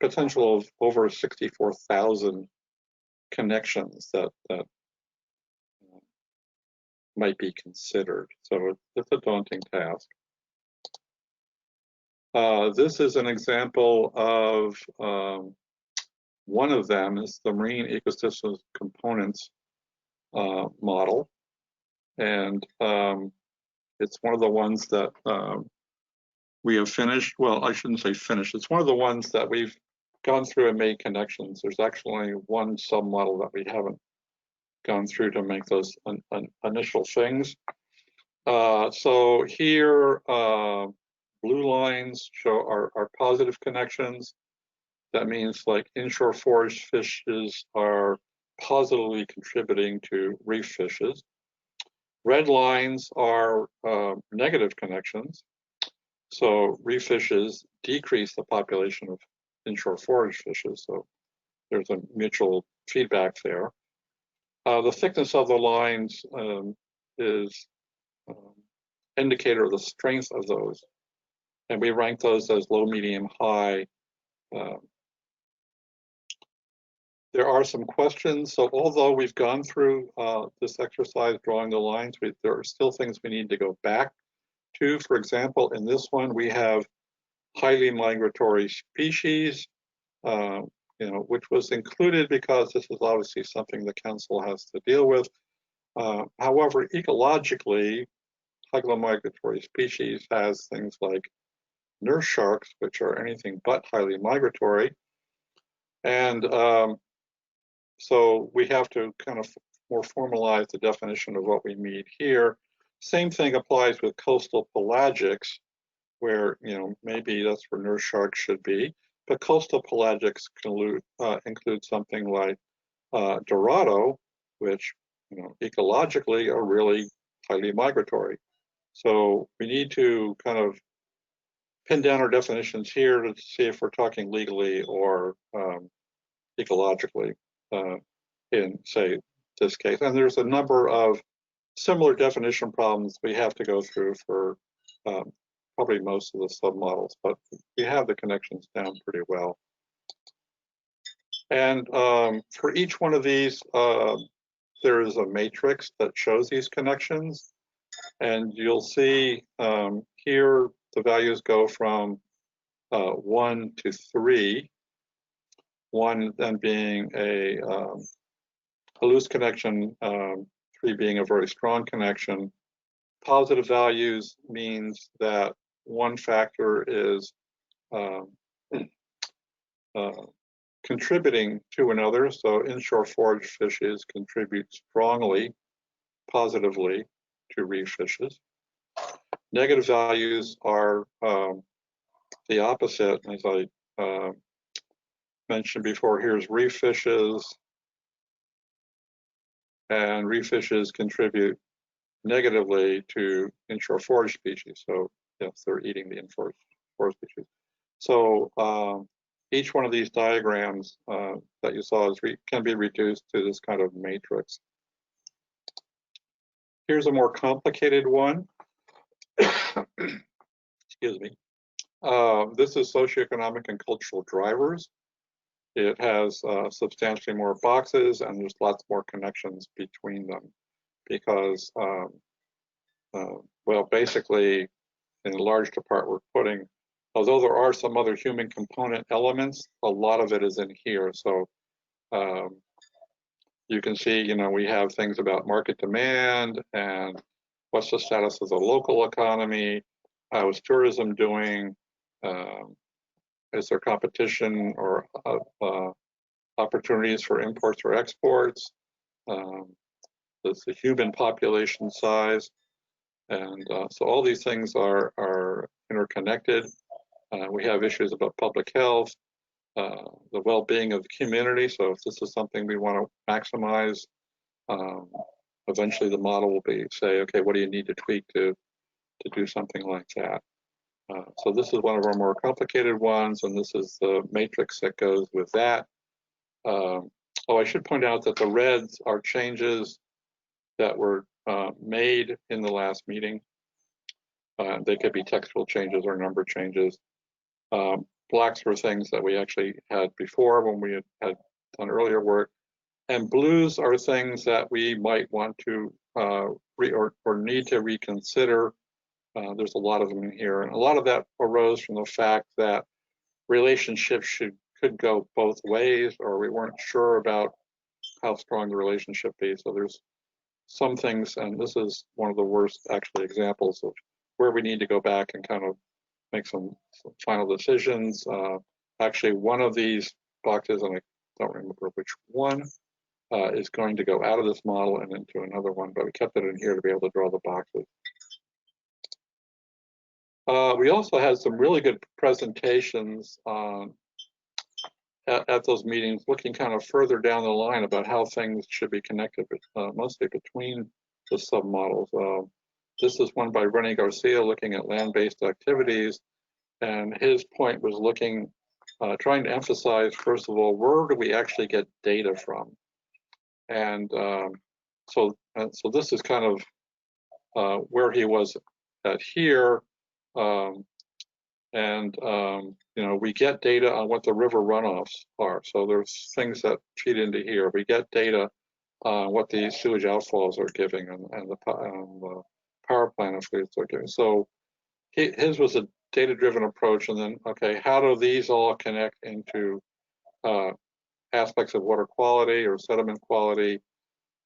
potential of over 64,000 connections that might be considered. So it's a daunting task. This is an example of one of them is the marine ecosystem components model, and it's one of the ones that we have finished. Well, I shouldn't say finished. It's one of the ones that we've gone through and made connections. There's actually only one sub-model that we haven't gone through to make those initial things. So here, blue lines show our positive connections. That means like inshore forage fishes are positively contributing to reef fishes. Red lines are negative connections. So reef fishes decrease the population of inshore forage fishes. So there's a mutual feedback there. The thickness of the lines is indicator of the strength of those. And we rank those as low, medium, high. There are some questions. So although we've gone through this exercise drawing the lines, there are still things we need to go back to. For example, in this one, we have highly migratory species, which was included because this is obviously something the council has to deal with. However, ecologically, highly migratory species has things like nurse sharks, which are anything but highly migratory. And so we have to kind of more formalize the definition of what we mean here. Same thing applies with coastal pelagics, where maybe that's where nurse sharks should be. But coastal pelagics include something like Dorado, which ecologically are really highly migratory. So we need to kind of pin down our definitions here to see if we're talking legally or ecologically in, say, this case. And there's a number of similar definition problems we have to go through for probably most of the submodels, but we have the connections down pretty well. And for each one of these, there is a matrix that shows these connections. And you'll see here the values go from 1 to 3. 1 then being a loose connection, 3 being a very strong connection. Positive values means that one factor is contributing to another. So inshore forage fishes contribute strongly, positively to reef fishes. Negative values are the opposite. As I mentioned before, here's reef fishes, and reef fishes contribute negatively to inshore forage species. So yes, they're eating the inshore forage species. So each one of these diagrams that you saw can be reduced to this kind of matrix. Here's a more complicated one. Excuse me. This is socioeconomic and cultural drivers. It has substantially more boxes, and there's lots more connections between them because, well, basically, in large part, we're putting, although there are some other human component elements, a lot of it is in here. So you can see, we have things about market demand and what's the status of the local economy, how is tourism doing, is there competition or opportunities for imports or exports, there's the human population size, and so all these things are interconnected. We have issues about public health, the well-being of the community. So if this is something we want to maximize, eventually the model will be say, okay, what do you need to tweak to do something like that? So this is one of our more complicated ones, and this is the matrix that goes with that. Oh, I should point out that the reds are changes that were made in the last meeting. They could be textual changes or number changes. Blacks were things that we actually had before when we had done earlier work. And blues are things that we might want to or need to reconsider. There's a lot of them in here. And a lot of that arose from the fact that relationships could go both ways, or we weren't sure about how strong the relationship be. So there's some things, and this is one of the worst actually examples of where we need to go back and kind of make some final decisions. Actually, one of these boxes, and I don't remember which one, is going to go out of this model and into another one, but we kept it in here to be able to draw the boxes. We also had some really good presentations at those meetings, looking kind of further down the line about how things should be connected, mostly between the submodels. This is one by Renny Garcia looking at land-based activities, and his point was looking, trying to emphasize, first of all, where do we actually get data from? And so this is kind of where he was at here. You know, we get data on what the river runoffs are. So there's things that feed into here. We get data on what the sewage outfalls are giving and the power plant effluents are giving. So his was a data-driven approach. And then, okay, how do these all connect into aspects of water quality or sediment quality,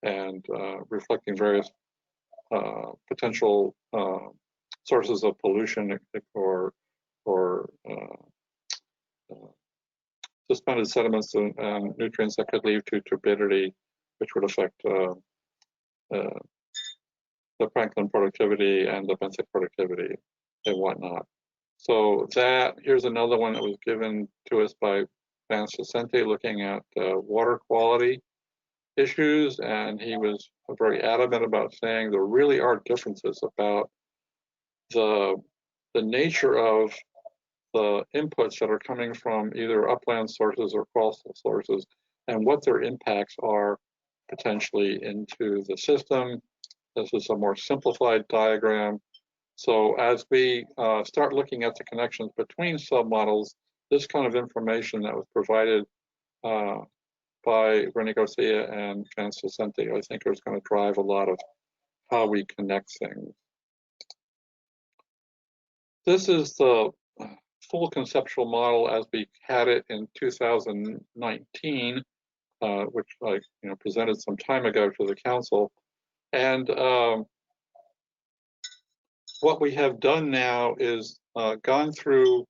and reflecting various potential sources of pollution or suspended sediments and nutrients that could lead to turbidity, which would affect the plankton productivity and the benthic productivity and whatnot. So here's another one that was given to us by Vance Vicente looking at water quality issues, and he was very adamant about saying there really are differences about the nature of the inputs that are coming from either upland sources or coastal sources and what their impacts are potentially into the system. This is a more simplified diagram. So as we start looking at the connections between submodels, this kind of information that was provided by Renny Garcia and Vance Vicente, I think is going to drive a lot of how we connect things. This is the full conceptual model as we had it in 2019, which I presented some time ago to the council. And what we have done now is gone through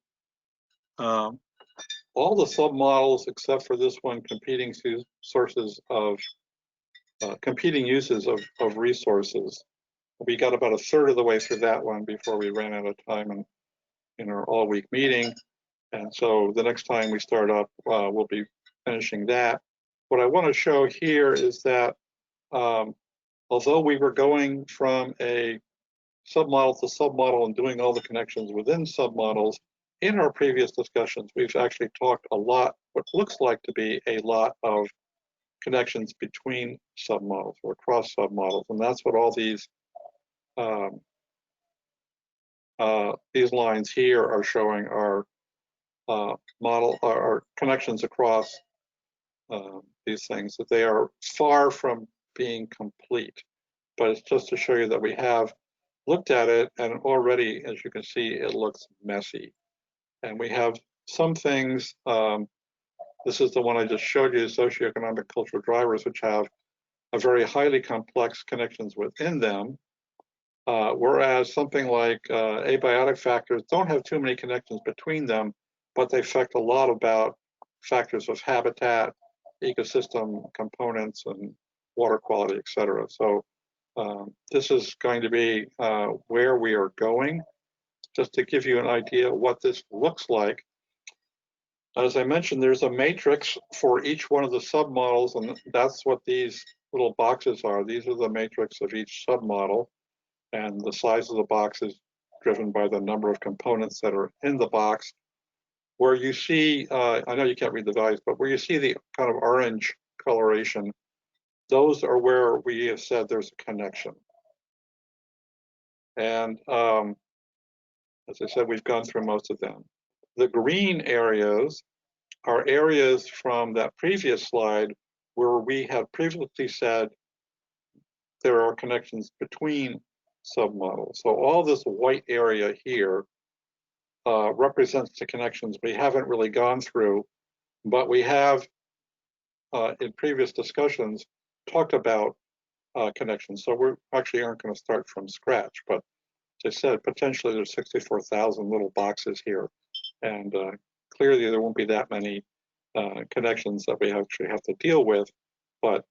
all the submodels except for this one, competing sources of competing uses of resources. We got about a third of the way through that one before we ran out of time in our all-week meeting. And so the next time we start up, we'll be finishing that. What I want to show here is that although we were going from a submodel to submodel and doing all the connections within submodels, in our previous discussions, we've actually talked a lot, what looks like to be a lot of connections between submodels or cross submodels. And that's what all these lines here are showing are are connections across these things, that they are far from being complete. But it's just to show you that we have looked at it, and already, as you can see, it looks messy. And we have some things, this is the one I just showed you, socioeconomic cultural drivers, which have a very highly complex connections within them. Whereas something like abiotic factors don't have too many connections between them, but they affect a lot about factors of habitat, ecosystem components, and water quality, et cetera. So this is going to be where we are going. Just to give you an idea of what this looks like. As I mentioned, there's a matrix for each one of the submodels, and that's what these little boxes are. These are the matrix of each submodel, and the size of the box is driven by the number of components that are in the box. Where you see, I know you can't read the values, but where you see the kind of orange coloration, those are where we have said there's a connection. And as I said, we've gone through most of them. The green areas are areas from that previous slide where we have previously said there are connections between submodels. So all this white area here represents the connections we haven't really gone through, but we have in previous discussions talked about connections. So we actually aren't going to start from scratch, but as I said, potentially there's 64,000 little boxes here, and clearly there won't be that many connections that we actually have to deal with, but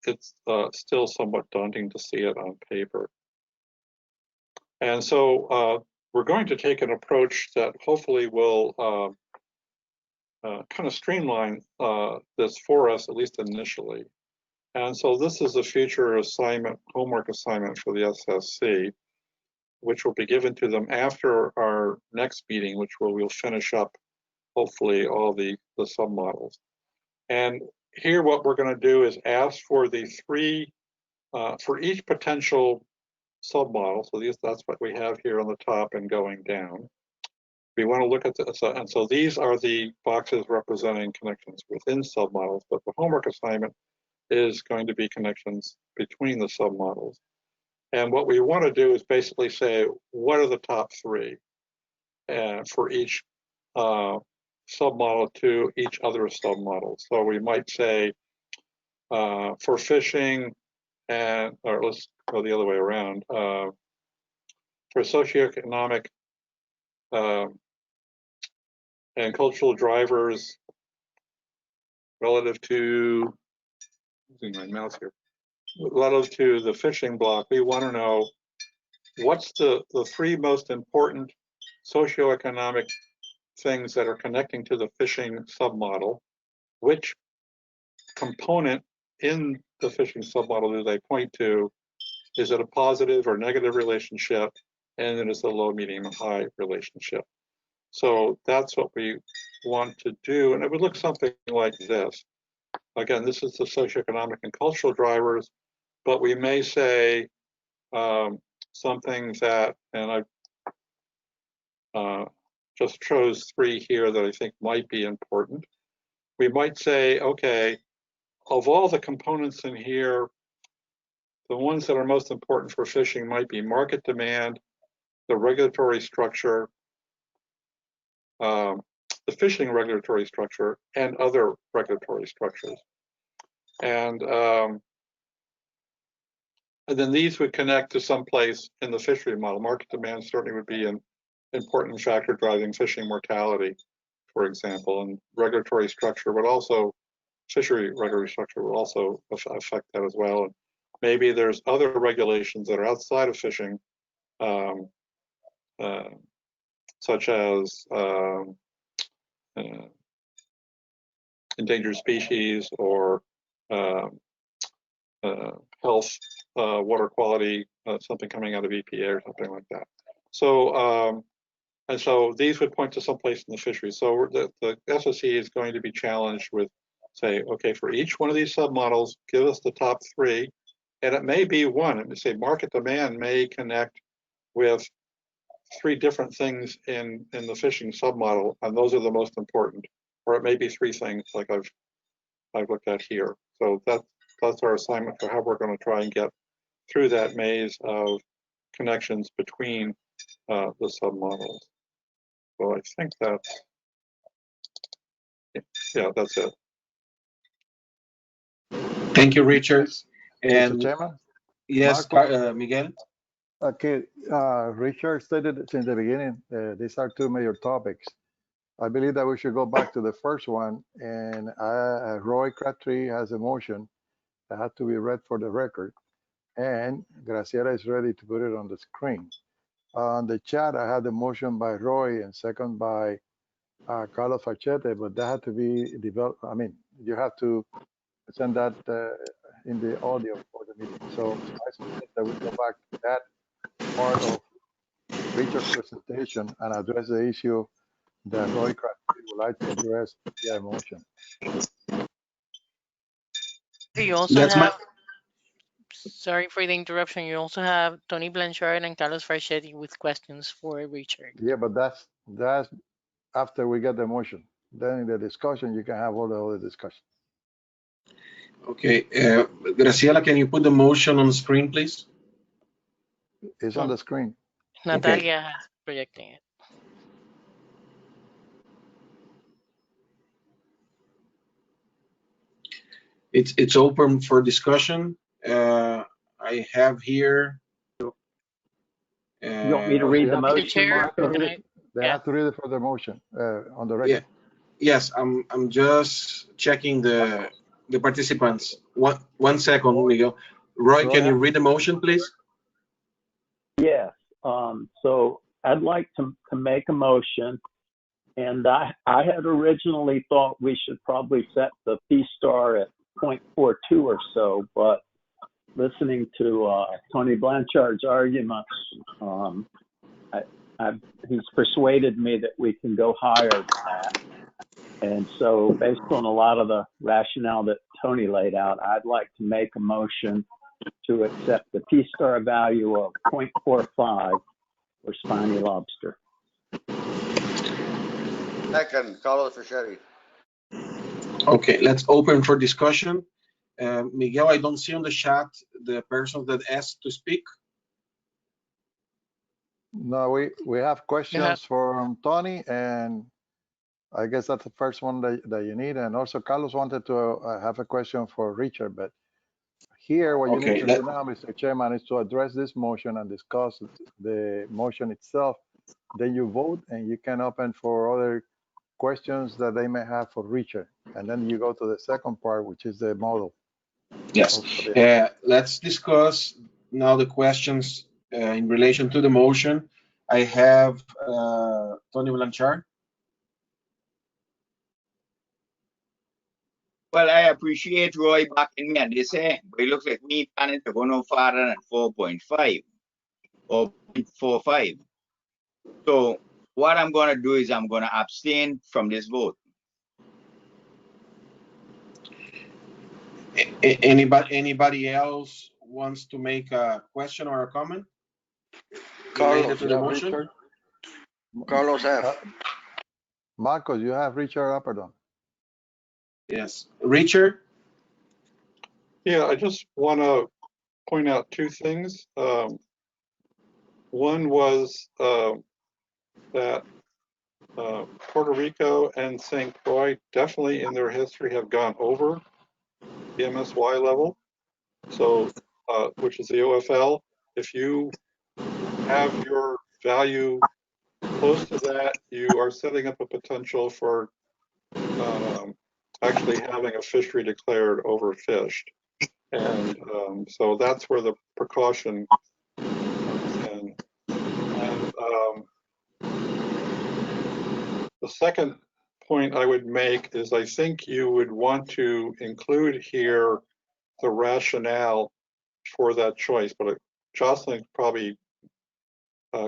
it's still somewhat daunting to see it on paper. And so we're going to take an approach that hopefully will kind of streamline this for us, at least initially. And so this is a future assignment, homework assignment for the SSC, which will be given to them after our next meeting, which we'll finish up, hopefully, all the submodels. And here what we're going to do is ask for the three, for each potential submodel, so that's what we have here on the top and going down. We want to look at this, and so these are the boxes representing connections within submodels, but the homework assignment is going to be connections between the submodels. And what we want to do is basically say, what are the top three for each submodel to each other submodel? So we might say for fishing, or let's go the other way around, for socioeconomic and cultural drivers relative to, using my mouse here, relative to the fishing block, we want to know what's the three most important socioeconomic things that are connecting to the fishing submodel. Which component in the fishing submodel do they point to? Is it a positive or negative relationship? And then it's a low, medium, and high relationship. So that's what we want to do. And it would look something like this. Again, this is the socioeconomic and cultural drivers, but we may say something that, and I just chose three here that I think might be important. We might say, okay, of all the components in here, the ones that are most important for fishing might be market demand, the regulatory structure, the fishing regulatory structure, and other regulatory structures. And then these would connect to some place in the fishery model. Market demand certainly would be an important factor driving fishing mortality, for example, and regulatory structure would also, fishery regulatory structure will also affect that as well. And maybe there's other regulations that are outside of fishing, such as endangered species or health, water quality, something coming out of EPA or something like that. So, and so these would point to someplace in the fishery. So the SSC is going to be challenged with, say, okay, for each one of these submodels, give us the top three. And it may be one, and say market demand may connect with three different things in the fishing submodel, and those are the most important. Or it may be three things like I've looked at here. So that's our assignment for how we're going to try and get through that maze of connections between the submodels. So I think that's, yeah, that's it. Thank you, Richard. And Mr. Chairman? yes, Miguel? Okay, Richard stated since the beginning, these are two major topics. I believe that we should go back to the first one, and Roy Crabtree has a motion that has to be read for the record, and Graciela is ready to put it on the screen. On the chat, I had the motion by Roy and second by Carlos Fachete, but that had to be developed. I mean, you have to send that in the audio for the meeting. So I suggest that we go back to that part of Richard's presentation and address the issue that Roy Crabtree would like to address via motion. You also That's my, have, sorry for the interruption, you also have Tony Blanchard and Carlos Farchetti with questions for Richard. Yeah, but that's after we get the motion. Then in the discussion, you can have all the other discussion. okay. Graciela, can you put the motion on the screen, please? It's on the screen. Natalia is projecting it. It's open for discussion. I have here. You want me to read the motion, Marco? They have to read it for the motion on the record. Yes, I'm just checking the participants. One second, Miguel. Roy, can you read the motion, please? Yes. So I'd like to make a motion, and I had originally thought we should probably set the P-star at 0.42 or so, but listening to Tony Blanchard's arguments, he's persuaded me that we can go higher than that. And so based on a lot of the rationale that Tony laid out, I'd like to make a motion to accept the P-star value of 0.45 for spiny lobster. Second, Carlos Farchetti. Okay, let's open for discussion. Miguel, I don't see on the chat the person that asked to speak. No, we have questions from Tony, and I guess that's the first one that you need. And also Carlos wanted to have a question for Richard, but here what you need to do now, Mr. Chairman, is to address this motion and discuss the motion itself. Then you vote, and you can open for other questions that they may have for Richard. And then you go to the second part, which is the model. Yes. Let's discuss now the questions in relation to the motion. I have Tony Blanchard. Well, I appreciate Roy backing me on this, but it looks like we planning to go no farther than 4.5 or 0.45. So what I'm going to do is I'm going to abstain from this vote. Anybody else wants to make a question or a comment related to the motion? Richard? Carlos F. Marcos, you have Richard Upperdon. Yes. Richard? Yeah, I just want to point out two things. One was that Puerto Rico and St. Croix definitely in their history have gone over the MSY level, so which is the OFL. If you have your value close to that, you are setting up a potential for actually having a fishery declared overfished. And so that's where the precaution comes in. And the second point I would make is I think you would want to include here the rationale for that choice, but Jocelyn probably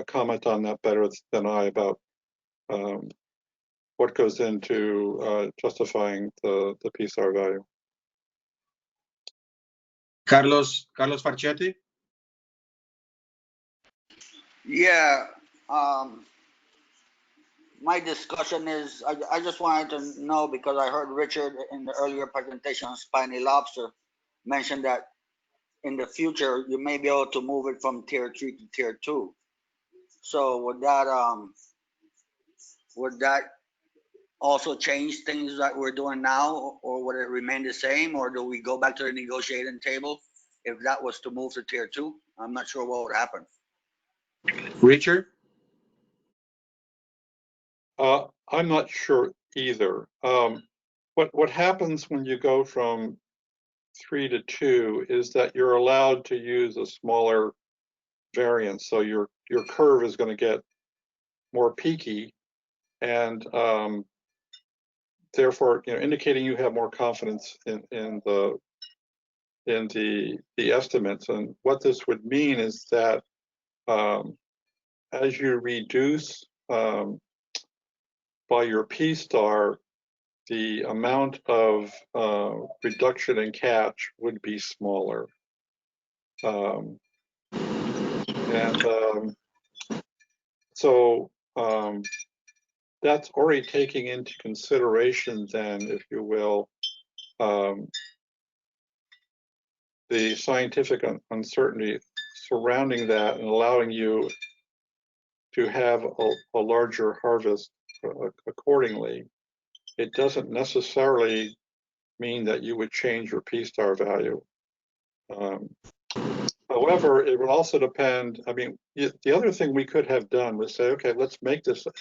comment on that better than I about what goes into justifying the PSAR value. Carlos Farchetti? Yeah, my discussion is, I just wanted to know, because I heard Richard in the earlier presentation on spiny lobster mention that in the future, you may be able to move it from tier 3 to tier 2. So would that also change things that we're doing now, or would it remain the same, or do we go back to the negotiating table if that was to move to tier 2? I'm not sure what would happen. Richard? I'm not sure either. What happens when you go from 3 to 2 is that you're allowed to use a smaller variance, so your curve is going to get more peaky, and therefore, indicating you have more confidence in the estimates. And what this would mean is that as you reduce by your P star, the amount of reduction in catch would be smaller. So that's already taking into consideration then, if you will, the scientific uncertainty surrounding that and allowing you to have a larger harvest accordingly. It doesn't necessarily mean that you would change your P star value. However, it would also depend. I mean, the other thing we could have done was say, okay, let's make this a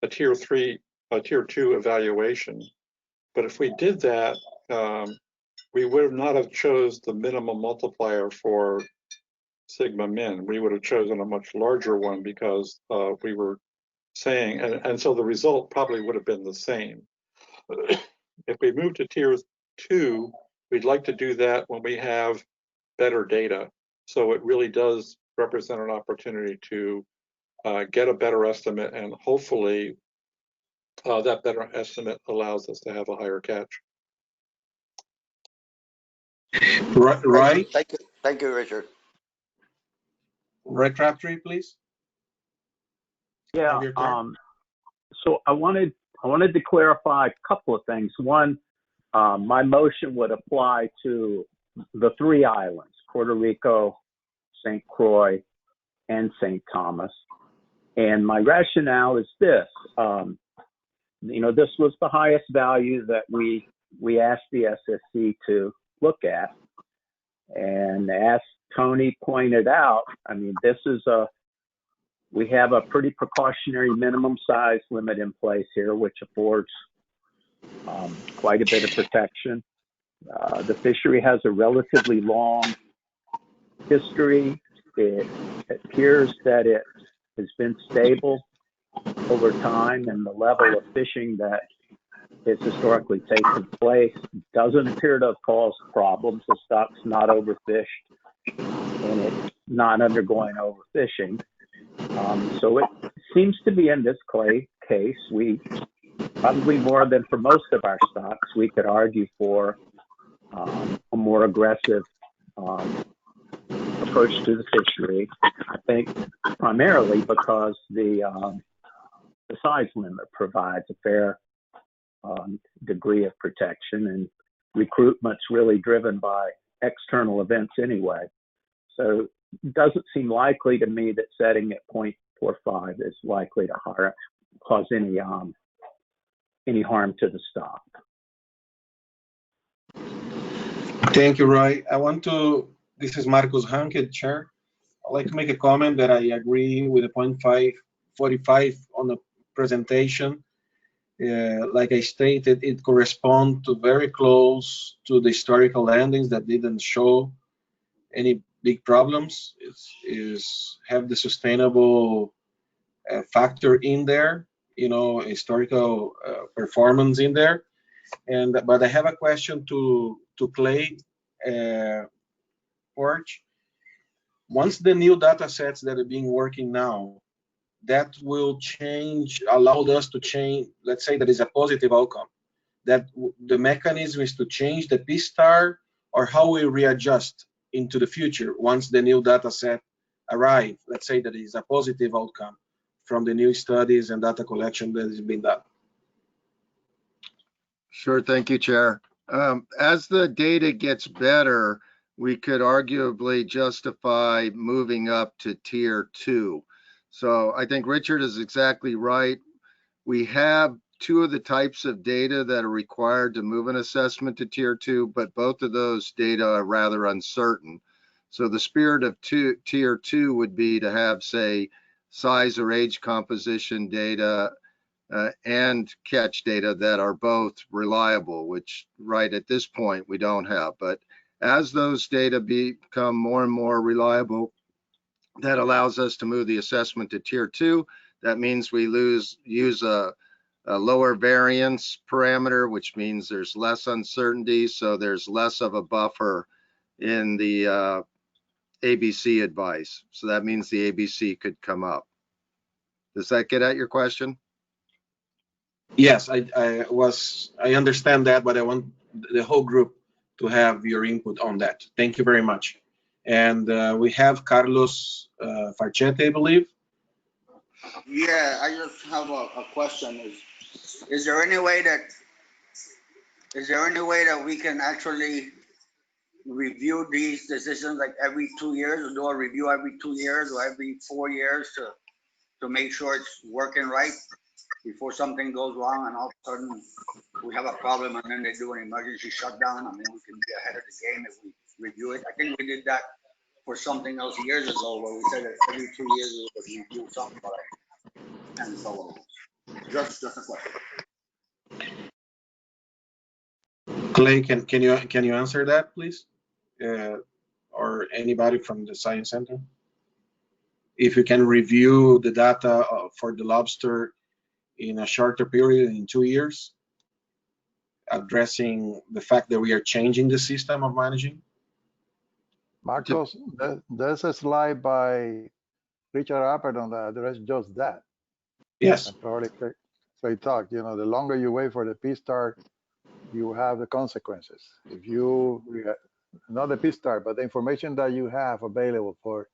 tier 3, a tier 2 evaluation. But if we did that, we would not have chose the minimum multiplier for sigma min. We would have chosen a much larger one because we were saying, and so the result probably would have been the same. If we move to tier 2, we'd like to do that when we have better data. So it really does represent an opportunity to get a better estimate, and hopefully that better estimate allows us to have a higher catch. Right. Thank you, Richard. Right, Crabtree, please. Yeah. So I wanted to clarify a couple of things. One, my motion would apply to the 3 islands: Puerto Rico, St. Croix, and St. Thomas. And my rationale is this. You know, this was the highest value that we asked the SSC to look at. And as Tony pointed out, I mean, we have a pretty precautionary minimum size limit in place here, which affords quite a bit of protection. The fishery has a relatively long history. It appears that it has been stable over time, and the level of fishing that has historically taken place doesn't appear to have caused problems. The stock's not overfished, and it's not undergoing overfishing. So it seems to be in this case, we probably more than for most of our stocks, we could argue for a more aggressive approach to the fishery. I think primarily because the size limit provides a fair degree of protection, and recruitment's really driven by external events anyway. So it doesn't seem likely to me that setting at 0.45 is likely to cause any harm to the stock. Thank you, Roy. This is Marcus Hanke, Chair. I'd like to make a comment that I agree with the 0.45 on the presentation. Like I stated, it corresponds to very close to the historical landings that didn't show any big problems. It's have the sustainable factor in there, you know, historical performance in there. But I have a question to Clay Porch. Once the new data sets that are being working now, that will change, allowed us to change, let's say that is a positive outcome, that the mechanism is to change the P star, or how we readjust into the future once the new data set arrive. Let's say that is a positive outcome from the new studies and data collection that has been done. Sure, thank you, Chair. As the data gets better, we could arguably justify moving up to tier 2. So I think Richard is exactly right. We have 2 of the types of data that are required to move an assessment to tier 2, but both of those data are rather uncertain. So the spirit of tier 2 would be to have, say, size or age composition data and catch data that are both reliable, which right at this point we don't have. But as those data become more and more reliable, that allows us to move the assessment to tier 2. That means we use a lower variance parameter, which means there's less uncertainty, so there's less of a buffer in the ABC advice. So that means the ABC could come up. Does that get at your question? Yes, I understand that, but I want the whole group to have your input on that. Thank you very much. And we have Carlos Farchete, I believe. Yeah, I just have a question. Is there any way that we can actually review these decisions like every 2 years, or do a review every 2 years or every 4 years to make sure it's working right before something goes wrong and all of a sudden we have a problem and then they do an emergency shutdown? I mean, we can be ahead of the game if we review it. I think we did that for something else years ago where we said that every 2 years we would review something, but I can't follow it. Just a question. Clay, can you answer that, please? Or anybody from the Science Center? If you can review the data for the lobster in a shorter period, in 2 years, addressing the fact that we are changing the system of managing? Marcos, there's a slide by Richard Appert on that address just that. Yes. And probably Clay talked, the longer you wait for the P-start, you have the consequences. If you, not the P-start, but the information that you have available for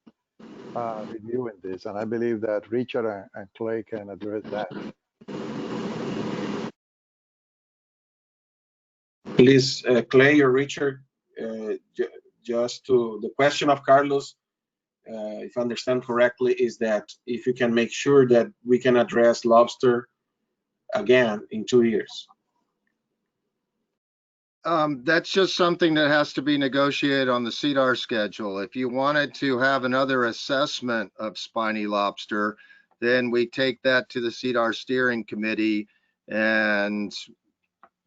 reviewing this. And I believe that Richard and Clay can address that. Please, Clay or Richard, just to the question of Carlos, if I understand correctly, is that if you can make sure that we can address lobster again in 2 years. That's just something that has to be negotiated on the CDAR schedule. If you wanted to have another assessment of spiny lobster, then we take that to the CDAR steering committee and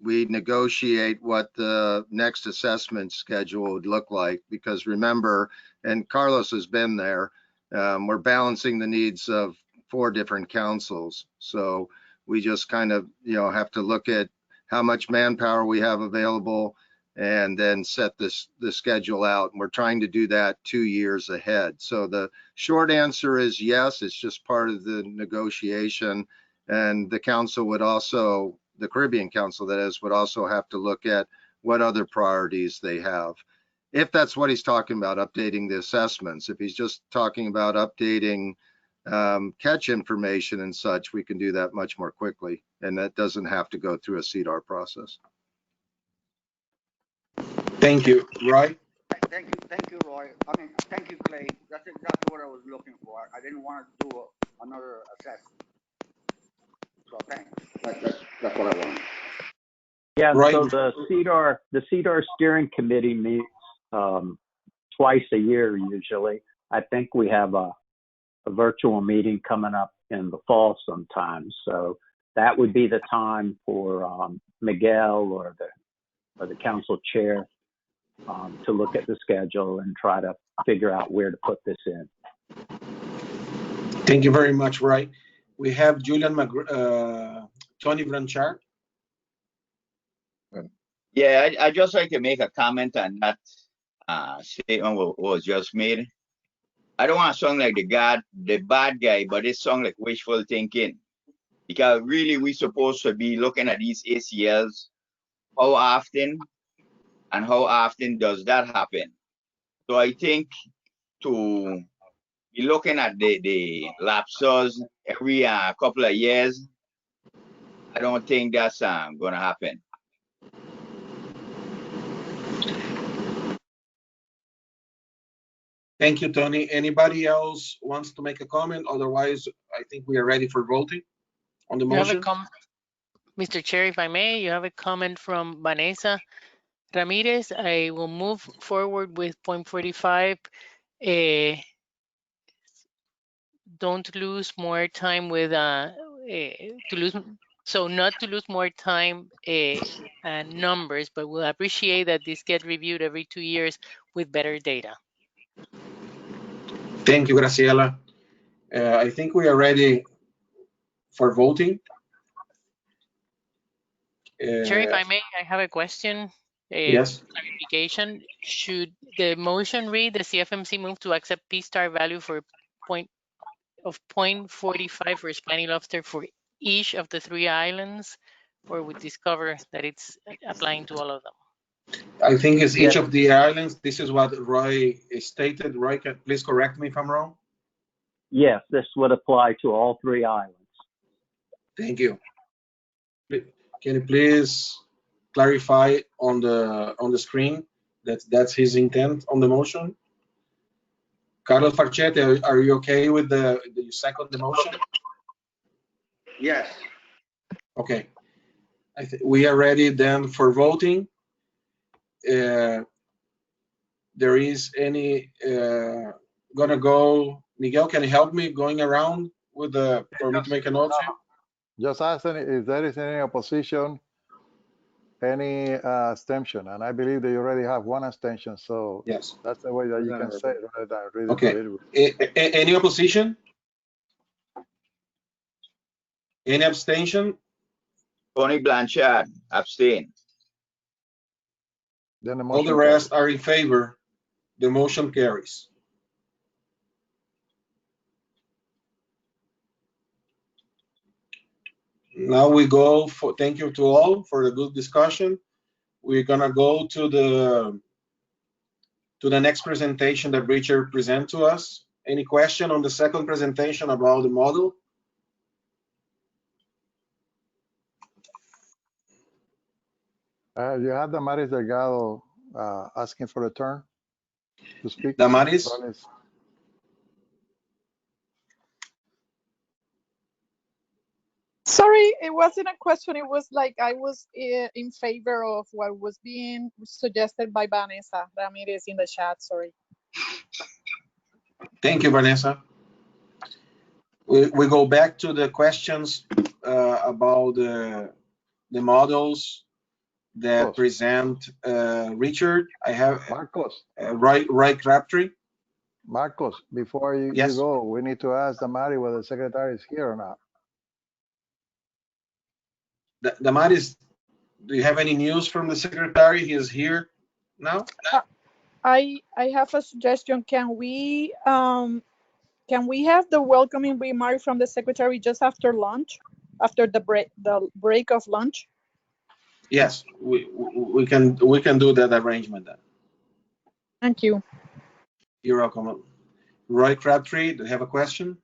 we negotiate what the next assessment schedule would look like. Because remember, and Carlos has been there, we're balancing the needs of 4 different councils. So we just kind of, have to look at how much manpower we have available and then set the schedule out. And we're trying to do that 2 years ahead. So the short answer is yes, it's just part of the negotiation. And the council would also, the Caribbean Council that is, would also have to look at what other priorities they have. If that's what he's talking about, updating the assessments. If he's just talking about updating catch information and such, we can do that much more quickly. And that doesn't have to go through a CDAR process. Thank you. Roy? Thank you, Roy. I mean, thank you, Clay. That's exactly what I was looking for. I didn't want to do another assessment. So thanks. That's what I wanted. Yeah, Right. so the CDAR steering committee meets twice a year usually. I think we have a virtual meeting coming up in the fall sometime. So that would be the time for Miguel or the council chair to look at the schedule and try to figure out where to put this in. Thank you very much, Roy. We have Tony Blanchard. Yeah, I just like to make a comment on that statement what was just made. I don't want to sound like the bad guy, but it sounds like wishful thinking. Because really, we're supposed to be looking at these ACLs, how often and how often does that happen? So I think to be looking at the lapses every couple of years, I don't think that's going to happen. Thank you, Tony. Anybody else wants to make a comment? Otherwise, I think we are ready for voting on the motion. Mr. Chair, if I may, you have a comment from Vanessa Ramirez. I will move forward with point 45. Don't lose more time with not to lose more time and numbers, but we'll appreciate that this get reviewed every 2 years with better data. Thank you, Graciela. I think we are ready for voting. Chair, if I may, I have a question. Yes. Clarification. Should the motion read the CFMC move to accept P-star value for of 0.45 for spiny lobster for each of the 3 islands, or we discover that it's applying to all of them? I think it's each Yes. of the islands. This is what Roy stated. Roy, please correct me if I'm wrong. Yes, this would apply to all 3 islands. Thank you. Can you please clarify on the screen that that's his intent on the motion? Carlos Farchete, are you okay with the second the motion? Yes. Okay. We are ready then for voting. There is any gonna go, Miguel, can you help me going around with the, for me to make a note here? Just ask if there is any opposition, any abstention, and I believe that you already have 1 abstention, so yes, that's the way that you can say it rather than read it. Okay. Any opposition? Any abstention? Tony Blanchard, abstain. Then the All the rest are in favor. The motion carries. Now we go for, thank you to all for the good discussion. We're gonna go to the next presentation that Richard present to us. Any question on the second presentation about the model? You have Damaris Delgado asking for a turn to speak. Damaris? Sorry, it wasn't a question. It was like I was in favor of what was being suggested by Vanessa Ramirez in the chat. Sorry. Thank you, Vanessa. We go back to the questions about the models that present Richard. I have Marcos. Roy Crabtree. Marcos, before you go, we need to ask Damaris whether the secretary is here or not. Damaris, do you have any news from the secretary? He is here now. I have a suggestion. Can we have the welcoming remark from the secretary just after lunch, after the break of lunch? Yes, we can do that arrangement then. Thank you. You're welcome. Roy Crabtree, do you have a question?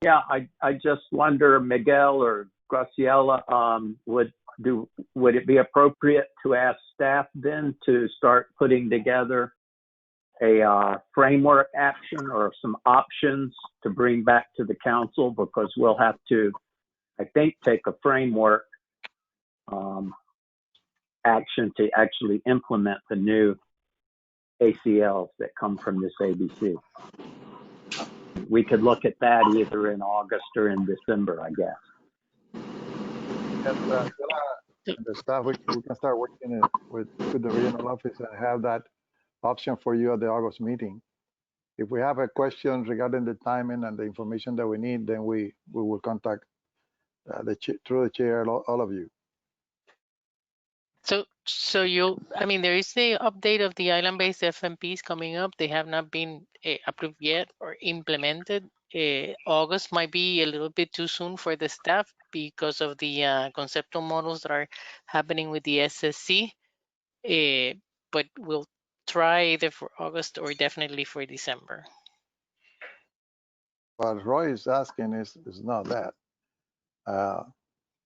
Yeah, I just wonder, Miguel or Graciela, would it be appropriate to ask staff then to start putting together a framework action or some options to bring back to the council, because we'll have to, I think, take a framework action to actually implement the new ACLs that come from this ABC. We could look at that either in August or in December, I guess. The staff, we can start working with the regional office and have that option for you at the August meeting. If we have a question regarding the timing and the information that we need, then we will contact through the chair, all of you. So I mean, there is the update of the island-based FMPs coming up. They have not been approved yet or implemented. August might be a little bit too soon for the staff because of the conceptual models that are happening with the SSC. But we'll try either for August or definitely for December. What Roy is asking is not that.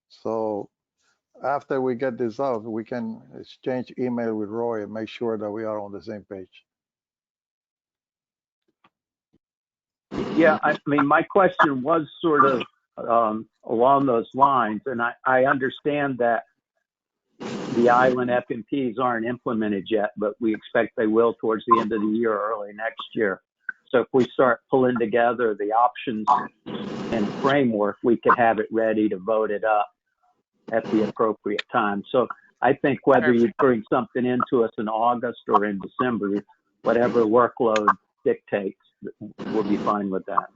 So after we get this out, we can exchange email with Roy and make sure that we are on the same page. Yeah, I mean, my question was sort of along those lines, and I understand that the island FMPs aren't implemented yet, but we expect they will towards the end of the year or early next year. So if we start pulling together the options and framework, we could have it ready to vote it up at the appropriate time. So I think whether you bring something into us in August or in December, whatever workload dictates, we'll be fine with that.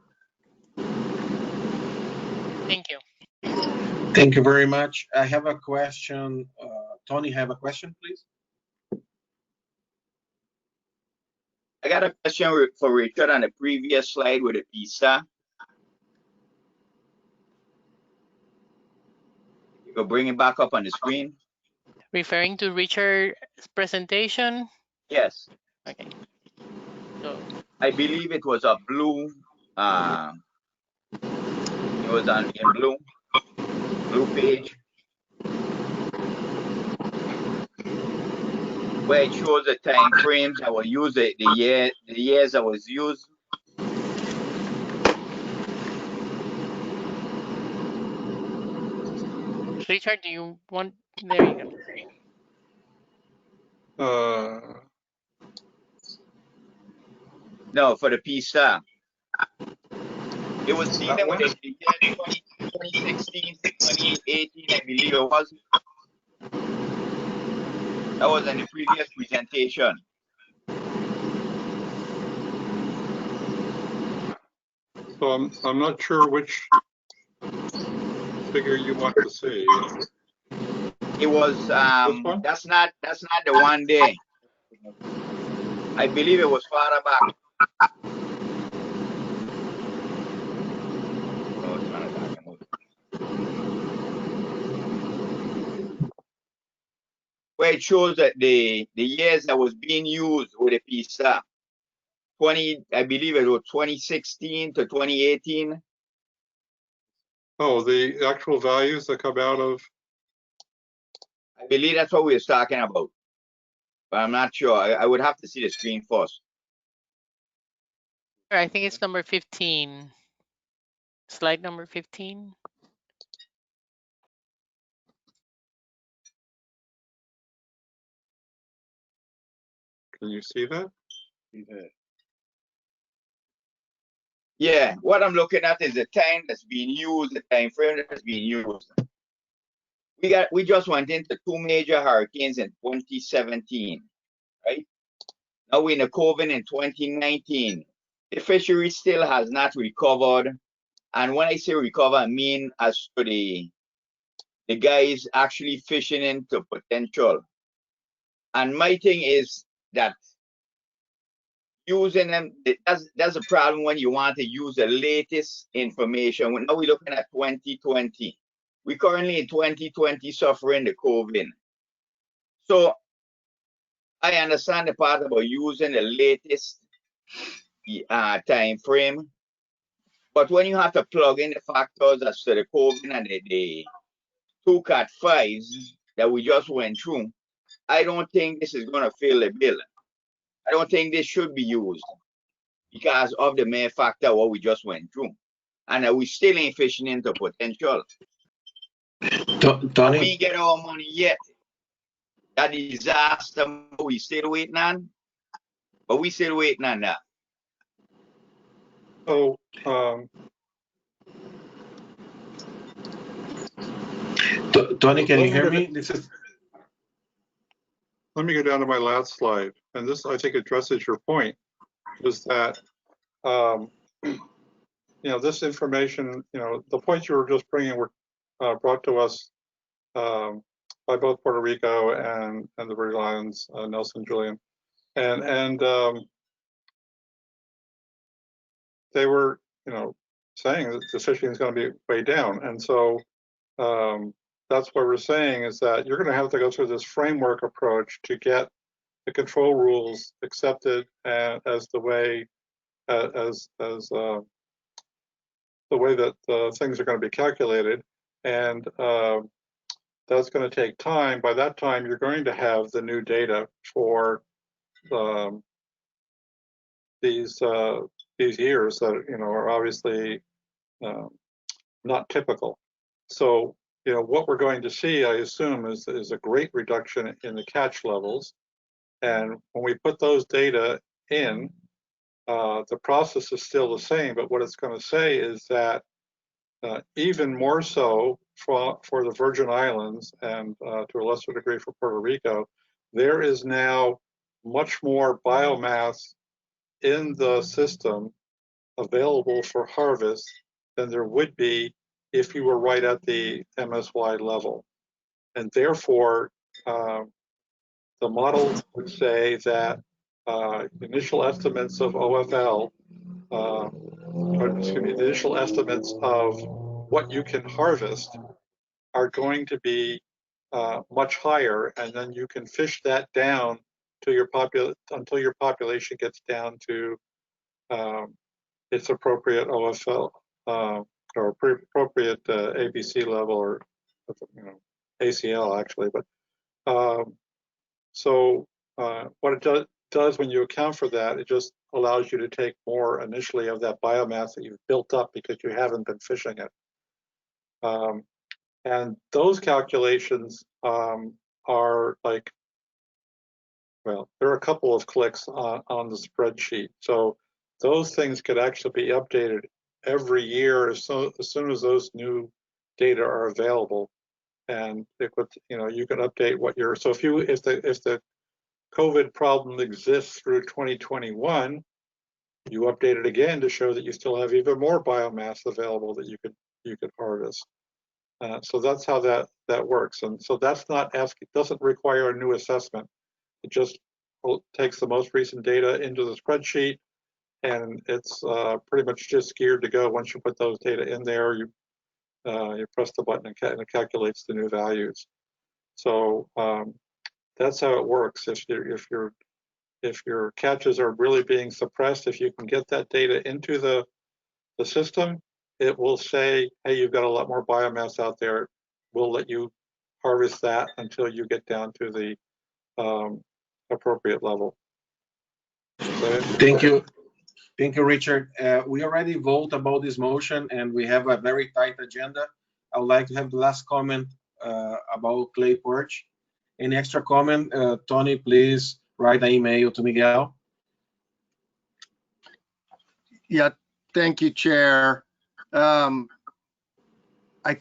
Thank you. Thank you very much. I have a question. Tony, have a question, please? I got a question for Richard on the previous slide with the PISA. You can bring it back up on the screen. Referring to Richard's presentation? Yes. Okay. So I believe it was a blue, it was in blue page, where it shows the time frames I will use, the years I was used. Richard, do you want, there you go. No, for the PISA. It was seen that when the year 2016 to 2018, I believe it was. That was in the previous presentation. So I'm not sure which figure you want to see. It was that's not the one there. I believe it was farther back. No, it's not back. Where it shows that the years that was being used with the PISA. I believe it was 2016 to 2018. Oh, the actual values that come out of? I believe that's what we were talking about, but I'm not sure. I would have to see the screen first. I think it's number 15. Slide number 15. Can you see that? Yeah, what I'm looking at is the time that's being used, the time frame that's being used. We just went into 2 major hurricanes in 2017, right? Now we're in a COVID in 2019. The fishery still has not recovered. And when I say recover, I mean as to the guys actually fishing into potential. And my thing is that using them, that's a problem when you want to use the latest information. Now we're looking at 2020. We're currently in 2020 suffering the COVID. So I understand the part about using the latest time frame, but when you have to plug in the factors as to the COVID and the 2 Cat 5s that we just went through, I don't think this is going to fill the bill. I don't think this should be used because of the mere factor what we just went through. And we still ain't fishing into potential. Tony? We get our money yet. That disaster, we still waiting on. But we still waiting on that. So, Tony, can you hear me? Let me go down to my last slide. And this, I think, addresses your point, is that, you know, this information, you know, the points you were just bringing were brought to us by both Puerto Rico and the Virgin Islands, Nelson, Julian. And they were, you know, saying that the fishing is going to be way down. And so that's what we're saying is that you're going to have to go through this framework approach to get the control rules accepted as the way the way that things are going to be calculated, and that's going to take time. By that time, you're going to have the new data for these years that, you know, are obviously not typical. So, you know, what we're going to see, I assume, is a great reduction in the catch levels. And when we put those data in, the process is still the same, but what it's going to say is that even more so for the Virgin Islands and to a lesser degree for Puerto Rico, there is now much more biomass in the system available for harvest than there would be if you were right at the MSY level. And therefore, the model would say that initial estimates of OFL, or excuse me, the initial estimates of what you can harvest are going to be much higher, and then you can fish that down to your until your population gets down to its appropriate OFL or appropriate ABC level, or ACL actually. But what it does when you account for that, it just allows you to take more initially of that biomass that you've built up because you haven't been fishing it. And those calculations are like, well, there are a couple of clicks on the spreadsheet. So those things could actually be updated every year as soon as those new data are available. And it would, you can update what you're, so if the COVID problem exists through 2021, you update it again to show that you still have even more biomass available that you could harvest. So that's how that works. And so that's not asking, doesn't require a new assessment. It just takes the most recent data into the spreadsheet, and it's pretty much just geared to go. Once you put those data in there, you press the button and it calculates the new values. So that's how it works. If your catches are really being suppressed, if you can get that data into the system, it will say, hey, you've got a lot more biomass out there. We'll let you harvest that until you get down to the appropriate level. Thank you. Thank you, Richard. We already voted about this motion, and we have a very tight agenda. I would like to have the last comment about clay perch. Any extra comment? Tony, please write an email to Miguel. Yeah, thank you, Chair. I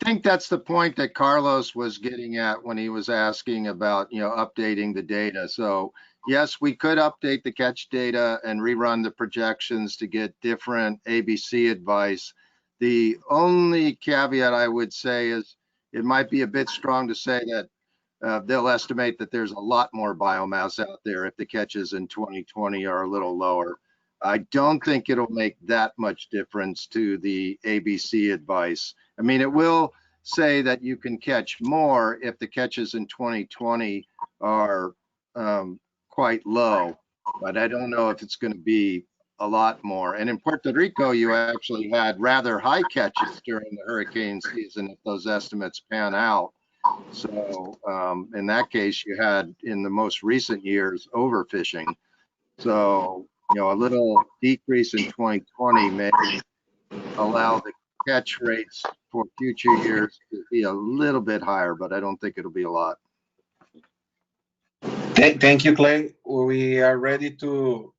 think that's the point that Carlos was getting at when he was asking about, updating the data. So yes, we could update the catch data and rerun the projections to get different ABC advice. The only caveat I would say is it might be a bit strong to say that they'll estimate that there's a lot more biomass out there if the catches in 2020 are a little lower. I don't think it'll make that much difference to the ABC advice. I mean, it will say that you can catch more if the catches in 2020 are quite low, but I don't know if it's going to be a lot more. And in Puerto Rico, you actually had rather high catches during the hurricane season if those estimates pan out. So in that case, you had in the most recent years overfishing. So, a little decrease in 2020 may allow the catch rates for future years to be a little bit higher, but I don't think it'll be a lot. Thank you, Clay. We are ready to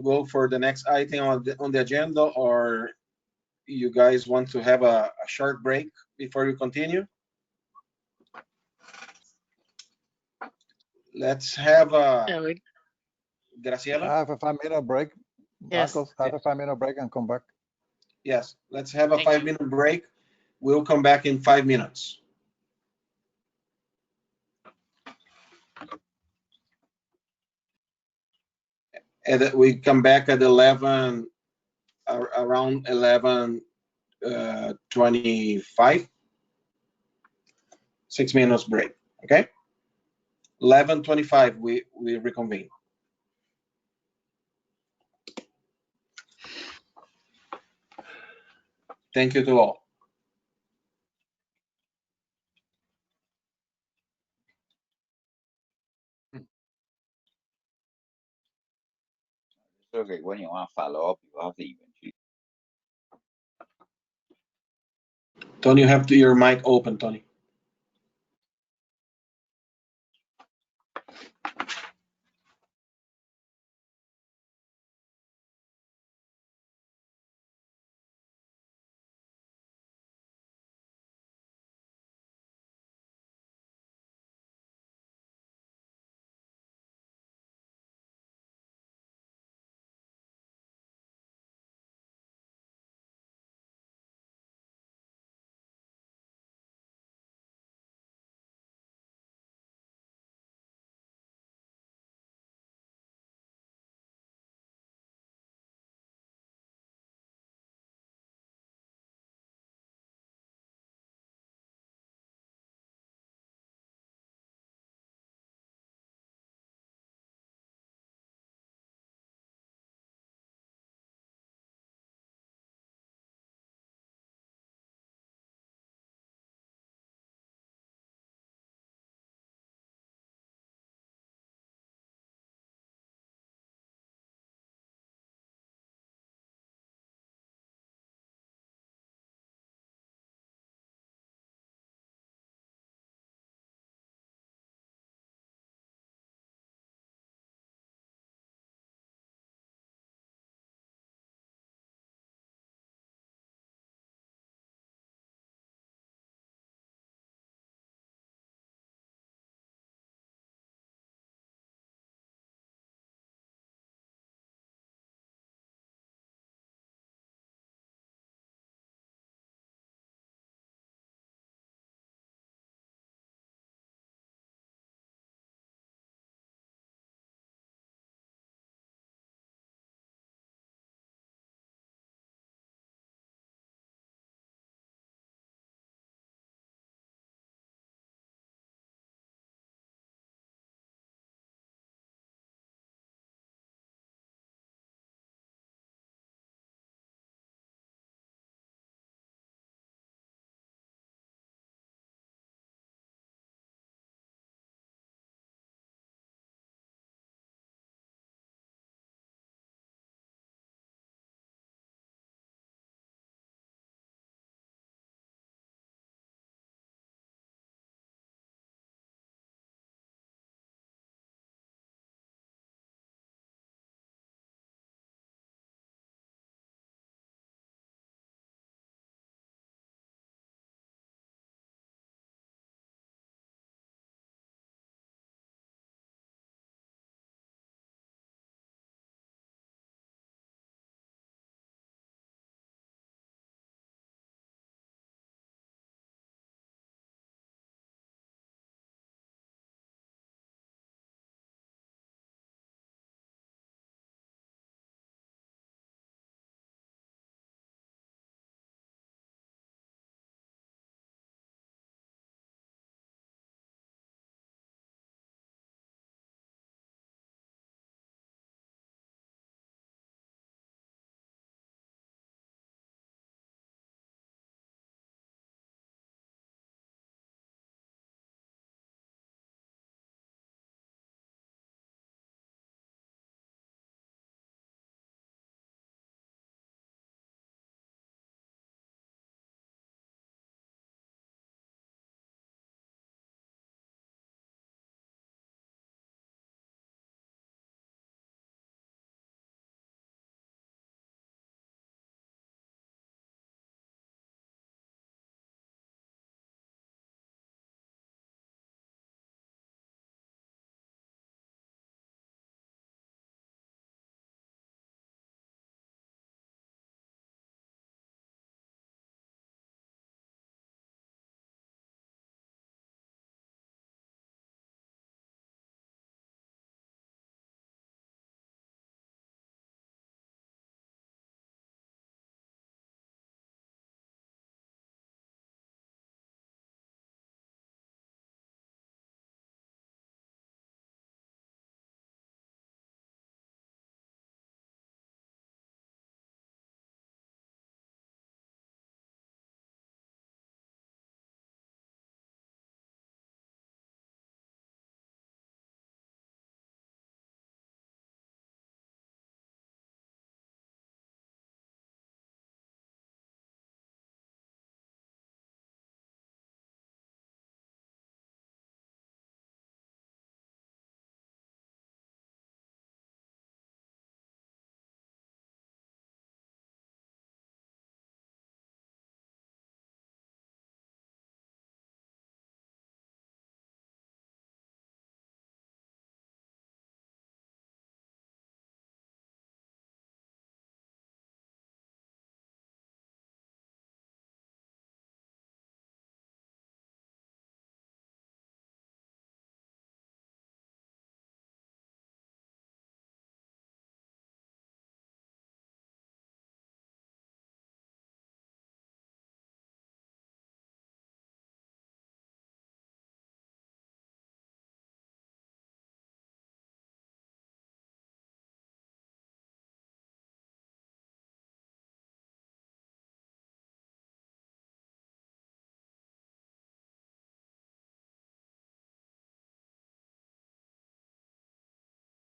go for the next item on the agenda, or you guys want to have a short break before we continue? Let's have a Graciela. Have a 5-minute break. Yes. Marcos, have a 5-minute break and come back. Yes, let's have a 5-minute break. We'll come back in 5 minutes. And we come back at around 11:25. 6 minutes break. Okay. 11:25. We reconvene. Thank you to all. Okay, when you want to follow up, you have to even. Tony, you have your mic open, Tony.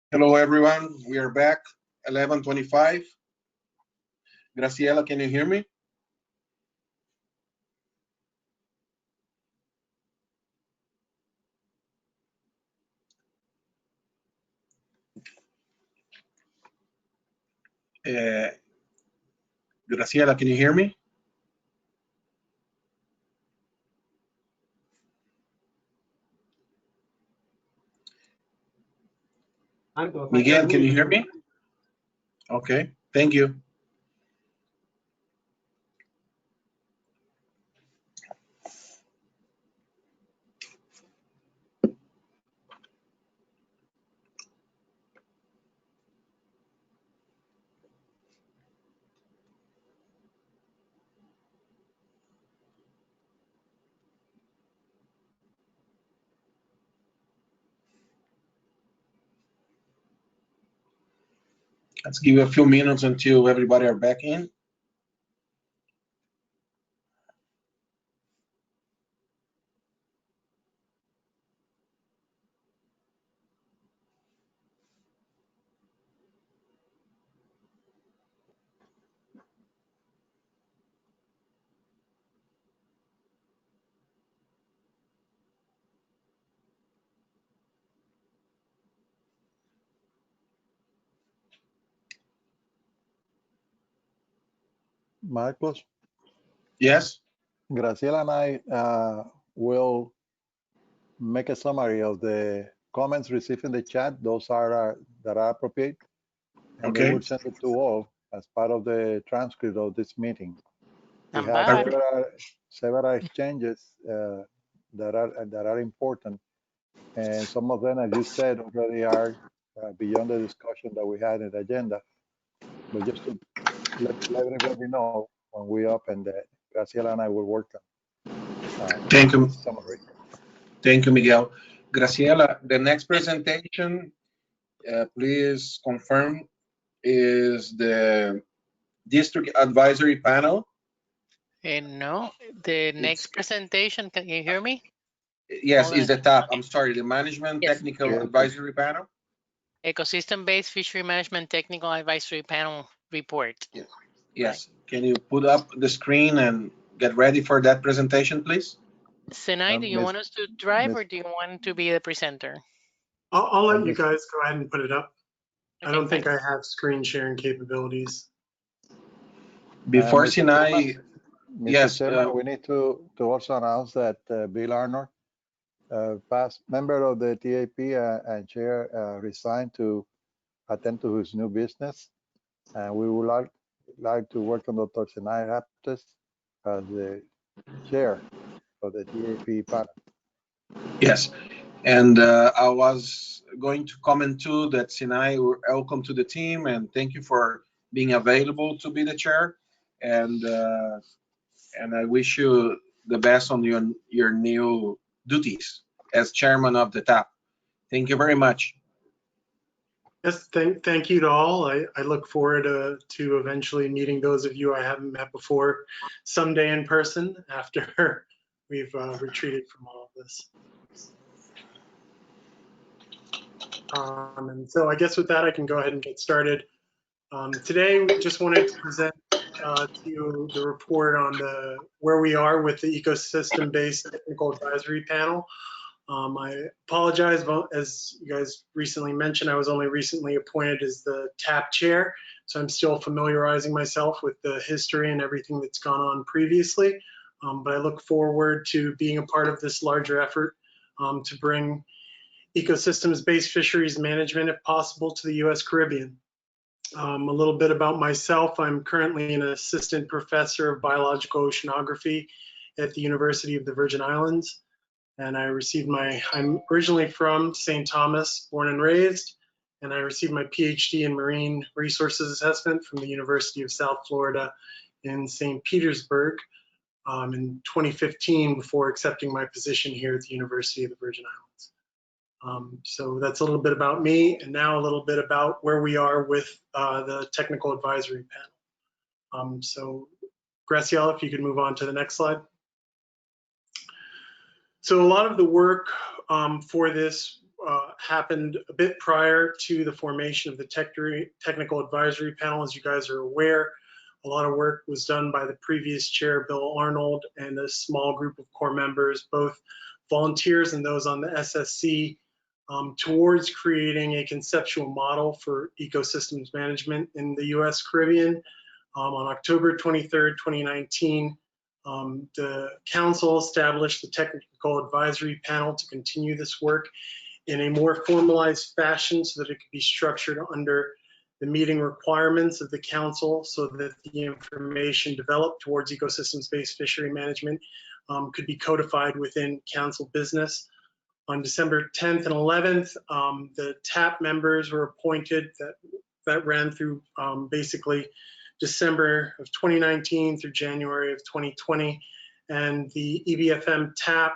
Hello, everyone. We are back, 11:25. Graciela, can you hear me? Graciela, can you hear me? Miguel, can you hear me? Okay, thank you. Let's give it a few minutes until everybody are back in. Marcos, Yes. Graciela and I will make a summary of the comments received in the chat. Those are that are appropriate, and Okay. then we'll send it to all as part of the transcript of this meeting. We I'm have back. several exchanges that are important, and some of them, as you said, already are beyond the discussion that we had in the agenda. But just to let everybody know, when we open that, Graciela and I will work on Thank you. this summary. Thank you, Miguel. Graciela, the next presentation, please confirm, is the District Advisory Panel. No, the next presentation, can you hear me? Yes, is the top. I'm sorry, the Management Yes. Technical Advisory Panel. Ecosystem-based fishery management technical advisory panel report. Yes. Can you put up the screen and get ready for that presentation, please? Senai, do you want us to drive or do you want to be the presenter? I'll let you guys go ahead and put it up. Okay, I don't think I have screen sharing capabilities. Before Mr. Sinai, yes. Chairman, we need to also announce that Bill Arnold, past member of the TAP and chair, resigned to attend to his new business. And we would like to welcome Dr. Sinai Raptes as the chair of the TAP panel. Yes, and I was going to comment too that Sinai, welcome to the team and thank you for being available to be the chair. And I wish you the best on your new duties as chairman of the TAP. Thank you very much. Yes, thank you to all. I look forward to eventually meeting those of you I haven't met before someday in person after we've retreated from all of this. And so I guess with that, I can go ahead and get started. Today, we just wanted to present to you the report on where we are with the ecosystem-based technical advisory panel. I apologize, as you guys recently mentioned, I was only recently appointed as the TAP chair, so I'm still familiarizing myself with the history and everything that's gone on previously. But I look forward to being a part of this larger effort to bring ecosystems-based fisheries management, if possible, to the U.S. Caribbean. A little bit about myself. I'm currently an assistant professor of biological oceanography at the University of the Virgin Islands. And I'm originally from St. Thomas, born and raised, and I received my PhD in marine resources assessment from the University of South Florida in St. Petersburg in 2015 before accepting my position here at the University of the Virgin Islands. So that's a little bit about me, and now a little bit about where we are with the technical advisory panel. So Graciela, if you could move on to the next slide. So a lot of the work for this happened a bit prior to the formation of the technical advisory panel. As you guys are aware, a lot of work was done by the previous chair, Bill Arnold, and a small group of core members, both volunteers and those on the SSC, towards creating a conceptual model for ecosystems management in the U.S. Caribbean. On October 23rd, 2019, the council established the technical advisory panel to continue this work in a more formalized fashion so that it could be structured under the meeting requirements of the council, so that the information developed towards ecosystems-based fishery management could be codified within council business. On December 10th and 11th, the TAP members were appointed that ran through basically December of 2019 through January of 2020, and the EBFM TAP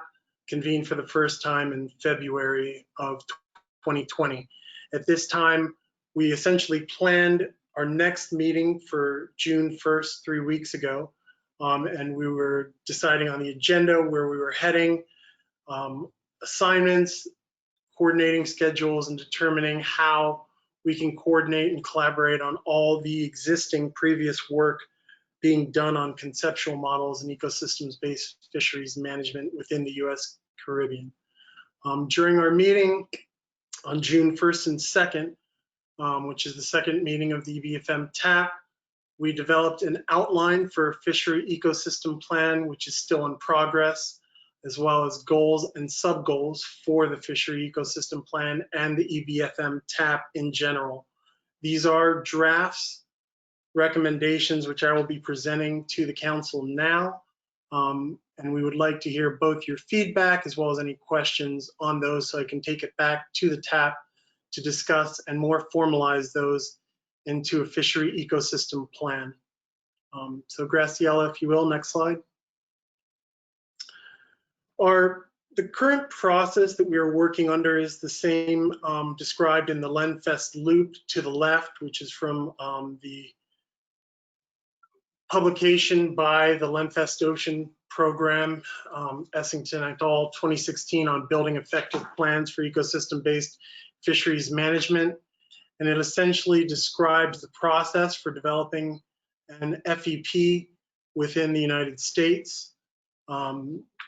convened for the first time in February of 2020. At this time, we essentially planned our next meeting for June 1st, 3 weeks ago, and we were deciding on the agenda, where we were heading, assignments, coordinating schedules, and determining how we can coordinate and collaborate on all the existing previous work being done on conceptual models and ecosystems-based fisheries management within the U.S. Caribbean. During our meeting on June 1st and 2nd, which is the second meeting of the EBFM TAP, we developed an outline for a fishery ecosystem plan, which is still in progress, as well as goals and sub-goals for the fishery ecosystem plan and the EBFM TAP in general. These are drafts, recommendations, which I will be presenting to the council now. And we would like to hear both your feedback as well as any questions on those, so I can take it back to the TAP to discuss and more formalize those into a fishery ecosystem plan. So Graciela, if you will, next slide. The current process that we are working under is the same described in the Lenfest loop to the left, which is from the publication by the Lenfest Ocean Program, Essington et al. 2016 on building effective plans for ecosystem-based fisheries management. And it essentially describes the process for developing an FEP within the United States.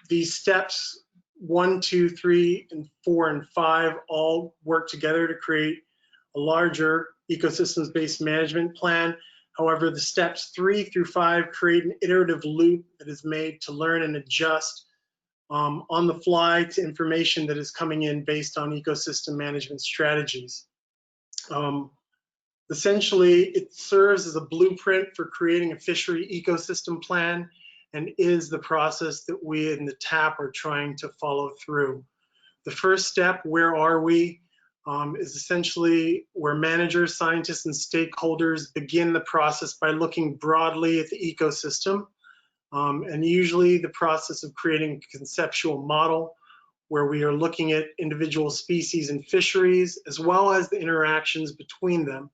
These steps 1, 2, 3, and 4, and 5 all work together to create a larger ecosystems-based management plan. However, the steps 3 through 5 create an iterative loop that is made to learn and adjust on the fly to information that is coming in based on ecosystem management strategies. Essentially, it serves as a blueprint for creating a fishery ecosystem plan, and is the process that we in the TAP are trying to follow through. The first step, where are we, is essentially where managers, scientists, and stakeholders begin the process by looking broadly at the ecosystem. And usually the process of creating a conceptual model where we are looking at individual species and fisheries, as well as the interactions between them,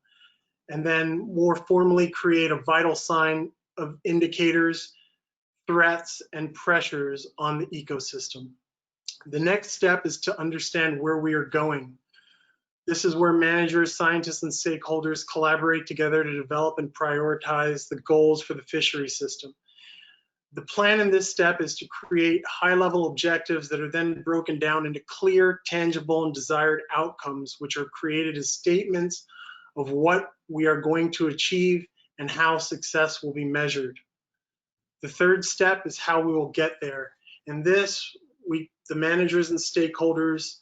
and then more formally create a vital sign of indicators, threats, and pressures on the ecosystem. The next step is to understand where we are going. This is where managers, scientists, and stakeholders collaborate together to develop and prioritize the goals for the fishery system. The plan in this step is to create high-level objectives that are then broken down into clear, tangible, and desired outcomes, which are created as statements of what we are going to achieve and how success will be measured. The third step is how we will get there. In this, the managers and stakeholders,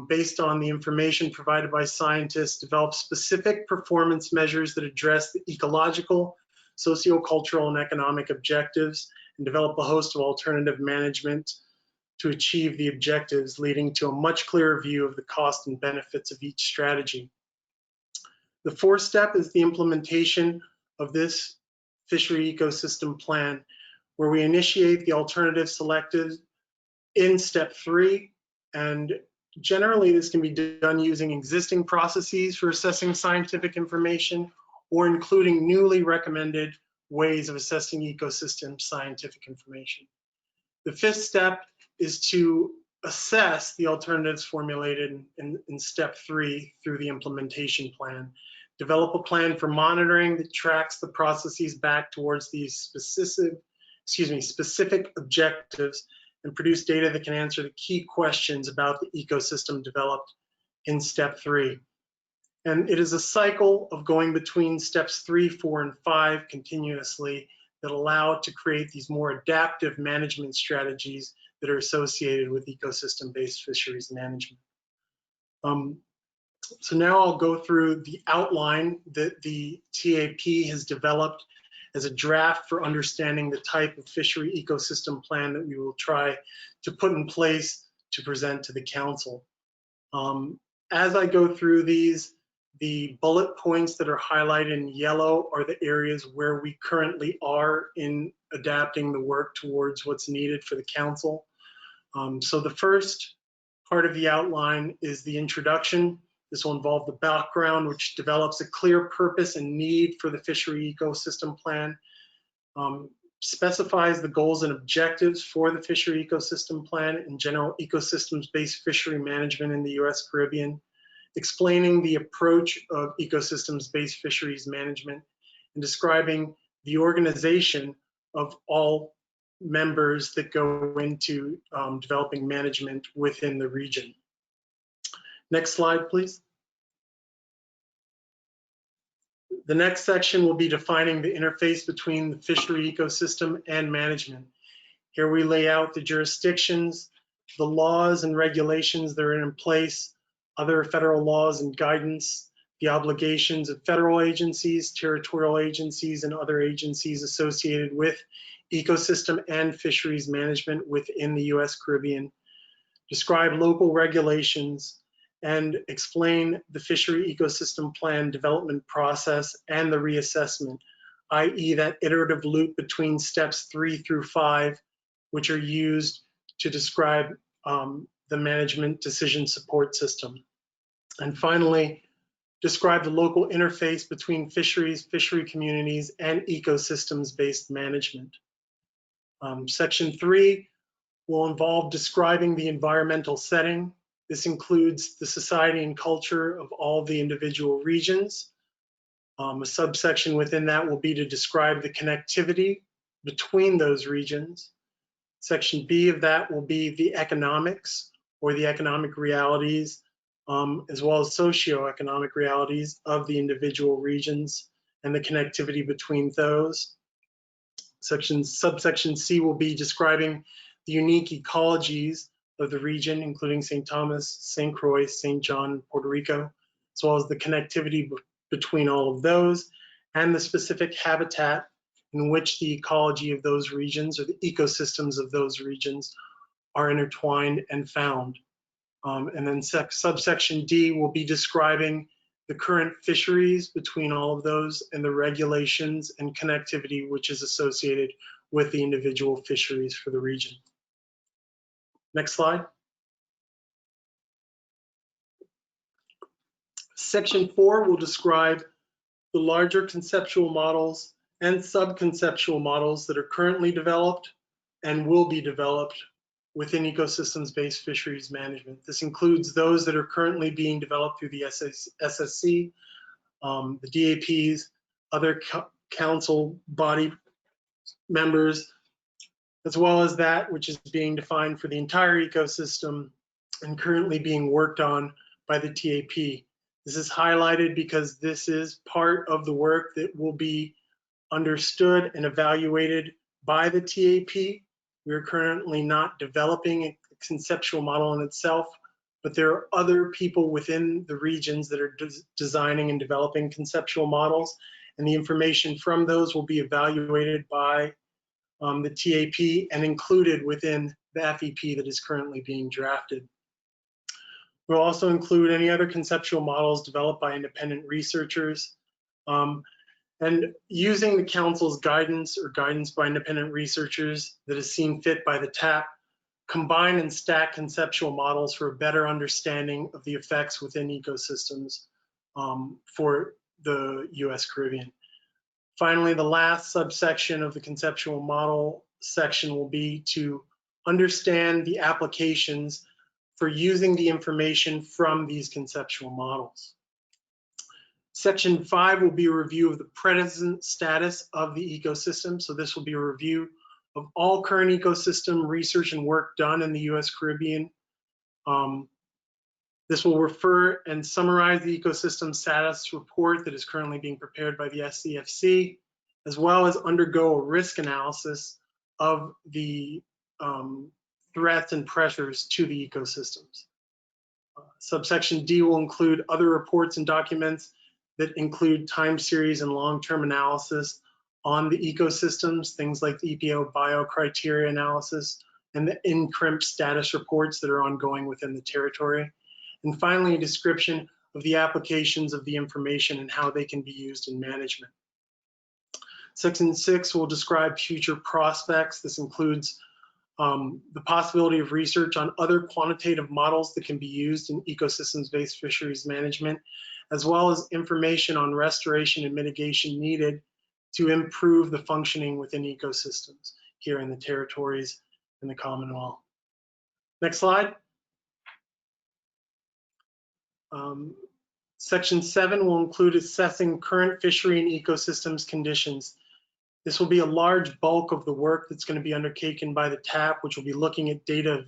based on the information provided by scientists, develop specific performance measures that address the ecological, sociocultural, and economic objectives, and develop a host of alternative management to achieve the objectives, leading to a much clearer view of the cost and benefits of each strategy. The fourth step is the implementation of this fishery ecosystem plan, where we initiate the alternative selected in step 3, and generally this can be done using existing processes for assessing scientific information or including newly recommended ways of assessing ecosystem scientific information. The fifth step is to assess the alternatives formulated in step 3 through the implementation plan. Develop a plan for monitoring that tracks the processes back towards these specific objectives, and produce data that can answer the key questions about the ecosystem developed in step 3. And it is a cycle of going between steps 3, 4, and 5 continuously that allow it to create these more adaptive management strategies that are associated with ecosystem-based fisheries management. So now I'll go through the outline that the TAP has developed as a draft for understanding the type of fishery ecosystem plan that we will try to put in place to present to the council. As I go through these, the bullet points that are highlighted in yellow are the areas where we currently are in adapting the work towards what's needed for the council. So the first part of the outline is the introduction. This will involve the background, which develops a clear purpose and need for the fishery ecosystem plan, specifies the goals and objectives for the fishery ecosystem plan and general ecosystems-based fishery management in the US Caribbean, explaining the approach of ecosystems-based fisheries management, and describing the organization of all members that go into developing management within the region. Next slide, please. The next section will be defining the interface between the fishery ecosystem and management. Here we lay out the jurisdictions, the laws and regulations that are in place, other federal laws and guidance, the obligations of federal agencies, territorial agencies, and other agencies associated with ecosystem and fisheries management within the US Caribbean, describe local regulations, and explain the fishery ecosystem plan development process and the reassessment, i.e. that iterative loop between steps 3 through 5, which are used to describe the management decision support system. And finally, describe the local interface between fisheries, fishery communities, and ecosystems-based management. Section 3 will involve describing the environmental setting. This includes the society and culture of all the individual regions. A subsection within that will be to describe the connectivity between those regions. Section B of that will be the economics or the economic realities, as well as socioeconomic realities of the individual regions and the connectivity between those. Subsection C will be describing the unique ecologies of the region, including St. Thomas, St. Croix, St. John, Puerto Rico, as well as the connectivity between all of those and the specific habitat in which the ecology of those regions or the ecosystems of those regions are intertwined and found. And then subsection D will be describing the current fisheries between all of those and the regulations and connectivity which is associated with the individual fisheries for the region. Next slide. Section 4 will describe the larger conceptual models and sub-conceptual models that are currently developed and will be developed within ecosystems-based fisheries management. This includes those that are currently being developed through the SSC, the DAPs, other council body members, as well as that which is being defined for the entire ecosystem and currently being worked on by the TAP. This is highlighted because this is part of the work that will be understood and evaluated by the TAP. We are currently not developing a conceptual model in itself, but there are other people within the regions that are designing and developing conceptual models, and the information from those will be evaluated by the TAP and included within the FEP that is currently being drafted. We'll also include any other conceptual models developed by independent researchers. And using the council's guidance or guidance by independent researchers that is seen fit by the TAP, combine and stack conceptual models for a better understanding of the effects within ecosystems for the US Caribbean. Finally, the last subsection of the conceptual model section will be to understand the applications for using the information from these conceptual models. Section 5 will be a review of the present status of the ecosystem. So this will be a review of all current ecosystem research and work done in the US Caribbean. This will refer and summarize the ecosystem status report that is currently being prepared by the SCFC, as well as undergo a risk analysis of the threats and pressures to the ecosystems. Subsection D will include other reports and documents that include time series and long-term analysis on the ecosystems, things like the EPO biocriteria analysis and the INCRIMP status reports that are ongoing within the territory. And finally, a description of the applications of the information and how they can be used in management. Section 6 will describe future prospects. This includes the possibility of research on other quantitative models that can be used in ecosystems-based fisheries management, as well as information on restoration and mitigation needed to improve the functioning within ecosystems here in the territories and the Commonwealth. Next slide. Section 7 will include assessing current fishery and ecosystems conditions. This will be a large bulk of the work that's going to be undertaken by the TAP, which will be looking at data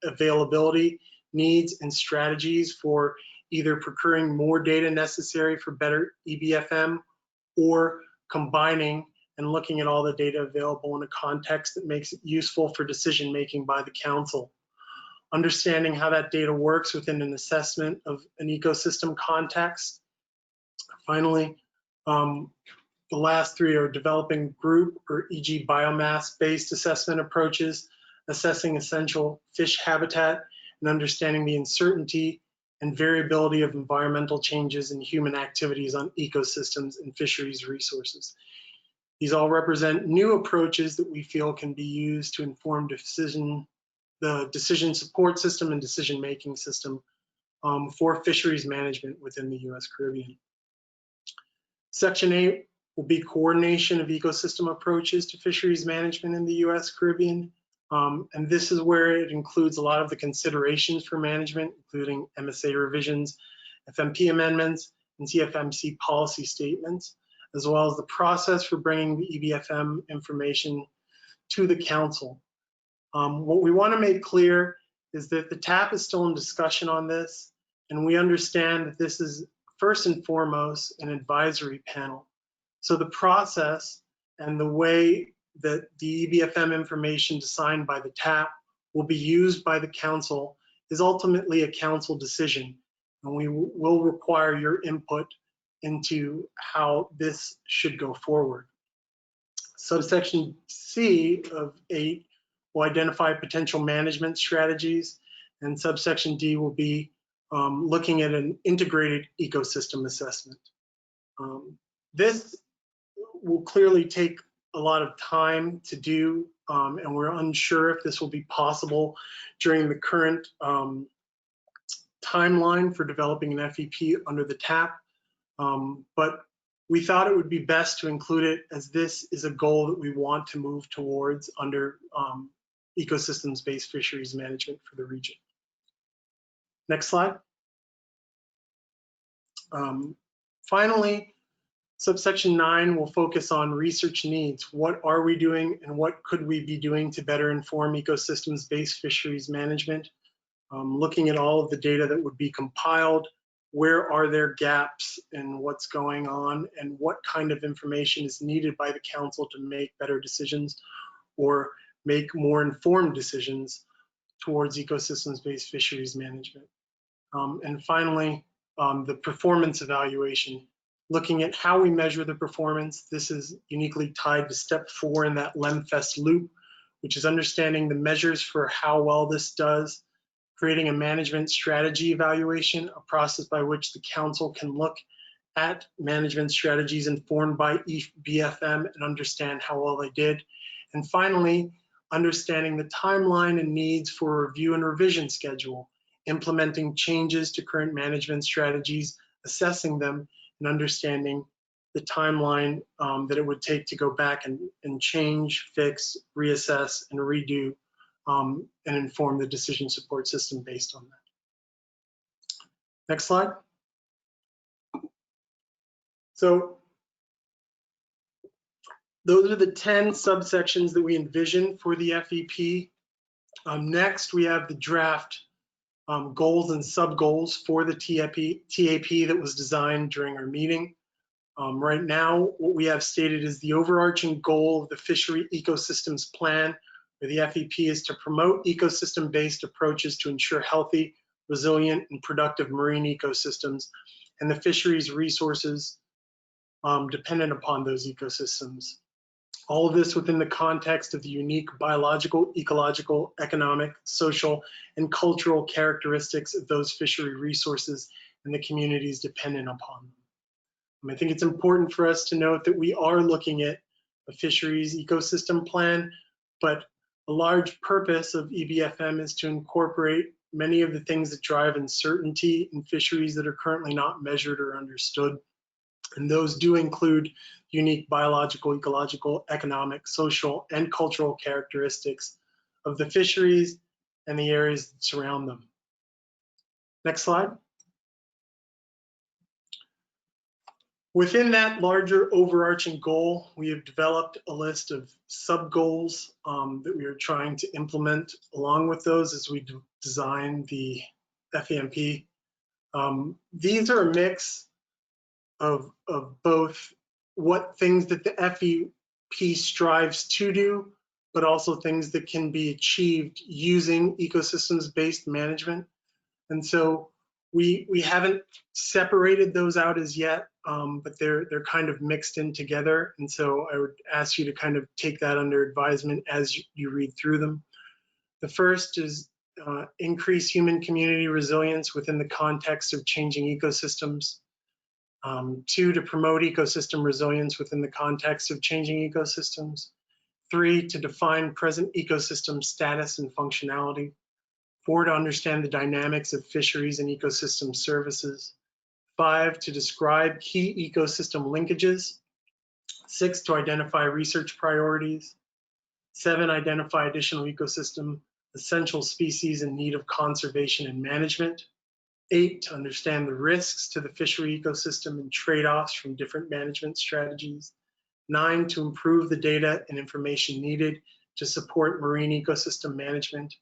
availability, needs, and strategies for either procuring more data necessary for better EBFM or combining and looking at all the data available in a context that makes it useful for decision making by the council. Understanding how that data works within an assessment of an ecosystem context. Finally, the last three are developing group or e.g. biomass-based assessment approaches, assessing essential fish habitat, and understanding the uncertainty and variability of environmental changes and human activities on ecosystems and fisheries resources. These all represent new approaches that we feel can be used to inform the decision support system and decision-making system for fisheries management within the US Caribbean. Section 8 will be coordination of ecosystem approaches to fisheries management in the US Caribbean. And this is where it includes a lot of the considerations for management, including MSA revisions, FMP amendments, and CFMC policy statements, as well as the process for bringing the EBFM information to the council. What we want to make clear is that the TAP is still in discussion on this, and we understand that this is first and foremost an advisory panel. So the process and the way that the EBFM information designed by the TAP will be used by the council is ultimately a council decision, and we will require your input into how this should go forward. Subsection C of 8 will identify potential management strategies, and subsection D will be looking at an integrated ecosystem assessment. This will clearly take a lot of time to do, and we're unsure if this will be possible during the current timeline for developing an FEP under the TAP, but we thought it would be best to include it as this is a goal that we want to move towards under ecosystems-based fisheries management for the region. Next slide. Finally, subsection 9 will focus on research needs. What are we doing and what could we be doing to better inform ecosystems-based fisheries management? Looking at all of the data that would be compiled, where are there gaps in what's going on, and what kind of information is needed by the council to make better decisions or make more informed decisions towards ecosystems-based fisheries management. And finally, the performance evaluation, looking at how we measure the performance. This is uniquely tied to step 4 in that LEMFEST loop, which is understanding the measures for how well this does, creating a management strategy evaluation, a process by which the council can look at management strategies informed by EBFM and understand how well they did. And finally, understanding the timeline and needs for a review and revision schedule, implementing changes to current management strategies, assessing them, and understanding the timeline that it would take to go back and change, fix, reassess, and redo and inform the decision support system based on that. Next slide. So those are the 10 subsections that we envision for the FEP. Next, we have the draft goals and sub-goals for the TAP that was designed during our meeting. Right now, what we have stated is the overarching goal of the Fishery Ecosystems Plan, or the FEP, is to promote ecosystem-based approaches to ensure healthy, resilient, and productive marine ecosystems and the fisheries resources dependent upon those ecosystems. All of this within the context of the unique biological, ecological, economic, social, and cultural characteristics of those fishery resources and the communities dependent upon them. I think it's important for us to note that we are looking at a fisheries ecosystem plan, but a large purpose of EBFM is to incorporate many of the things that drive uncertainty in fisheries that are currently not measured or understood. And those do include unique biological, ecological, economic, social, and cultural characteristics of the fisheries and the areas that surround them. Next slide. Within that larger overarching goal, we have developed a list of sub-goals that we are trying to implement along with those as we design the FEMP. These are a mix of both what things that the FEP strives to do, but also things that can be achieved using ecosystems-based management. And so we haven't separated those out as yet, but they're kind of mixed in together. And so I would ask you to kind of take that under advisement as you read through them. The first is increase human community resilience within the context of changing ecosystems. 2, to promote ecosystem resilience within the context of changing ecosystems. 3, to define present ecosystem status and functionality. 4, to understand the dynamics of fisheries and ecosystem services. 5, to describe key ecosystem linkages. 6, to identify research priorities. 7, identify additional ecosystem essential species in need of conservation and management. 8, to understand the risks to the fishery ecosystem and trade-offs from different management strategies. 9, to improve the data and information needed to support marine ecosystem management.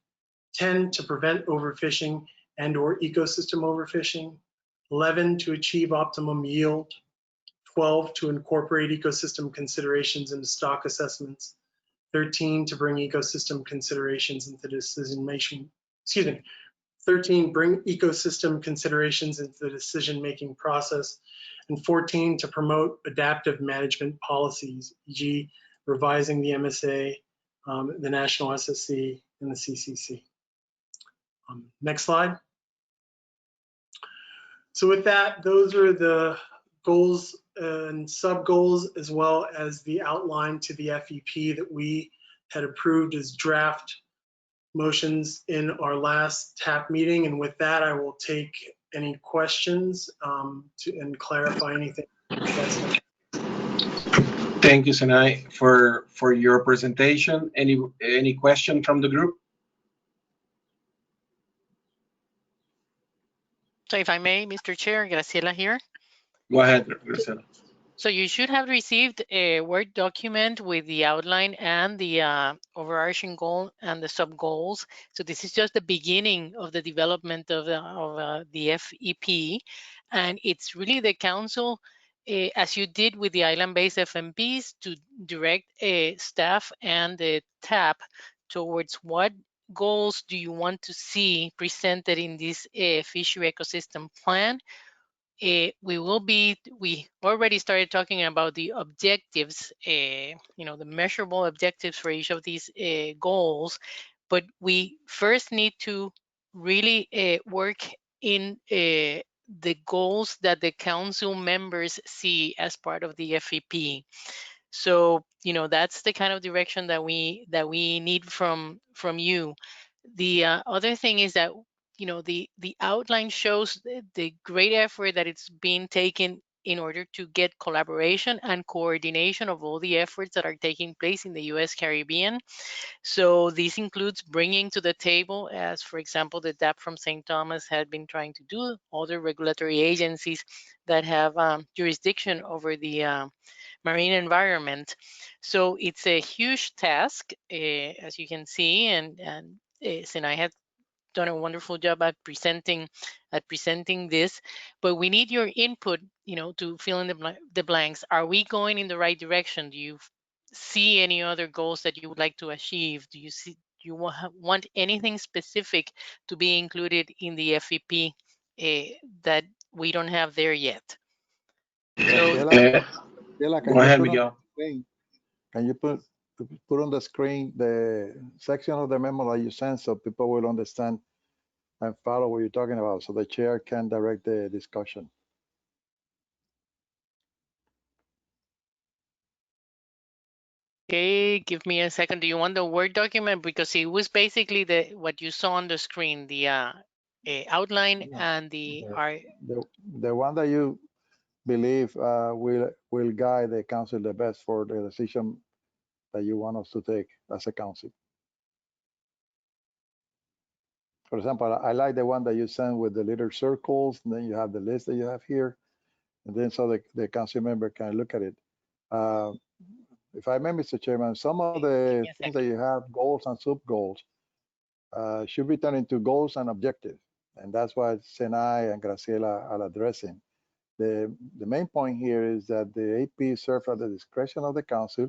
10, to prevent overfishing and/or ecosystem overfishing. 11, to achieve optimum yield. 12, to incorporate ecosystem considerations into stock assessments. 13, to bring ecosystem considerations into decision-making, 13, bring ecosystem considerations into the decision-making process. And 14, to promote adaptive management policies, e.g. revising the MSA, the National SSC, and the CCC. Next slide. So with that, those are the goals and sub-goals, as well as the outline to the FEP that we had approved as draft motions in our last TAP meeting. And with that, I will take any questions and clarify anything. Thank you, Sinai, for your presentation. Any question from the group? So if I may, Mr. Chair, Graciela here. Go ahead, Graciela. So you should have received a Word document with the outline and the overarching goal and the sub-goals. So this is just the beginning of the development of the FEP. And it's really the council, as you did with the island-based FMPs, to direct staff and the TAP towards what goals do you want to see presented in this fishery ecosystem plan. We already started talking about the objectives, the measurable objectives for each of these goals, but we first need to really work in the goals that the council members see as part of the FEP. So, that's the kind of direction that we need from you. The other thing is that the outline shows the great effort that it's being taken in order to get collaboration and coordination of all the efforts that are taking place in the U.S. Caribbean. So this includes bringing to the table, as for example, the DAP from St. Thomas had been trying to do, other regulatory agencies that have jurisdiction over the marine environment. So it's a huge task, as you can see, and Sinai had done a wonderful job at presenting this, but we need your input, to fill in the blanks. Are we going in the right direction? Do you see any other goals that you would like to achieve? Do you want anything specific to be included in the FEP that we don't have there yet? Graciela, Go ahead, Miguel. Can you put on the screen the section of the memo that you sent so people will understand and follow what you're talking about, so the chair can direct the discussion? Okay, give me a second. Do you want the Word document? Because it was basically what you saw on the screen, the outline and the one that you believe will guide the council the best for the decision that you want us to take as a council. For example, I like the one that you sent with the little circles, and then you have the list that you have here, and then so the council member can look at it. If I may, Mr. Chairman, some of the things that you have, goals and sub-goals, should be turned into goals and objectives. And that's what Senai and Graciela are addressing. The main point here is that the AP serve at the discretion of the council,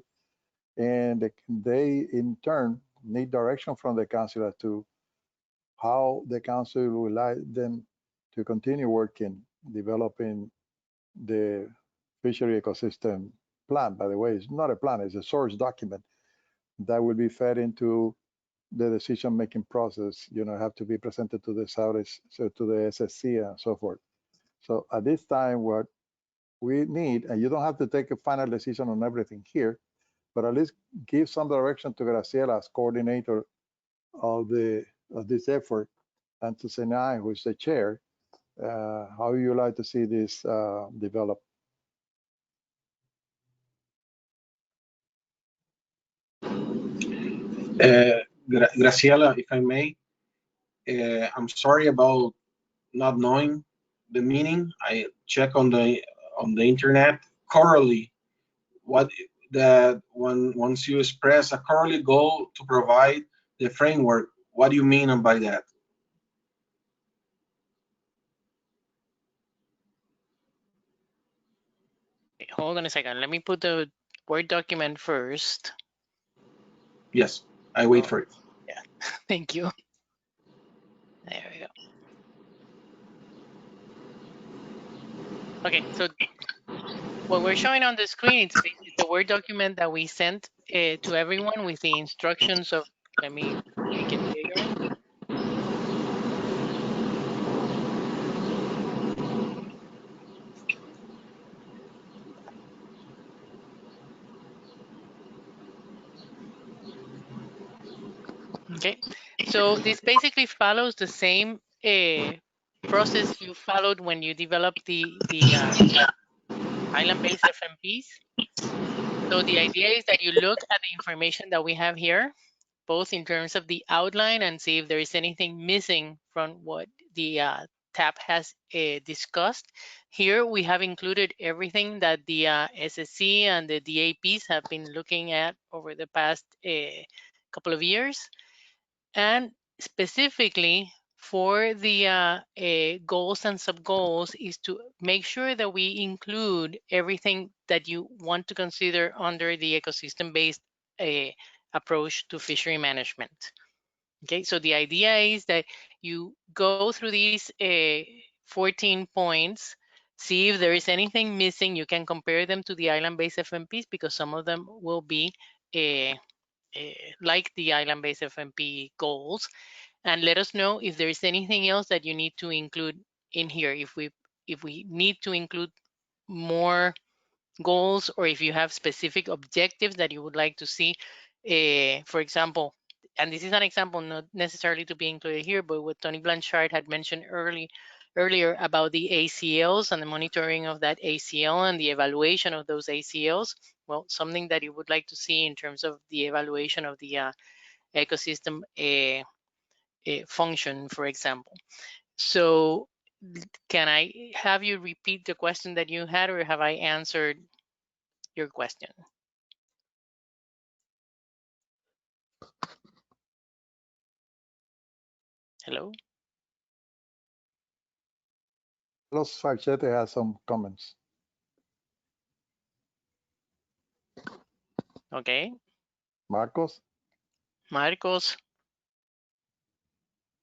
and they in turn need direction from the council as to how the council would like them to continue working, developing the fishery ecosystem plan. By the way, it's not a plan, it's a source document that will be fed into the decision-making process, have to be presented to the to the SSC and so forth. So at this time, what we need, and you don't have to take a final decision on everything here, but at least give some direction to Graciela as coordinator of this effort, and to Senai, who is the chair, how you like to see this develop. Graciela, if I may, I'm sorry about not knowing the meaning. I check on the internet. Currently, once you express a currently goal to provide the framework, what do you mean by that? Hold on a second. Let me put the Word document first. Yes, I wait for it. Yeah, thank you. There we go. Okay, so what we're showing on the screen is the Word document that we sent to everyone with the instructions of, let me make it bigger. Okay, so this basically follows the same process you followed when you developed the island-based FMPs. So the idea is that you look at the information that we have here, both in terms of the outline and see if there is anything missing from what the TAP has discussed. Here we have included everything that the SSC and the DAPs have been looking at over the past couple of years. And specifically for the goals and sub-goals is to make sure that we include everything that you want to consider under the ecosystem-based approach to fishery management. Okay, so the idea is that you go through these 14 points, see if there is anything missing. You can compare them to the island-based FMPs because some of them will be like the island-based FMP goals, and let us know if there is anything else that you need to include in here. If we need to include more goals, or if you have specific objectives that you would like to see, for example, and this is an example not necessarily to be included here, but what Tony Blanchard had mentioned earlier about the ACLs and the monitoring of that ACL and the evaluation of those ACLs. Well, something that you would like to see in terms of the evaluation of the ecosystem function, for example. So can I have you repeat the question that you had, or have I answered your question? Hello? Carlos Farchete has some comments. Okay. Marcos? Marcos?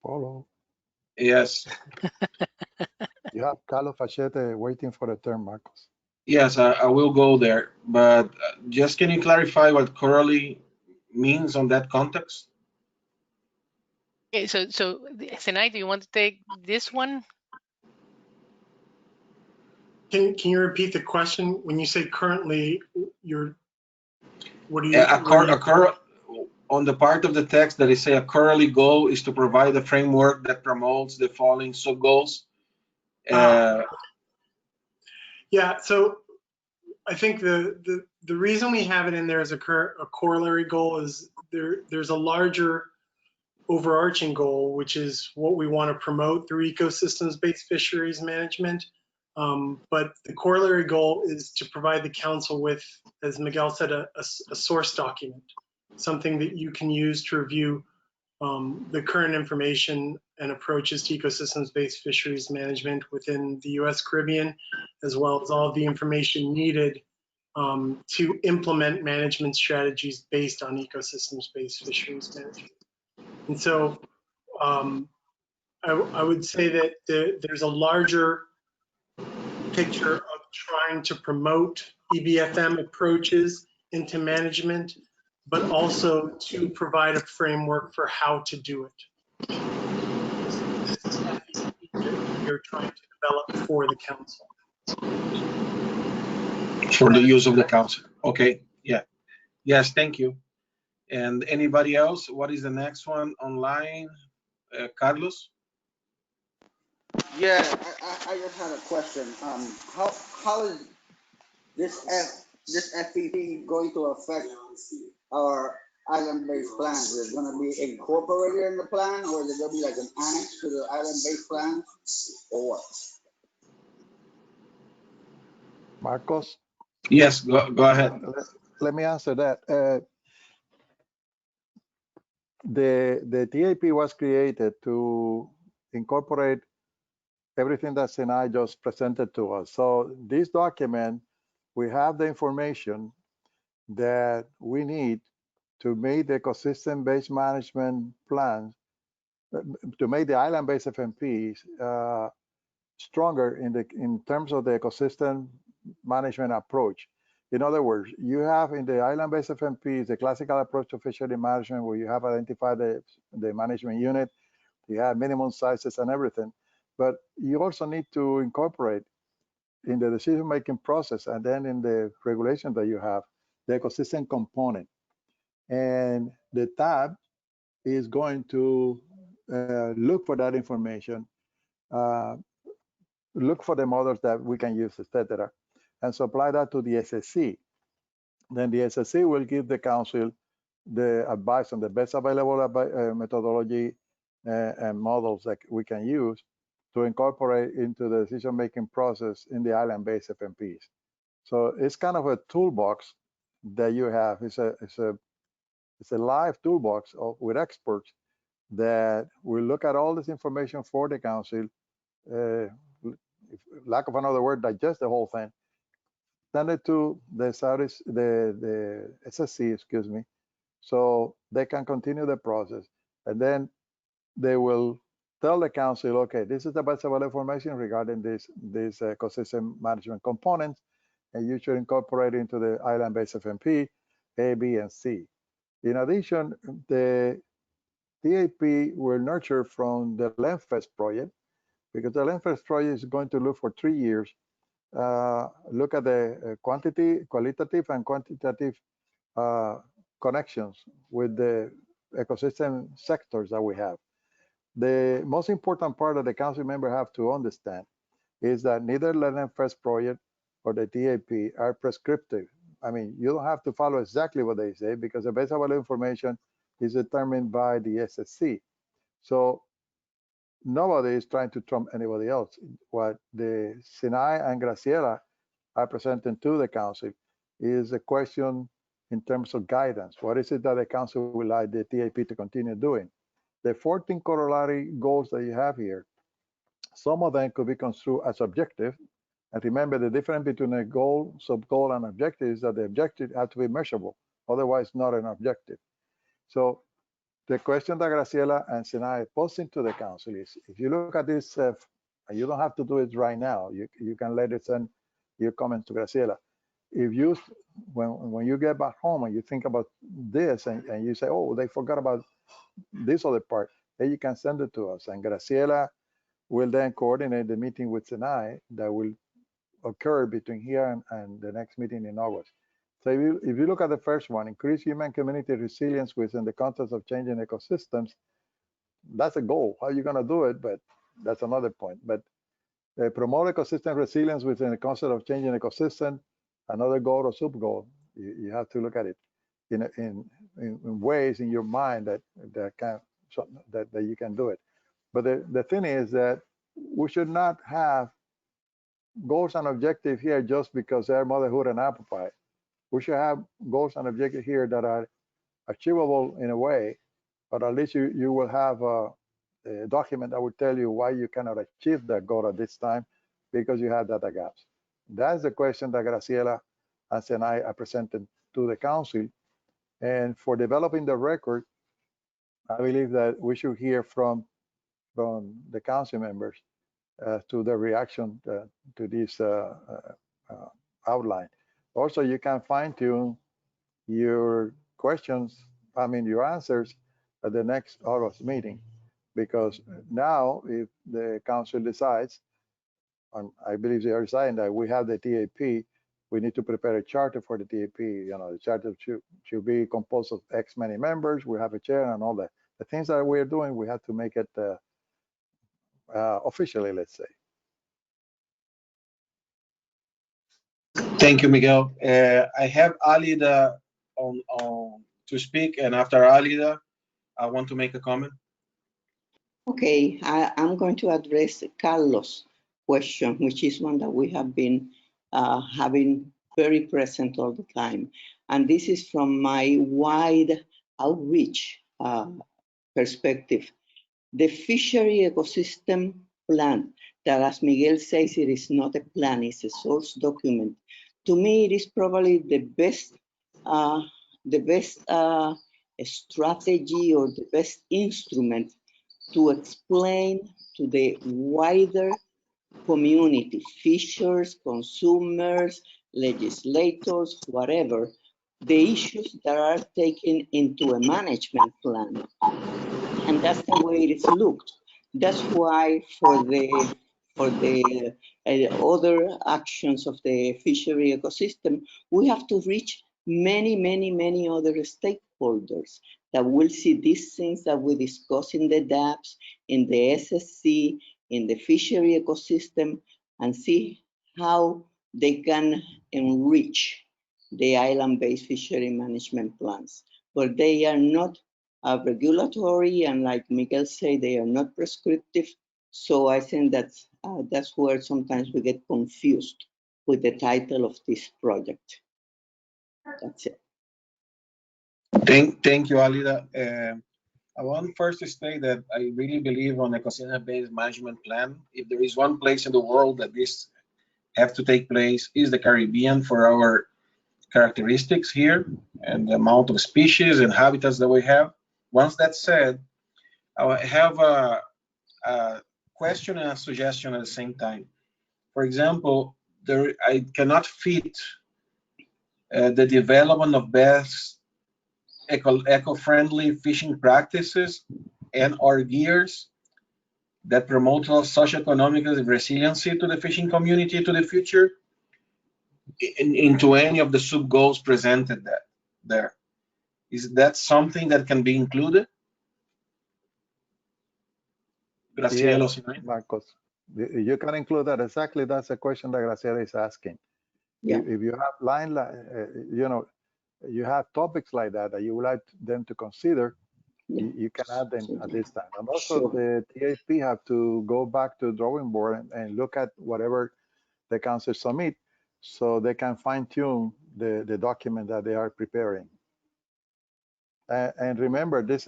Paulo? Yes. You have Carlos Farchete waiting for a turn, Marcos. Yes, I will go there, but just can you clarify what correlate means on that context? Okay, so Senai, do you want to take this one? Can you repeat the question? When you say currently, what do you? On the part of the text that is say a currently goal is to provide a framework that promotes the following sub-goals. Yeah, so I think the reason we have it in there as a corollary goal is there's a larger overarching goal, which is what we want to promote through ecosystems-based fisheries management. But the corollary goal is to provide the council with, as Miguel said, a source document, something that you can use to review the current information and approaches to ecosystems-based fisheries management within the U.S. Caribbean, as well as all of the information needed to implement management strategies based on ecosystems-based fisheries management. And so I would say that there's a larger picture of trying to promote EBFM approaches into management, but also to provide a framework for how to do it. This is FEP that we are trying to develop for the council. For the use of the council. Okay, yeah. Yes, thank you. And anybody else? What is the next one online? Carlos? Yeah, I just had a question. How is this FPP going to affect our island-based plan? Is it going to be incorporated in the plan, or is it going to be like an annex to the island-based plan, or what? Marcos? Yes, go ahead. Let me answer that. The TAP was created to incorporate everything that Sinai just presented to us. So this document, we have the information that we need to make the ecosystem-based management plans, to make the island-based FMPs stronger in terms of the ecosystem management approach. In other words, you have in the island-based FMPs the classical approach to fishery management, where you have identified the management unit, you have minimum sizes and everything, but you also need to incorporate in the decision-making process and then in the regulation that you have, the ecosystem component. And the tab is going to look for that information, look for the models that we can use, etc., and supply that to the SSC. Then the SSC will give the council the advice on the best available methodology and models that we can use to incorporate into the decision-making process in the island-based FMPs. So it's kind of a toolbox that you have. It's a live toolbox with experts that will look at all this information for the council, lack of another word, digest the whole thing, send it to the SSC, excuse me, so they can continue the process. And then they will tell the council, okay, this is the best available information regarding this ecosystem management components, and you should incorporate it into the island-based FMP, A, B, and C. In addition, the TAP will nurture from the LENFEST project, because the LENFEST project is going to look for 3 years, look at the qualitative and quantitative connections with the ecosystem sectors that we have. The most important part that the council member have to understand is that neither Learning First project or the TAP are prescriptive. I mean, you don't have to follow exactly what they say because the base available information is determined by the SSC. So nobody is trying to trump anybody else. What the Sinai and Graciela are presenting to the council is a question in terms of guidance. What is it that the council would like the TAP to continue doing? The 14 corollary goals that you have here, some of them could be construed as objective. And remember, the difference between a goal, sub-goal, and objective is that the objective has to be measurable, otherwise not an objective. So the question that Graciela and Sinai are posing to the council is, if you look at this, you don't have to do it right now. You can let it send your comments to Graciela. If you, when you get back home and you think about this and you say, oh, they forgot about this other part, then you can send it to us. And Graciela will then coordinate the meeting with Sinai that will occur between here and the next meeting in August. So if you look at the first one, increase human community resilience within the context of changing ecosystems, that's a goal. How are you going to do it? But that's another point. But promote ecosystem resilience within the concept of changing ecosystem, another goal or sub-goal. You have to look at it in ways in your mind that you can do it. But the thing is that we should not have goals and objectives here just because they're motherhood and apple pie. We should have goals and objectives here that are achievable in a way, but at least you will have a document that will tell you why you cannot achieve that goal at this time because you have data gaps. That's the question that Graciela and I are presenting to the council. And for developing the record, I believe that we should hear from the council members to the reaction to this outline. Also, you can fine-tune your questions, your answers at the next August meeting, because now if the council decides, and I believe they are deciding that we have the TAP, we need to prepare a charter for the TAP. The charter should be composed of X many members. We have a chair and all that. The things that we're doing, we have to make it officially, let's say. Thank you, Miguel. I have Alida on to speak, and after Alida, I want to make a comment. Okay, I'm going to address Carlos' question, which is one that we have been having very present all the time. And this is from my wide outreach perspective. The fishery ecosystem plan, that as Miguel says, it is not a plan, it's a source document. To me, it is probably the best strategy or the best instrument to explain to the wider community, fishers, consumers, legislators, whatever, the issues that are taken into a management plan. And that's the way it is looked. That's why for the other actions of the fishery ecosystem, we have to reach many other stakeholders that will see these things that we discuss in the DAPS, in the SSC, in the fishery ecosystem, and see how they can enrich the island-based fishery management plans. But they are not regulatory, and like Miguel said, they are not prescriptive. So I think that's where sometimes we get confused with the title of this project. That's it. Thank you, Alida. I want first to state that I really believe on ecosystem-based management plan. If there is one place in the world that this have to take place, is the Caribbean for our characteristics here and the amount of species and habitats that we have. Once that's said, I have a question and a suggestion at the same time. For example, I cannot fit the development of best eco-friendly fishing practices and or gears that promote socioeconomic resiliency to the fishing community to the future into any of the sub-goals presented there. Is that something that can be included? Graciela, Yes, Marcos, you can include that. Exactly, that's the question that Graciela is asking. Yeah. If you have you have topics like that that you would like them to consider, you can add them at this time. And also the TAP have to go back to the drawing board and look at whatever the council submit so they can fine tune the document that they are preparing. And remember, the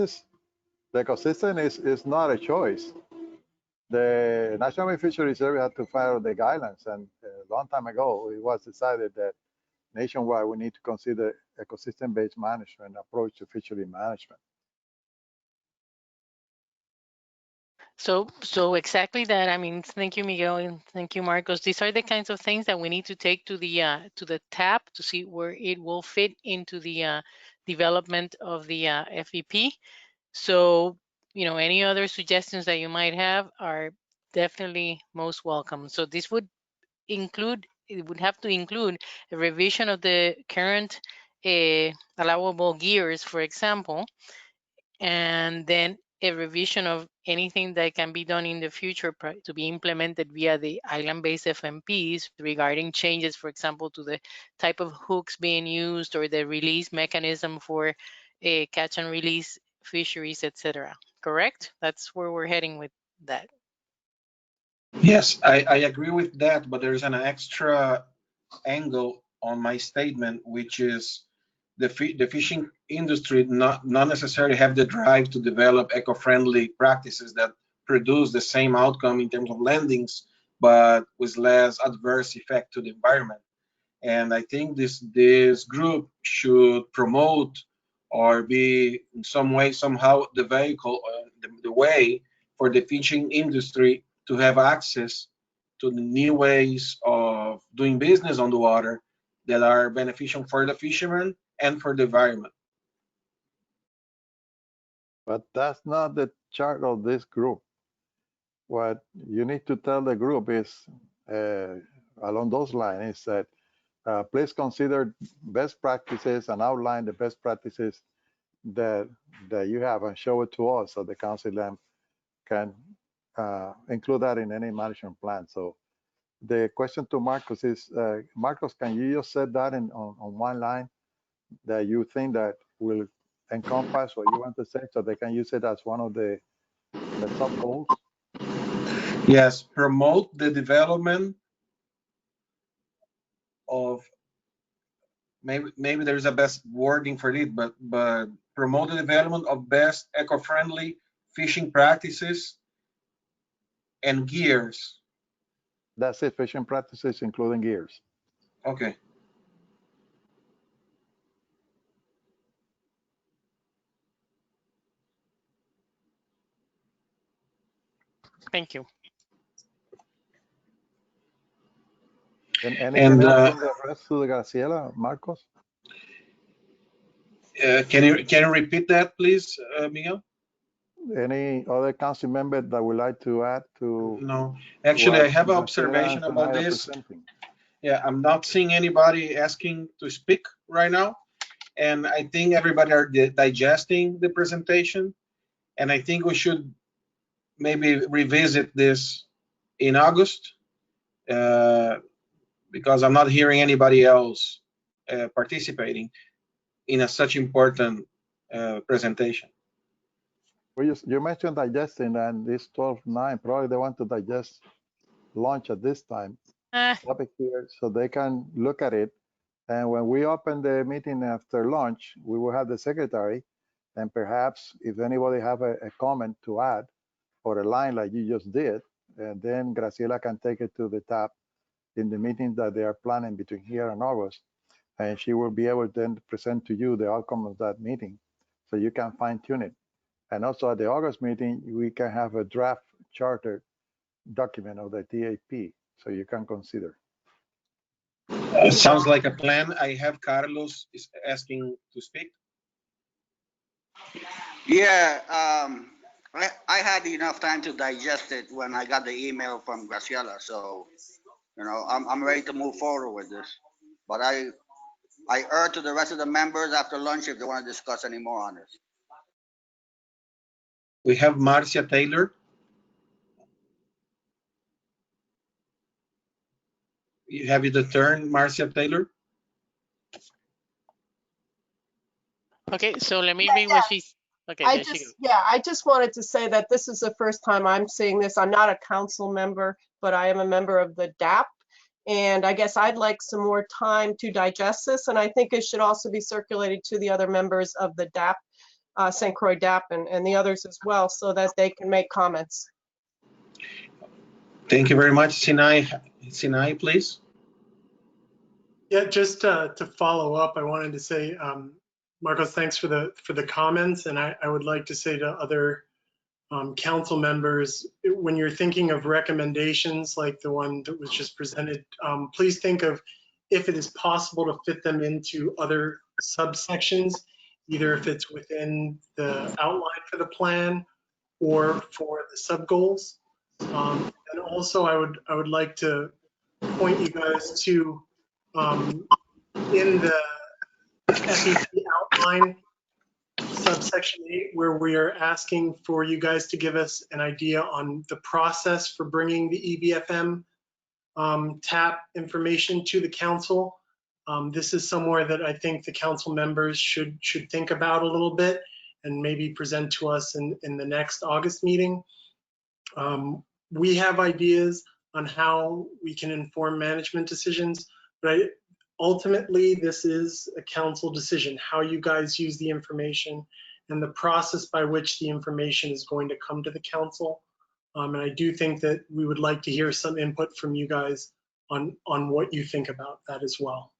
ecosystem is not a choice. The National Marine Fisheries Service had to follow the guidelines, and a long time ago, it was decided that nationwide we need to consider ecosystem-based management approach to fishery management. So exactly that. I mean, thank you, Miguel, and thank you, Marcos. These are the kinds of things that we need to take to the TAP to see where it will fit into the development of the FEP. So, any other suggestions that you might have are definitely most welcome. So this would have to include a revision of the current allowable gears, for example, and then a revision of anything that can be done in the future to be implemented via the island-based FMPs regarding changes, for example, to the type of hooks being used or the release mechanism for catch and release fisheries, etc. Correct? That's where we're heading with that. Yes, I agree with that, but there's an extra angle on my statement, which is the fishing industry not necessarily have the drive to develop eco-friendly practices that produce the same outcome in terms of landings, but with less adverse effect to the environment. And I think this group should promote or be in some way, somehow, the vehicle, the way for the fishing industry to have access to the new ways of doing business on the water that are beneficial for the fishermen and for the environment. But that's not the chart of this group. What you need to tell the group is, along those lines, is that please consider best practices and outline the best practices that you have and show it to us so the council then can include that in any management plan. So the question to Marcos is, Marcos, can you just set that on one line that you think that will encompass what you want to say so they can use it as one of the sub goals? Yes, promote the development of, maybe there's a best wording for it, but promote the development of best eco-friendly fishing practices and gears. That's it, fishing practices, including gears. Okay. Thank you. And anything else from the rest of the Graciela, Marcos? Can you repeat that, please, Miguel? Any other council member that would like to add to? No, actually, I have an observation about this. Yeah, I'm not seeing anybody asking to speak right now. And I think everybody are digesting the presentation. And I think we should maybe revisit this in August because I'm not hearing anybody else participating in such important presentation. Well, you mentioned digesting, and this 12.9, probably they want to digest launch at this time. Topic here, so they can look at it. And when we open the meeting after lunch, we will have the secretary, and perhaps if anybody have a comment to add or a line like you just did, and then Graciela can take it to the top in the meeting that they are planning between here and August, and she will be able to then present to you the outcome of that meeting, so you can fine tune it. And also at the August meeting, we can have a draft charter document of the TAP, so you can consider. Sounds like a plan. I have Carlos is asking to speak. Yeah, I had enough time to digest it when I got the email from Graciela. So, I'm ready to move forward with this. But I urge to the rest of the members after lunch if they want to discuss any more on this. We have Marcia Taylor. You have the turn, Marcia Taylor. Okay, so let me read what she's, okay, there she goes. I just wanted to say that this is the first time I'm seeing this. I'm not a council member, but I am a member of the DAP. And I guess I'd like some more time to digest this. And I think it should also be circulated to the other members of the DAP, St. Croix DAP and the others as well, so that they can make comments. Thank you very much. Sinai, please. Yeah, just to follow up, I wanted to say, Marcos, thanks for the comments, and I would like to say to other council members, when you're thinking of recommendations like the one that was just presented, please think of if it is possible to fit them into other subsections, either if it's within the outline for the plan or for the sub goals. And also, I would like to point you guys to in the FEP outline, subsection 8, where we are asking for you guys to give us an idea on the process for bringing the EBFM TAP information to the council. This is somewhere that I think the council members should think about a little bit and maybe present to us in the next August meeting. We have ideas on how we can inform management decisions, but ultimately this is a council decision, how you guys use the information and the process by which the information is going to come to the council. And I do think that we would like to hear some input from you guys on what you think about that as well.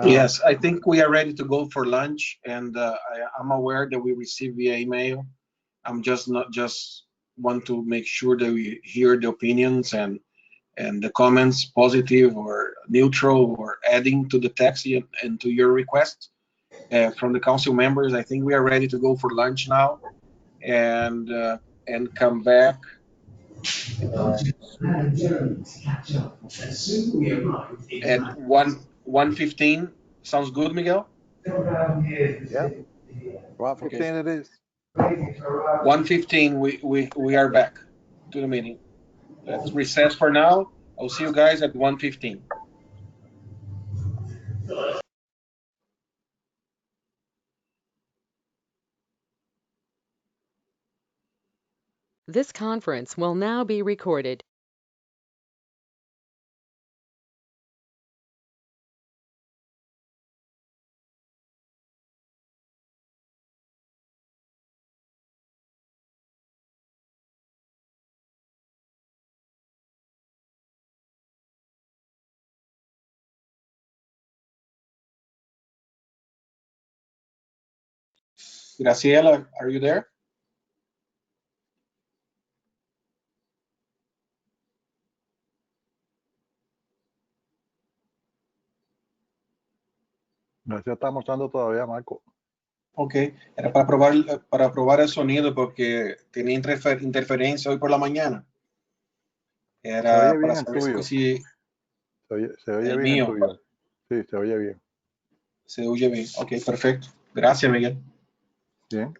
Yes, I think we are ready to go for lunch, and I'm aware that we received via email. I'm just want to make sure that we hear the opinions and the comments, positive or neutral, or adding to the text and to your request from the council members. I think we are ready to go for lunch now, and come back. At 1:15. Sounds good, Miguel? Yeah. 1:15 it is. 1:15, we are back to the meeting. Let's recess for now. I'll see you guys at 1:15. This conference will now be recorded. Graciela, are you there? No se está mostrando todavía, Marco. Ok, era para probar el sonido porque tenía interferencia hoy por la mañana. Era Se oye bien para el saber tuyo. si Se oye el bien mío. el tuyo. Sí, se oye bien. Se oye bien. Ok, perfecto. Gracias, Miguel. Bien.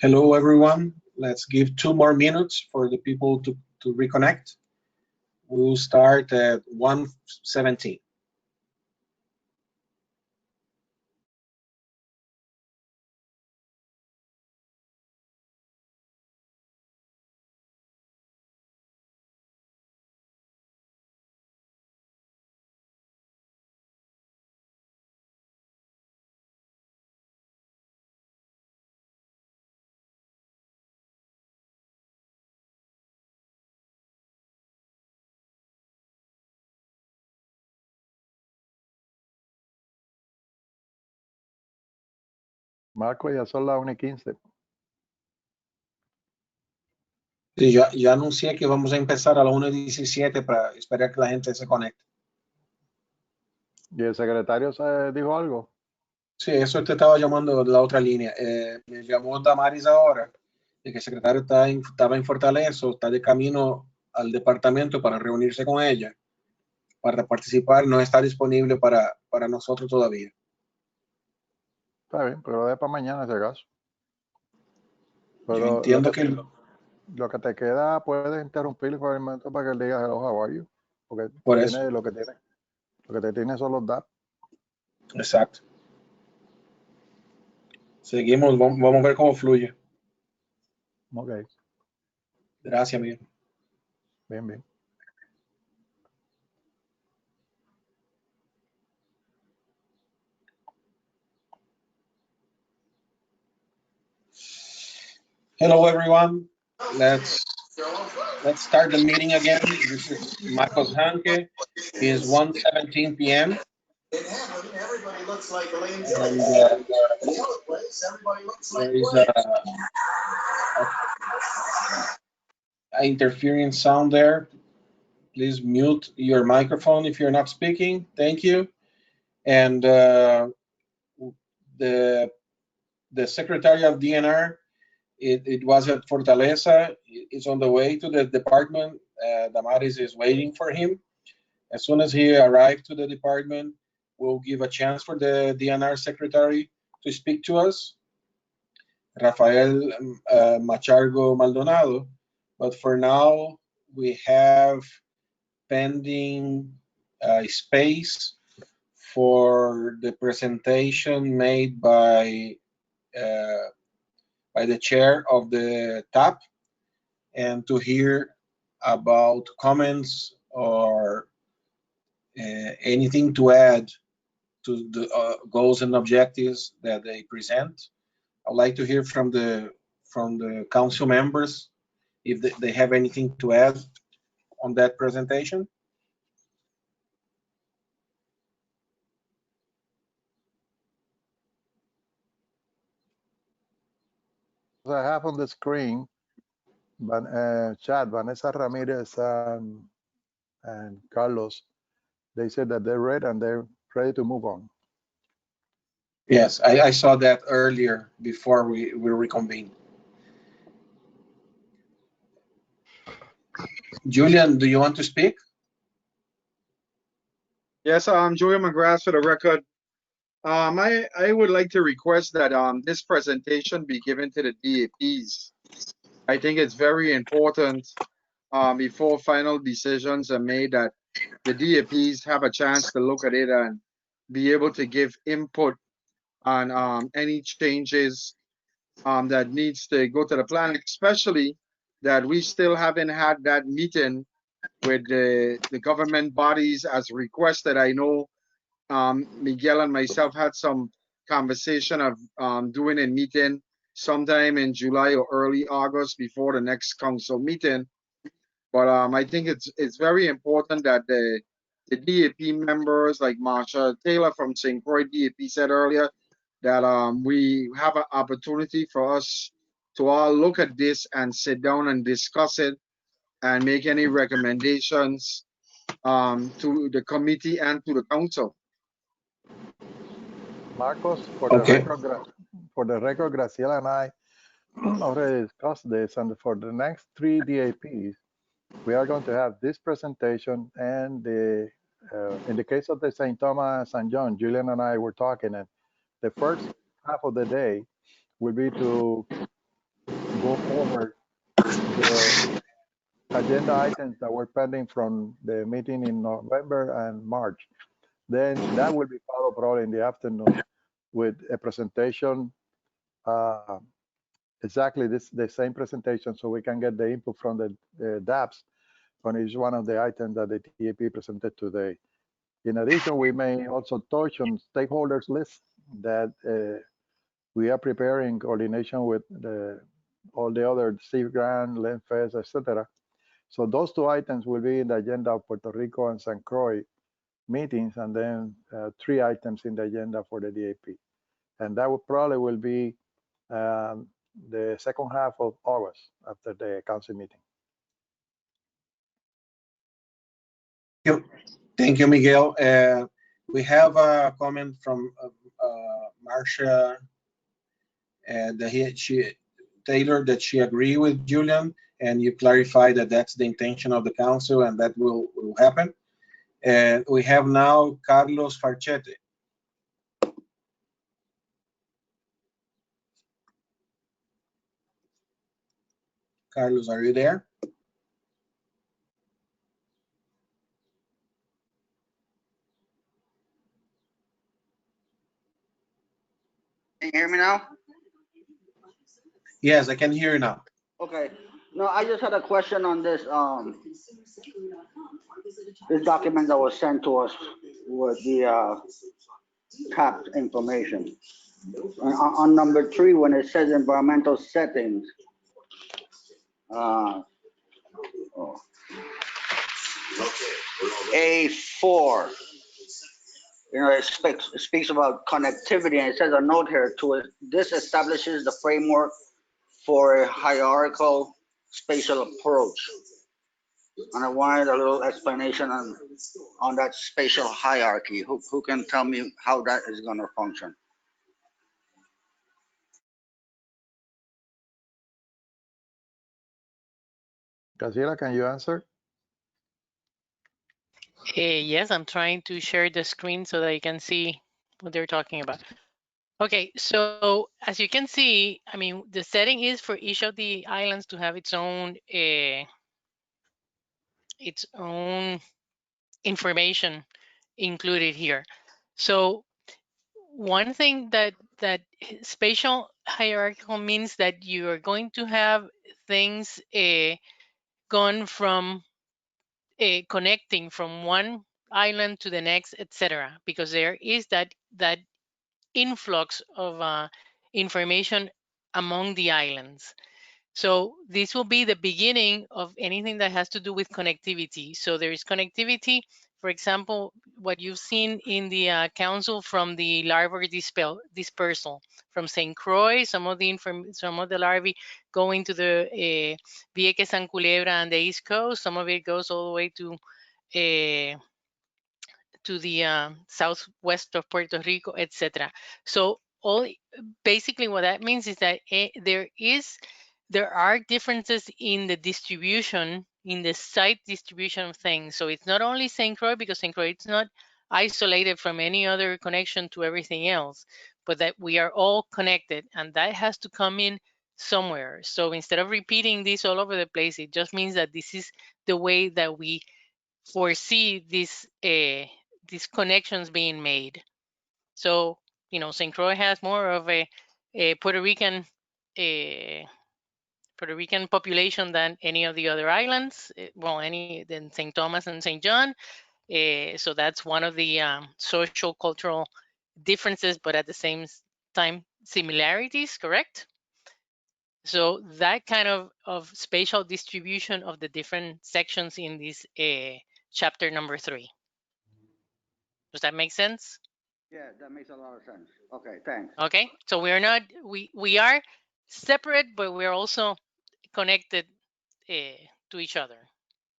Hello, everyone. Let's give 2 more minutes for the people to reconnect. We'll start at 1:17. Marco, ya son las 1:15. Sí, ya anuncié que vamos a empezar a las 1:17 para esperar que la gente se conecte. ¿Y el secretario dijo algo? Sí, eso te estaba llamando de la otra línea. Me llamó Damaris ahora, de que el secretario estaba en Fortaleza, está de camino al departamento para reunirse con ella, para participar. No está disponible para nosotros todavía. Está bien, pero lo de para mañana, si acaso. Yo Pero entiendo que lo que te queda, puedes interrumpir por el momento para que le digas hello, how are you? Porque por tiene eso. lo que te tiene son los datos. Exacto. Seguimos, vamos a ver cómo fluye. Ok, Gracias, amigo. bien, bien. Hello, everyone. Let's start the meeting again. This is Marcos Hanke. It is 1:17 p.m. Everybody looks like Elaine And everybody looks there like is a interfering sound there. Please mute your microphone if you're not speaking. Thank you. And the Secretary of DNR, it was at Fortaleza. It's on the way to the department. Damaris is waiting for him. As soon as he arrives to the department, we'll give a chance for the DNR Secretary to speak to us, Rafael Machargo Maldonado. But for now, we have pending space for the presentation made by the chair of the TAP, and to hear about comments or anything to add to the goals and objectives that they present. I'd like to hear from the council members if they have anything to add on that presentation. I have on the screen, chat, Vanessa Ramirez and Carlos. They said that they're ready and they're ready to move on. Yes, I saw that earlier before we reconvened. Julian, do you want to speak? Yes, Julian McGrath for the record. I would like to request that this presentation be given to the DAPs. I think it's very important before final decisions are made that the DAPs have a chance to look at it and be able to give input on any changes that needs to go to the plan, especially that we still haven't had that meeting with the government bodies as requested. I know Miguel and myself had some conversation of doing a meeting sometime in July or early August before the next council meeting. But I think it's very important that the DAP members, like Marsha Taylor from St. Croix DAP said earlier, that we have an opportunity for us to all look at this and sit down and discuss it and make any recommendations to the committee and to the council. Marcos, for Okay. the record, Graciela and I already discussed this, and for the next 3 DAPs, we are going to have this presentation and in the case of the St. Thomas and John, Julian and I were talking, and the first half of the day will be to go over the agenda items that were pending from the meeting in November and March. Then that will be followed probably in the afternoon with a presentation, exactly the same presentation, so we can get the input from the DAPs on each one of the items that the TAP presented today. In addition, we may also touch on stakeholders list that we are preparing in coordination with all the other Steve Grant, Len Fest, etc. So those two items will be in the agenda of Puerto Rico and St. Croix meetings, and then 3 items in the agenda for the DAP. And that probably will be the second half of August after the council meeting. Thank you, Miguel. We have a comment from Marcia Taylor that she agreed with Julian, and you clarified that that's the intention of the council and that will happen. And we have now Carlos Farchete. Carlos, are you there? Can you hear me now? Yes, I can hear you now. Okay. No, I just had a question on this this document that was sent to us with the tapped information. On number 3, when it says environmental settings, A4, you know, it speaks about connectivity, and it says a note here to it. This establishes the framework for a hierarchical spatial approach. And I wanted a little explanation on that spatial hierarchy. Who can tell me how that is going to function? Graciela, can you answer? Yes, I'm trying to share the screen so that you can see what they're talking about. Okay, so as you can see, I mean, the setting is for each of the islands to have its own information included here. So one thing that spatial hierarchical means that you are going to have things gone from connecting from one island to the next, etc., because there is that influx of information among the islands. So this will be the beginning of anything that has to do with connectivity. So there is connectivity, for example, what you've seen in the council from the larvae dispersal from St. Croix, some of the larvae going to the Vieques, San Culebra, and the East Coast. Some of it goes all the way to the southwest of Puerto Rico, etc. So basically what that means is that there are differences in the distribution, in the site distribution of things. So it's not only St. Croix, because St. Croix is not isolated from any other connection to everything else, but that we are all connected, and that has to come in somewhere. So instead of repeating this all over the place, it just means that this is the way that we foresee these connections being made. So, you know, St. Croix has more of a Puerto Rican population than any of the other islands, than St. Thomas and St. John. So that's one of the social cultural differences, but at the same time similarities, correct? So that kind of spatial distribution of the different sections in this chapter number 3. Does that make sense? Yeah, that makes a lot of sense. Okay, thanks. Okay, so we are separate, but we're also connected to each other.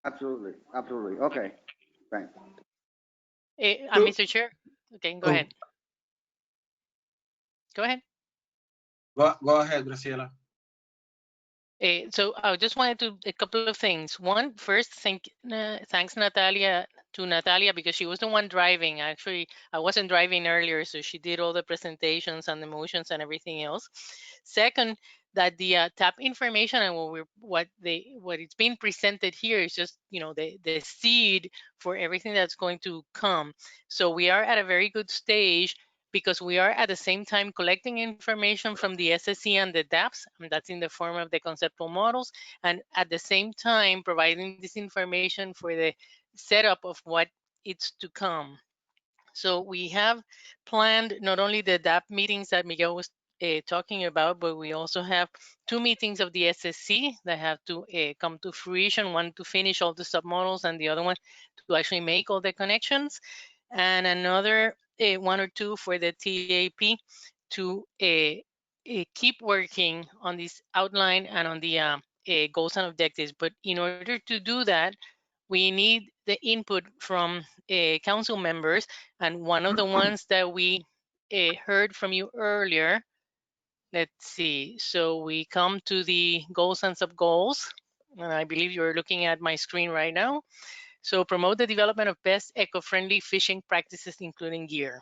Absolutely, absolutely. Okay, thanks. Mr. Chair, okay, go ahead. Go ahead. Go ahead, Graciela. So I just wanted to a couple of things. One, first, thanks Natalia because she was the one driving. Actually, I wasn't driving earlier, so she did all the presentations and the motions and everything else. Second, that the tap information and what it's being presented here is just, you know, the seed for everything that's going to come. So we are at a very good stage because we are at the same time collecting information from the SSE and the DAPs, and that's in the form of the conceptual models, and at the same time providing this information for the setup of what it's to come. So we have planned not only the DAP meetings that Miguel was talking about, but we also have 2 meetings of the SSC that have to come to fruition, one to finish all the submodels and the other one to actually make all the connections, and another 1 or 2 for the TAP to keep working on this outline and on the goals and objectives. But in order to do that, we need the input from council members, and one of the ones that we heard from you earlier, let's see, so we come to the goals and sub-goals, and I believe you're looking at my screen right now. So promote the development of best eco-friendly fishing practices, including gear.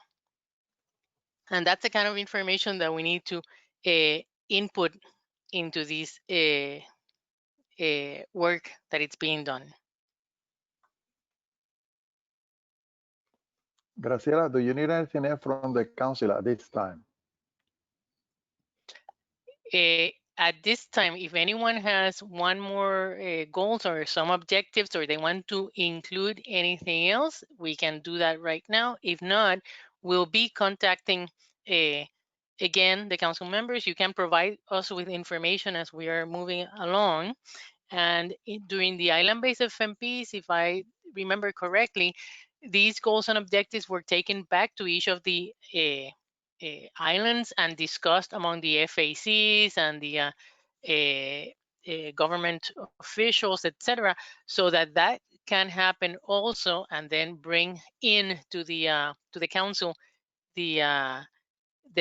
And that's the kind of information that we need to input into this work that it's being done. Graciela, do you need anything else from the council at this time? At this time, if anyone has one more goals or some objectives, or they want to include anything else, we can do that right now. If not, we'll be contacting again the council members. You can provide us with information as we are moving along. And during the island-based FMPs, if I remember correctly, these goals and objectives were taken back to each of the islands and discussed among the FACs and the government officials, etc., so that that can happen also, and then bring in to the council the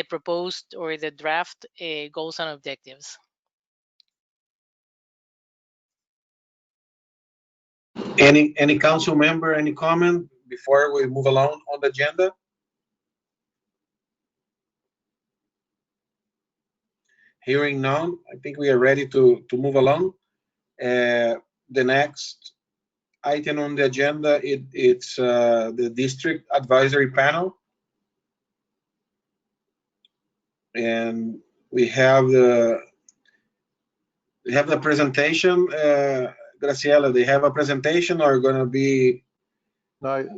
proposed or the draft goals and objectives. Any council member, any comment before we move along on the agenda? Hearing none, I think we are ready to move along. The next item on the agenda, it's the district advisory panel. And we have the presentation. Graciela, they have a presentation or going to be? No,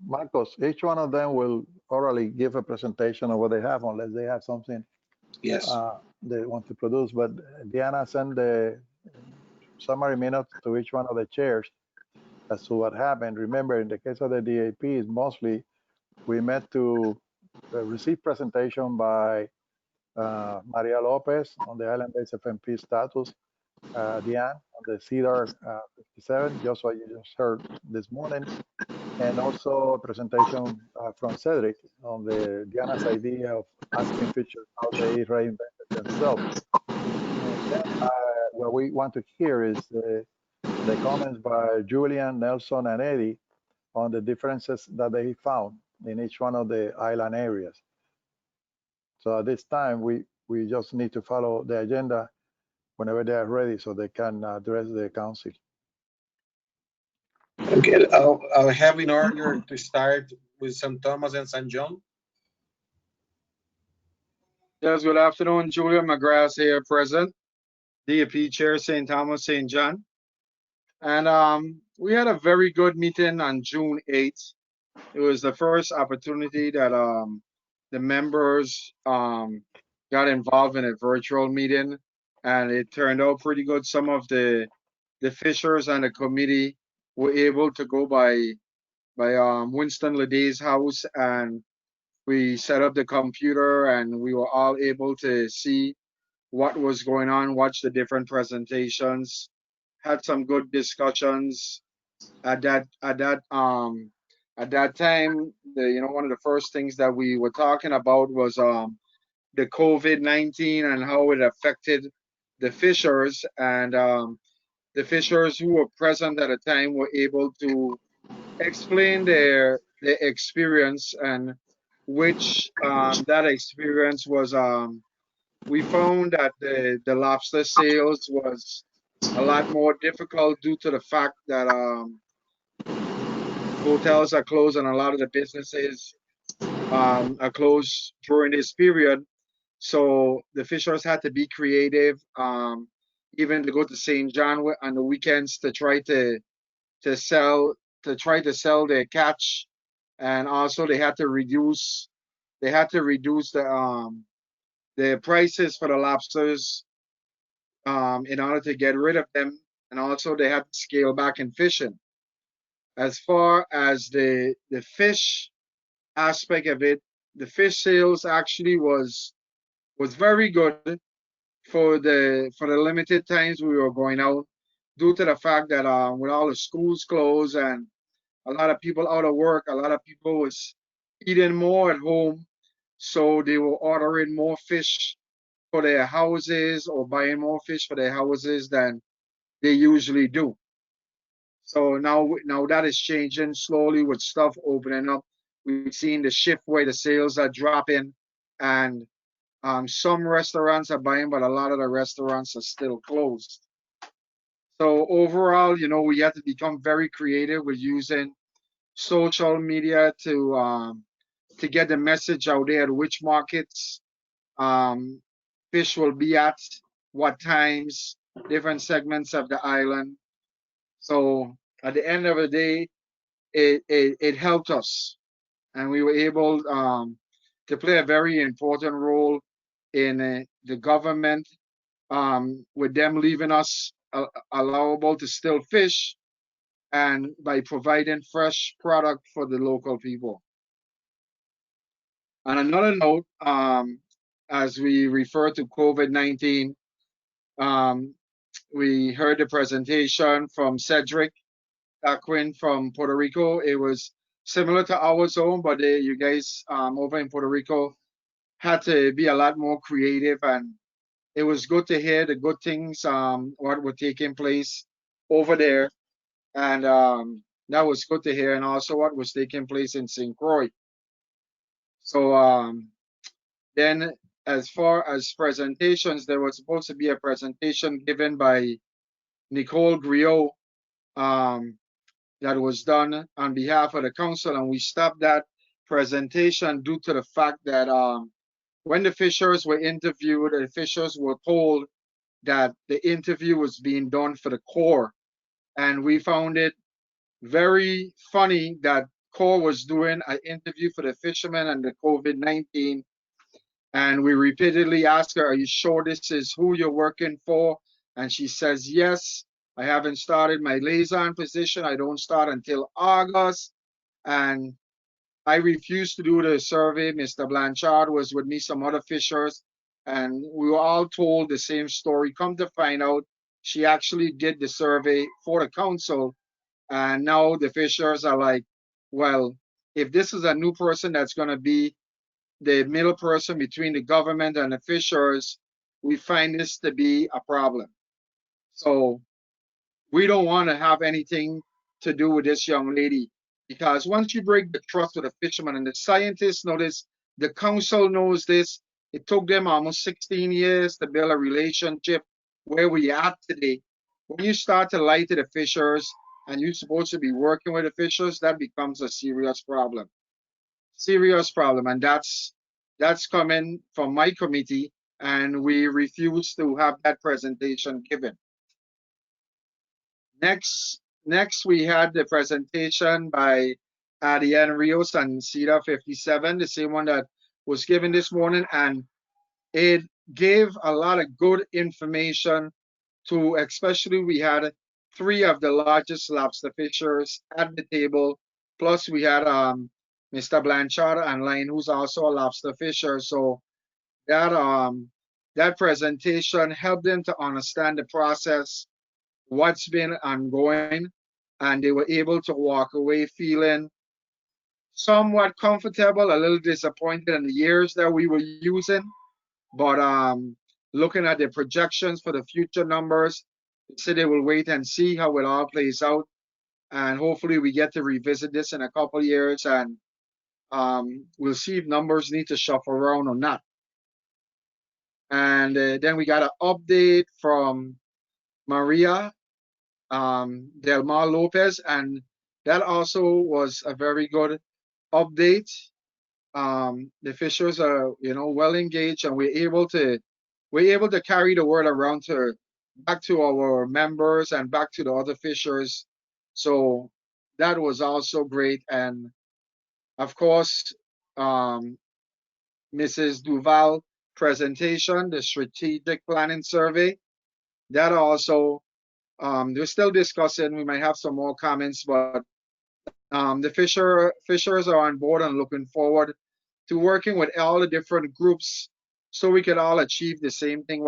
Marcos, each one of them will orally give a presentation of what they have, unless they have something yes they want to produce. But Diana sent the summary minutes to each one of the chairs as to what happened. Remember, in the case of the DAPs, mostly we met to receive presentation by Maria Lopez on the island-based FMP status, Diane on the CEDAR 57, just what you just heard this morning, and also a presentation from Cedric on the Diana's idea of asking fishermen how they reinvented themselves. And then, what we want to hear is the comments by Julian, Nelson, and Eddie on the differences that they found in each one of the island areas. So at this time, we just need to follow the agenda whenever they are ready, so they can address the council. Okay, I'll have in order to start with St. Thomas and St. John. Yes, good afternoon. Julian McGrath here, present. DAP Chair, St. Thomas, St. John. And we had a very good meeting on June 8th. It was the first opportunity that the members got involved in a virtual meeting, and it turned out pretty good. Some of the fishers and the committee were able to go by Winston Leday's house, and we set up the computer, and we were all able to see what was going on, watch the different presentations, had some good discussions. At that time, one of the first things that we were talking about was the COVID-19 and how it affected the fishers, and the fishers who were present at the time were able to explain their experience, and which that experience was we found that the lobster sales was a lot more difficult due to the fact that hotels are closed and a lot of the businesses are closed during this period. So the fishers had to be creative, even to go to St. John on the weekends to try to sell their catch, and also they had to reduce the prices for the lobsters in order to get rid of them, and also they had to scale back in fishing. As far as the fish aspect of it, the fish sales actually was very good for the limited times we were going out, due to the fact that with all the schools closed and a lot of people out of work, a lot of people was eating more at home, so they were ordering more fish for their houses or buying more fish for their houses than they usually do. So now that is changing slowly with stuff opening up. We've seen the shift where the sales are dropping, and some restaurants are buying, but a lot of the restaurants are still closed. So overall, we have to become very creative with using social media to get the message out there, which markets fish will be at, what times, different segments of the island. So at the end of the day, it helped us, and we were able to play a very important role in the government, with them leaving us allowable to still fish, and by providing fresh product for the local people. On another note, as we refer to COVID-19, we heard the presentation from Cedric Quinn from Puerto Rico. It was similar to our zone, but you guys over in Puerto Rico had to be a lot more creative, and it was good to hear the good things what were taking place over there, and that was good to hear, and also what was taking place in St. Croix. So then, as far as presentations, there was supposed to be a presentation given by Nicole Griot that was done on behalf of the council, and we stopped that presentation due to the fact that when the fishers were interviewed, the fishers were told that the interview was being done for the Corps, and we found it very funny that Corps was doing an interview for the fishermen and the COVID-19, and we repeatedly asked her, "Are you sure this is who you're working for?" And she says, "Yes, I haven't started my liaison position. I don't start until August." And I refused to do the survey. Mr. Blanchard was with me, some other fishers, and we were all told the same story. Come to find out, she actually did the survey for the council, and now the fishers are like, well, if this is a new person that's going to be the middle person between the government and the fishers, we find this to be a problem. So we don't want to have anything to do with this young lady, because once you break the trust with the fishermen, and the scientists know this, the council knows this, it took them almost 16 years to build a relationship where we are today. When you start to lie to the fishers and you're supposed to be working with the fishers, that becomes a serious problem. Serious problem, and that's coming from my committee, and we refuse to have that presentation given. Next, we had the presentation by Adrienne Rios and CEDA 57, the same one that was given this morning, and it gave a lot of good information to, especially we had 3 of the largest lobster fishers at the table, plus we had Mr. Blanchard online, who's also a lobster fisher. So that presentation helped them to understand the process, what's been ongoing, and they were able to walk away feeling somewhat comfortable, a little disappointed in the years that we were using, but looking at the projections for the future numbers, they said they will wait and see how it all plays out, and hopefully we get to revisit this in a couple of years, and we'll see if numbers need to shuffle around or not. And then we got an update from Maria Del Mar Lopez, and that also was a very good update. The fishers are, well engaged, and we're able to carry the word around back to our members and back to the other fishers. So that was also great. And of course, Mrs. Duval presentation, the strategic planning survey, that also, we're still discussing. We might have some more comments, but the fishers are on board and looking forward to working with all the different groups so we can all achieve the same thing.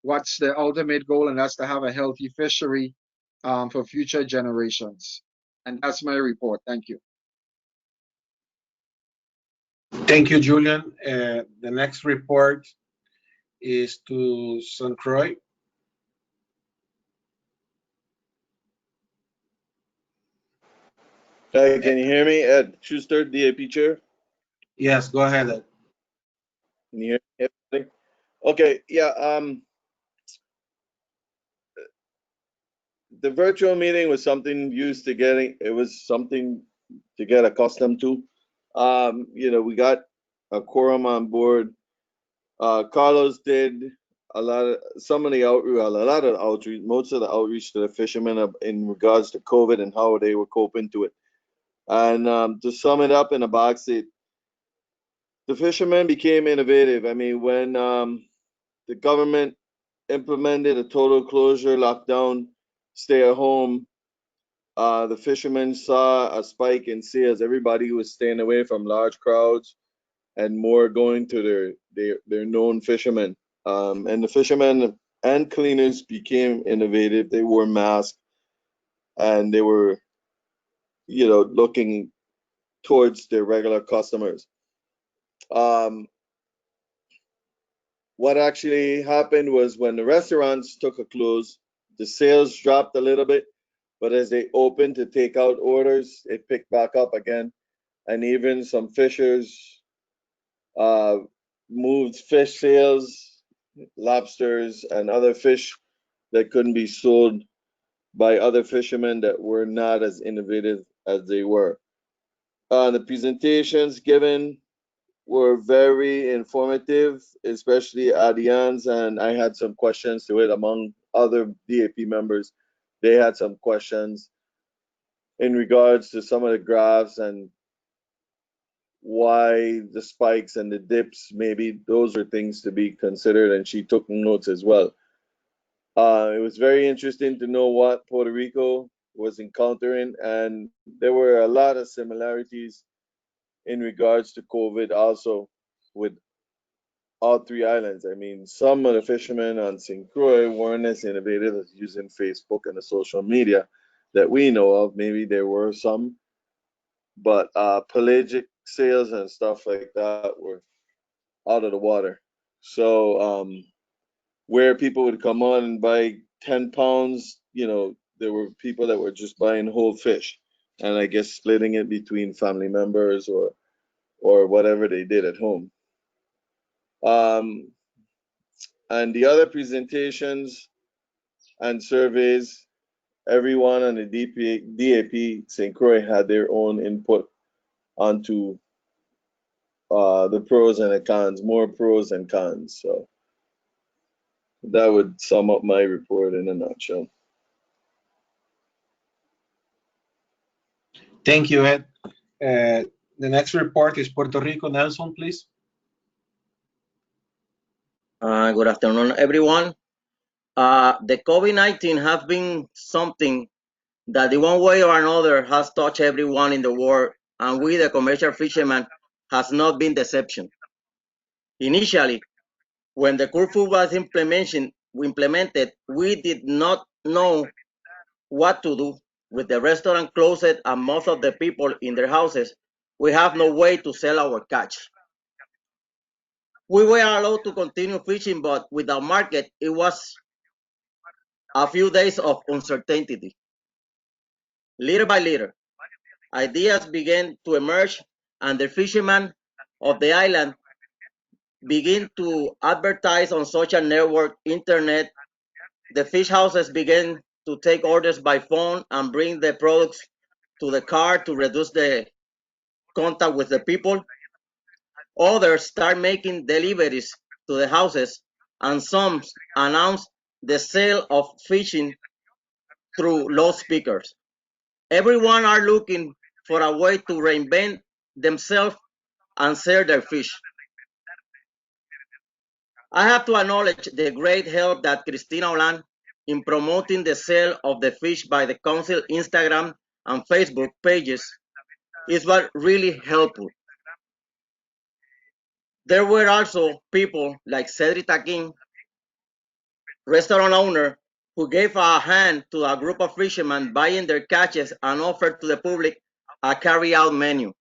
What's the ultimate goal, and that's to have a healthy fishery for future generations. And that's my report. Thank you. Thank you, Julian. The next report is to Croix. Hey, can you hear me? Ed Schuster, DAP Chair. Yes, go ahead, Ed. Can you hear me? Okay, yeah. The virtual meeting was something used to getting. It was something to get accustomed to. We got a quorum on board. Carlos did a lot of outreach, most of the outreach to the fishermen in regards to COVID and how they were coping to it. And to sum it up in a box, the fishermen became innovative. I mean, when the government implemented a total closure, lockdown, stay at home, the fishermen saw a spike in sales. Everybody was staying away from large crowds and more going to their known fishermen. And the fishermen and cleaners became innovative. They wore masks and they were, looking towards their regular customers. What actually happened was when the restaurants took a close, the sales dropped a little bit, but as they opened to take out orders, it picked back up again. And even some fishers moved fish sales, lobsters, and other fish that couldn't be sold by other fishermen that were not as innovative as they were. The presentations given were very informative, especially Adian's, and I had some questions to it among other DAP members. They had some questions in regards to some of the graphs and why the spikes and the dips, maybe those are things to be considered, and she took notes as well. It was very interesting to know what Puerto Rico was encountering, and there were a lot of similarities in regards to COVID also with all three islands. I mean, some of the fishermen on St. Croix weren't as innovative as using Facebook and the social media that we know of. Maybe there were some, but pelagic sales and stuff like that were out of the water. So where people would come on and buy 10 pounds, there were people that were just buying whole fish and I guess splitting it between family members or whatever they did at home. And the other presentations and surveys, everyone on the DAP St. Croix had their own input onto the pros and the cons, more pros and cons. So that would sum up my report in a nutshell. Thank you, Ed. The next report is Puerto Rico. Nelson, please. Good afternoon, everyone. The COVID-19 has been something that in one way or another has touched everyone in the world, and we, the commercial fishermen, has not been the exception. Initially, when the curfew was implemented, we did not know what to do. With the restaurant closed and most of the people in their houses, we have no way to sell our catch. We were allowed to continue fishing, but without market, it was a few days of uncertainty. Little by little, ideas began to emerge, and the fishermen of the island begin to advertise on social network, internet. The fish houses begin to take orders by phone and bring the products to the car to reduce the contact with the people. Others start making deliveries to the houses, and some announce the sale of fishing through loudspeakers. Everyone are looking for a way to reinvent themselves and sell their fish. I have to acknowledge the great help that Cristina Olan in promoting the sale of the fish by the council Instagram and Facebook pages is what really helpful. There were also people like Cedric Taquin, restaurant owner, who gave a hand to a group of fishermen buying their catches and offered to the public a carry-out menu.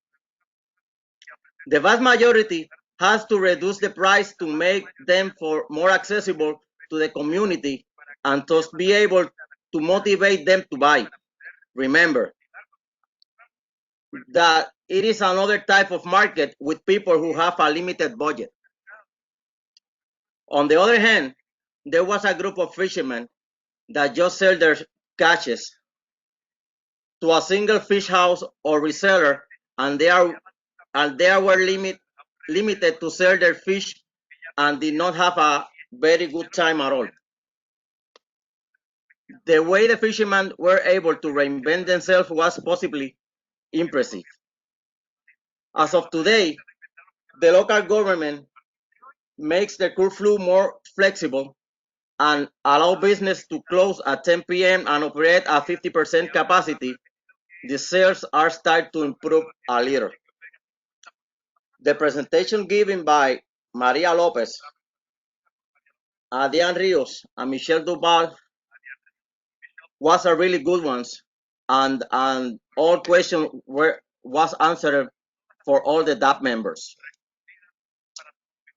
The vast majority has to reduce the price to make them more accessible to the community and thus be able to motivate them to buy. Remember that it is another type of market with people who have a limited budget. On the other hand, there was a group of fishermen that just sell their catches to a single fish house or reseller, and they were limited to sell their fish and did not have a very good time at all. The way the fishermen were able to reinvent themselves was possibly impressive. As of today, the local government makes the curfew more flexible and allow business to close at 10 p.m. and operate at 50% capacity. The sales are starting to improve a little. The presentation given by Maria Lopez, Adrian Rios, and Michelle Duval was a really good one, and all questions was answered for all the DAP members.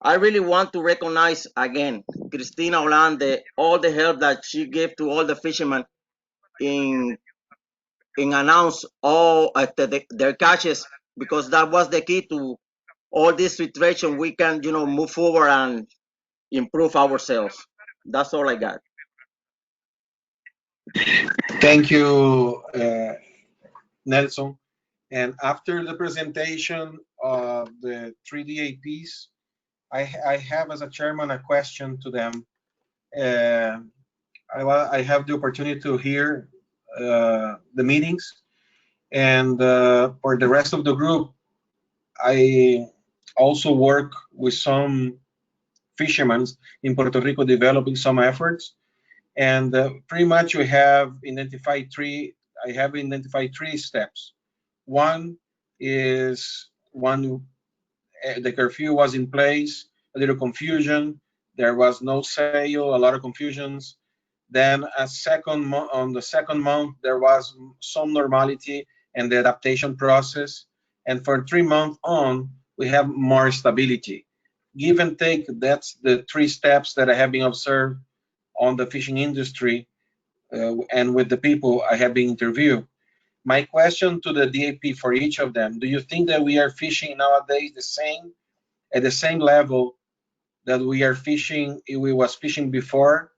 I really want to recognize again Cristina Holande, all the help that she gave to all the fishermen in announce all their catches, because that was the key to all this situation. We can, move forward and improve ourselves. That's all I got. Thank you, Nelson. And after the presentation of the 3 DAPs, I have as a chairman a question to them. I have the opportunity to hear the meetings, and for the rest of the group, I also work with some fishermen in Puerto Rico developing some efforts, and pretty much we have identified I have identified three steps. One is the curfew was in place, a little confusion, there was no sale, a lot of confusions. Then on the second month, there was some normality and the adaptation process. And for 3 months on, we have more stability. Give and take, that's the three steps that I have been observed on the fishing industry and with the people I have been interviewed. My question to the DAP for each of them, do you think that we are fishing nowadays at the same level that we was fishing before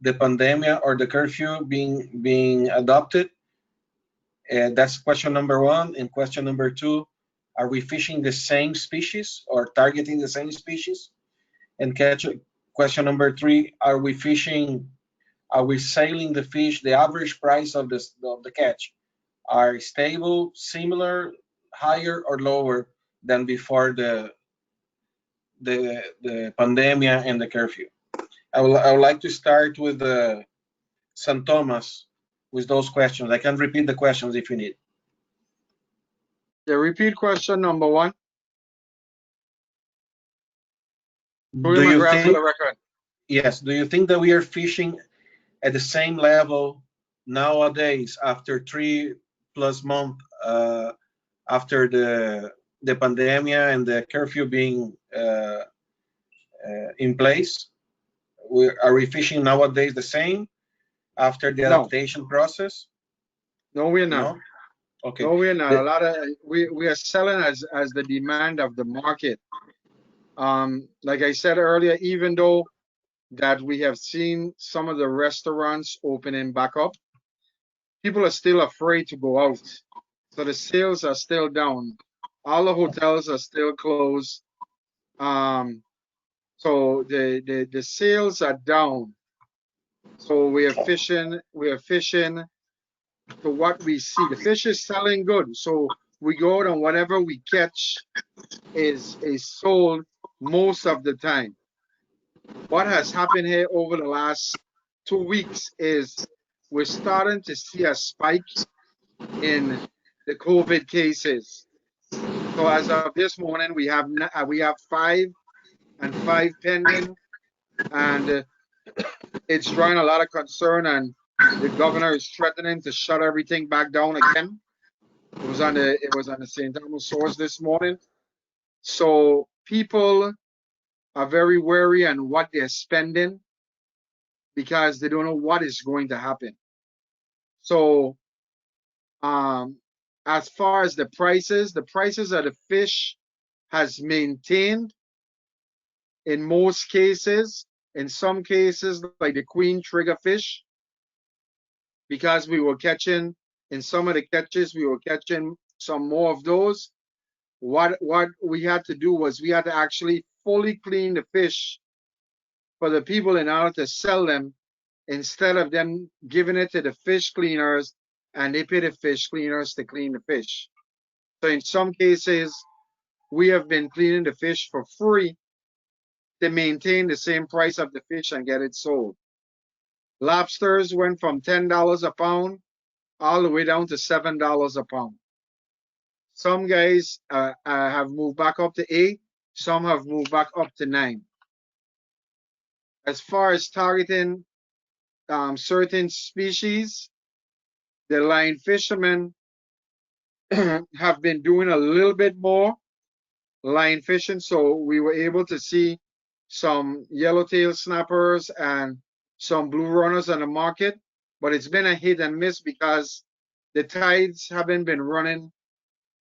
the pandemic or the curfew being adopted? That's question number one. And question number two, are we fishing the same species or targeting the same species? And question number three, are we sailing the fish, the average price of the catch are stable, similar, higher or lower than before the pandemic and the curfew? I would like to start with St. Thomas with those questions. I can repeat the questions if you need. Yeah, repeat question number one. Do you think, yes, do you think that we are fishing at the same level nowadays after 3+ months after the pandemic and the curfew being in place? Are we fishing nowadays the same after the adaptation process? No, we're not. No? Okay. No, we're not. A lot of we are selling as the demand of the market. Like I said earlier, even though that we have seen some of the restaurants opening back up, people are still afraid to go out. So the sales are still down. All the hotels are still closed. So the sales are down. So we are fishing to what we see. The fish is selling good. So we go out and whatever we catch is sold most of the time. What has happened here over the last 2 weeks is we're starting to see a spike in the COVID cases. So as of this morning, we have 5 and 5 pending, and it's drawing a lot of concern. And the governor is threatening to shut everything back down again. It was on the St. Thomas source this morning. So people are very wary on what they're spending because they don't know what is going to happen. So as far as the prices of the fish has maintained in most cases. In some cases, like the queen triggerfish, because we were catching, in some of the catches, we were catching some more of those. What we had to do was we had to actually fully clean the fish for the people in order to sell them, instead of them giving it to the fish cleaners and they pay the fish cleaners to clean the fish. So in some cases, we have been cleaning the fish for free to maintain the same price of the fish and get it sold. Lobsters went from $10 a pound all the way down to $7 a pound. Some guys have moved back up to 8, some have moved back up to 9. As far as targeting certain species, the line fishermen have been doing a little bit more line fishing, so we were able to see some yellowtail snappers and some blue runners on the market, but it's been a hit and miss because the tides haven't been running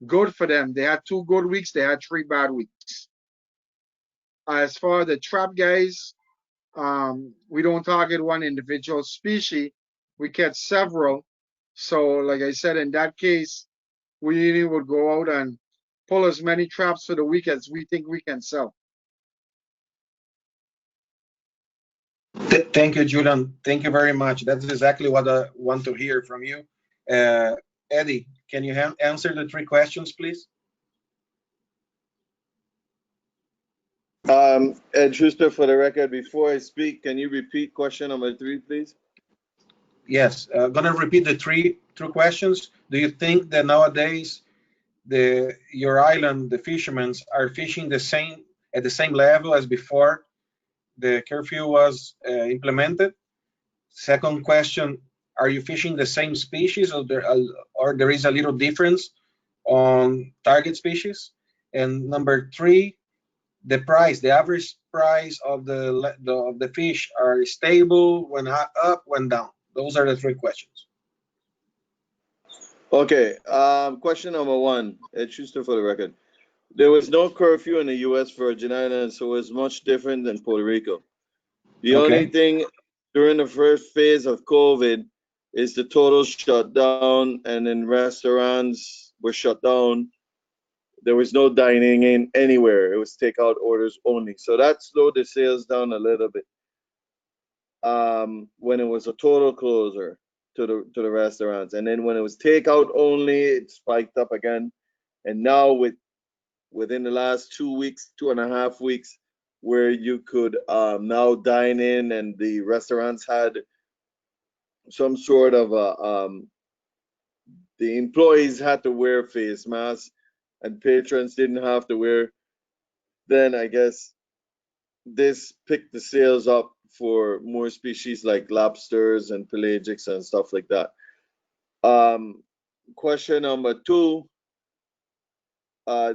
good for them. They had 2 good weeks, they had 3 bad weeks. As far as the trap guys, we don't target one individual species, we catch several. So like I said, in that case, we really would go out and pull as many traps for the week as we think we can sell. Thank you, Julian. Thank you very much. That's exactly what I want to hear from you. Eddie, can you answer the 3 questions, please? Ed Schuster, for the record, before I speak, can you repeat question number 3, please? Yes, gonna repeat the three questions. Do you think that nowadays your island, the fishermen, are fishing at the same level as before the curfew was implemented? Second question, are you fishing the same species, or there is a little difference on target species? And number 3, the average price of the fish are stable, went up, went down? Those are the 3 questions. Okay, question number 1, Ed Schuster, for the record. There was no curfew in the U.S. Virgin Islands, so it's much different than Puerto Rico. The only thing during the first phase of COVID is the total shutdown, and then restaurants were shut down. There was no dining in anywhere. It was takeout orders only. So that slowed the sales down a little bit. When it was a total closure to the restaurants, and then when it was takeout only, it spiked up again. And now within the last 2 weeks, 2.5 weeks, where you could now dine in, and the restaurants had some sort of the employees had to wear face masks and patrons didn't have to wear, then I guess this picked the sales up for more species like lobsters and pelagics and stuff like that. Question number 2,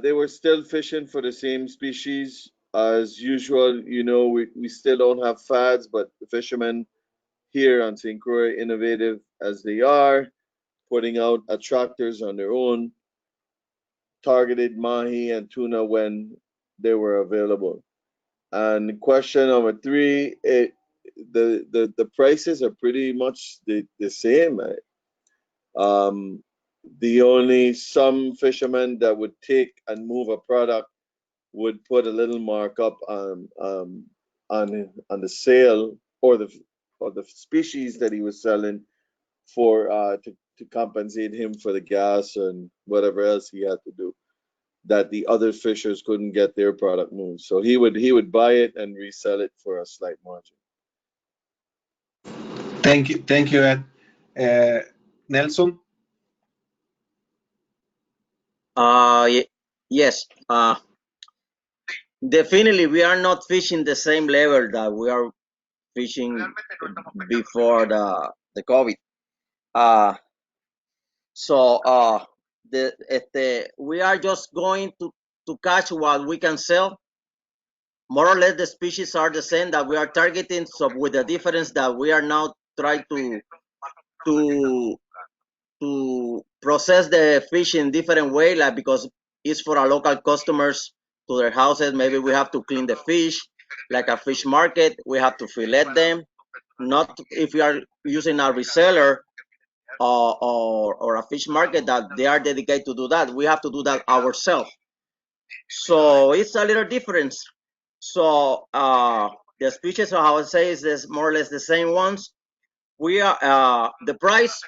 they were still fishing for the same species as usual. You know, we still don't have fads, but the fishermen here on St. Croix, innovative as they are, putting out attractors on their own, targeted mahi and tuna when they were available. And question number 3, the prices are pretty much the same. The only some fishermen that would take and move a product would put a little markup on the sale or the species that he was selling for to compensate him for the gas and whatever else he had to do that the other fishers couldn't get their product moved. So he would buy it and resell it for a slight margin. Thank you, Ed. Nelson? Yes. Definitely, we are not fishing the same level that we are fishing before the COVID. So we are just going to catch what we can sell. More or less, the species are the same that we are targeting. So with the difference that we are now trying to process the fish in different way, like because it's for our local customers to their houses. Maybe we have to clean the fish, like a fish market. We have to fillet them. Not if we are using a reseller or a fish market that they are dedicated to do that. We have to do that ourselves. So it's a little difference. So the species, so how I say, is this more or less the same ones. We are the price.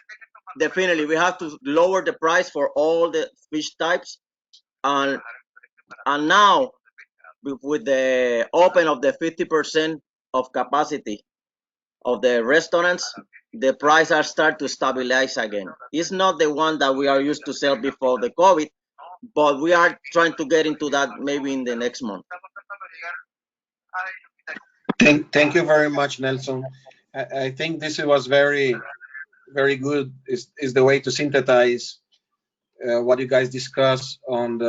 Definitely, we have to lower the price for all the fish types, and now with the open of the 50% of capacity of the restaurants, the price are start to stabilize again. It's not the one that we are used to sell before the COVID, but we are trying to get into that maybe in the next month. Thank you very much, Nelson. I think this was very good. Is the way to synthesize what you guys discuss on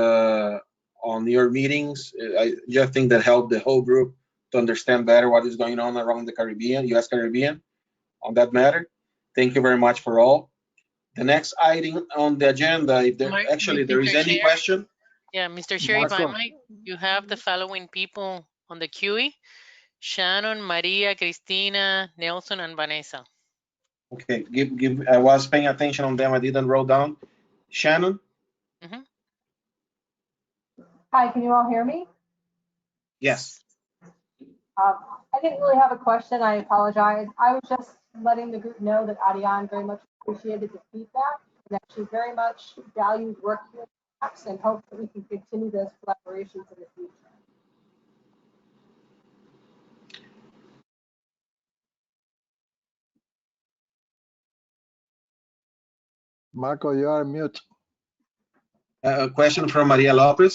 your meetings. I just think that helped the whole group to understand better what is going on around the Caribbean, U.S. Caribbean, on that matter. Thank you very much for all. The next item on the agenda, if there is any question. Yeah, Mr. Chair, if I might, you have the following people on the QE: Shannon, Maria, Cristina, Nelson, and Vanessa. Okay, I was paying attention on them. I didn't write down. Shannon? Mm-hmm. Hi, can you all hear me? Yes. I didn't really have a question. I apologize. I was just letting the group know that Ariane very much appreciated the feedback and that she very much valued working with us and hopes that we can continue those collaborations in the future. Marco, you are mute. A question from Maria Lopez.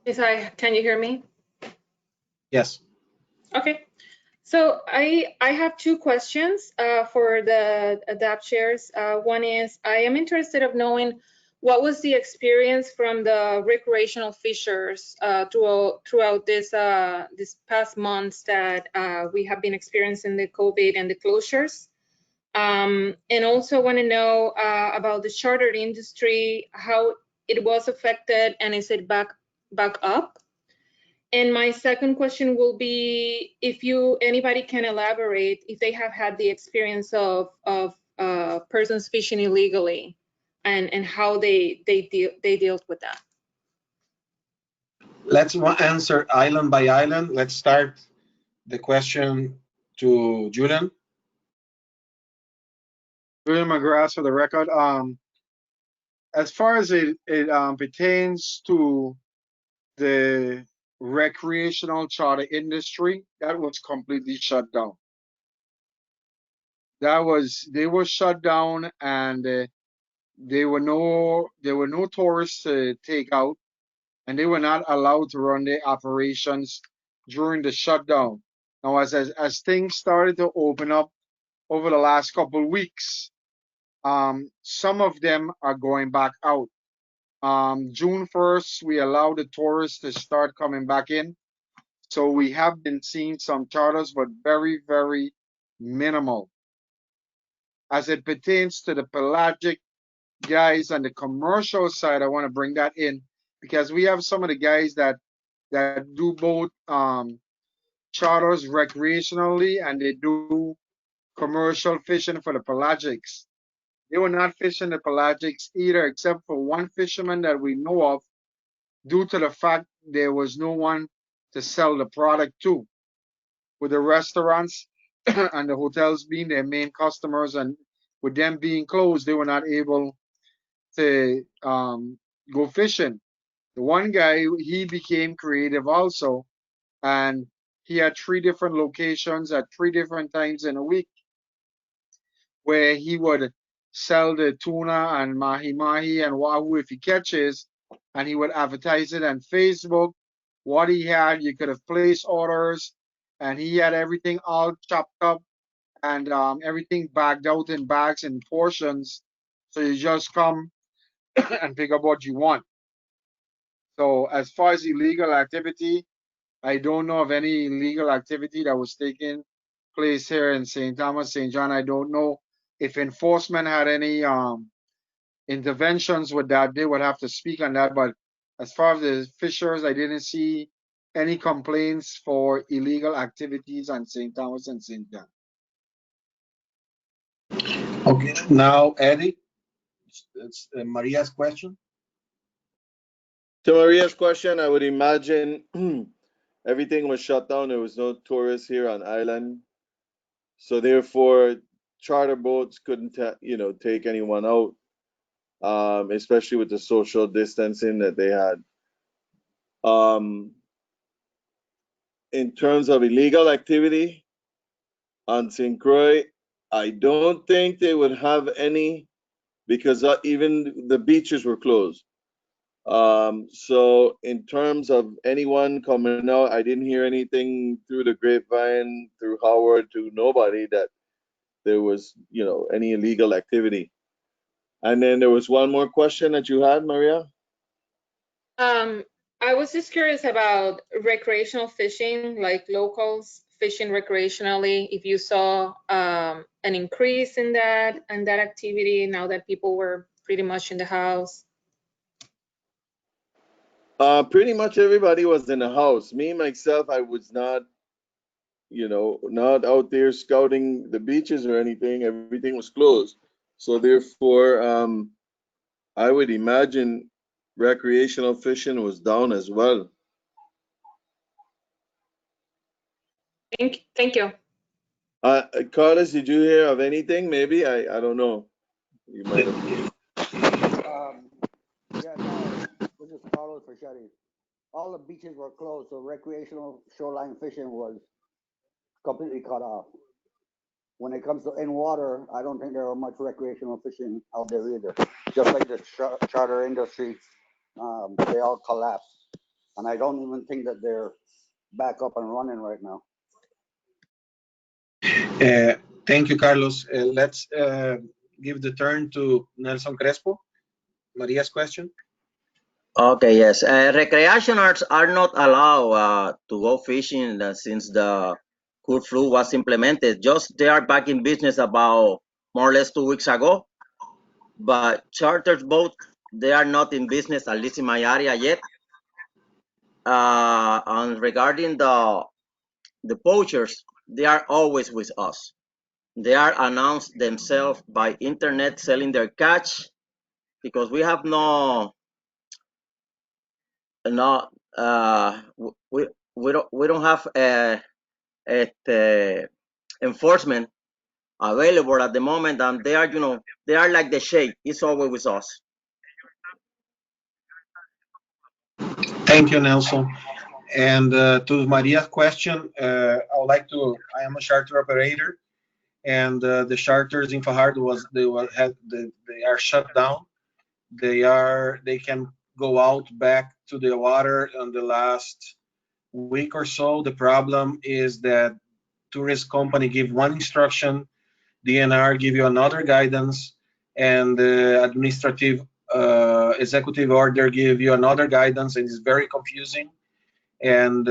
Yes, can you hear me? Yes. Okay. So I have two questions for the ADAPT chairs. One is, I am interested of knowing what was the experience from the recreational fishers throughout this past months that we have been experiencing the COVID and the closures. And also want to know about the charter industry, how it was affected, and is it back up? And my second question will be if anybody can elaborate if they have had the experience of persons fishing illegally and how they dealt with that. Let's answer island by island. Let's start the question to Julian. Julian McGrath for the record. As far as it pertains to the recreational charter industry, that was completely shut down. They were shut down, and there were no tourists to take out, and they were not allowed to run their operations during the shutdown. Now, as things started to open up over the last couple of weeks, some of them are going back out. June 1st, we allowed the tourists to start coming back in. So we have been seeing some charters, but very, very minimal. As it pertains to the pelagic guys and the commercial side, I want to bring that in because we have some of the guys that that do both charters recreationally and they do commercial fishing for the pelagics. They were not fishing the pelagics either, except for one fisherman that we know of, due to the fact there was no one to sell the product to, with the restaurants and the hotels being their main customers, and with them being closed, they were not able to go fishing. The one guy, he became creative also, and he had 3 different locations at 3 different times in a week where he would sell the tuna and mahi and wahoo if he catches, and he would advertise it on Facebook. What he had, you could have placed orders, and he had everything all chopped up and everything bagged out in bags and portions. So you just come and pick up what you want. So as far as illegal activity, I don't know of any illegal activity that was taking place here in St. Thomas, St. John. I don't know if enforcement had any interventions with that. They would have to speak on that. But as far as the fishers, I didn't see any complaints for illegal activities on St. Thomas and St. John. Okay, now Eddie, it's Maria's question. To Maria's question, I would imagine everything was shut down. There was no tourists here on island, so therefore charter boats couldn't, take anyone out, especially with the social distancing that they had. In terms of illegal activity on St. Croix, I don't think they would have any, because even the beaches were closed. So in terms of anyone coming out, I didn't hear anything through the grapevine, through Howard, to nobody that there was, any illegal activity. And then there was one more question that you had, Maria. I was just curious about recreational fishing, like locals fishing recreationally. If you saw an increase in that activity now that people were pretty much in the house. Pretty much everybody was in the house. Me, myself, I was not, not out there scouting the beaches or anything. Everything was closed. So therefore, I would imagine recreational fishing was down as well. Thank you. Carlos, did you hear of anything? Maybe I don't know. You might have. Yeah, no, this is Carlos Fischetti. All the beaches were closed, so recreational shoreline fishing was completely cut off. When it comes to in water, I don't think there were much recreational fishing out there either. Just like the charter industry, they all collapsed. And I don't even think that they're back up and running right now. Thank you, Carlos. Let's give the turn to Nelson Crespo. Maria's question. Okay, yes. Recreationals are not allowed to go fishing since the curfew was implemented. Just they are back in business about more or less 2 weeks ago. But charter boats, they are not in business, at least in my area yet. And regarding the poachers, they are always with us. They are announced themselves by internet selling their catch, because we have we don't have enforcement available at the moment, and they are like the shade. It's always with us. Thank you, Nelson. And to Maria's question, I would like to. I am a charter operator, and the charters in Fajardo they are shut down. They can go out back to the water on the last week or so. The problem is that tourist company give one instruction, DNR give you another guidance, and the administrative executive order give you another guidance, and it's very confusing. And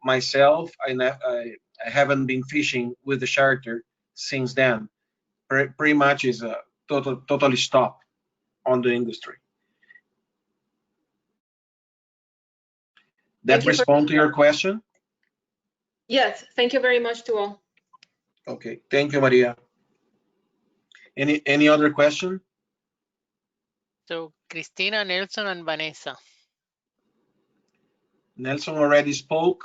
myself, I haven't been fishing with the charter since then. Pretty much is a totally stop on the industry. That respond to your question? Yes, thank you very much to all. Okay, thank you, Maria. Any other question? So Cristina, Nelson, and Vanessa. Nelson already spoke.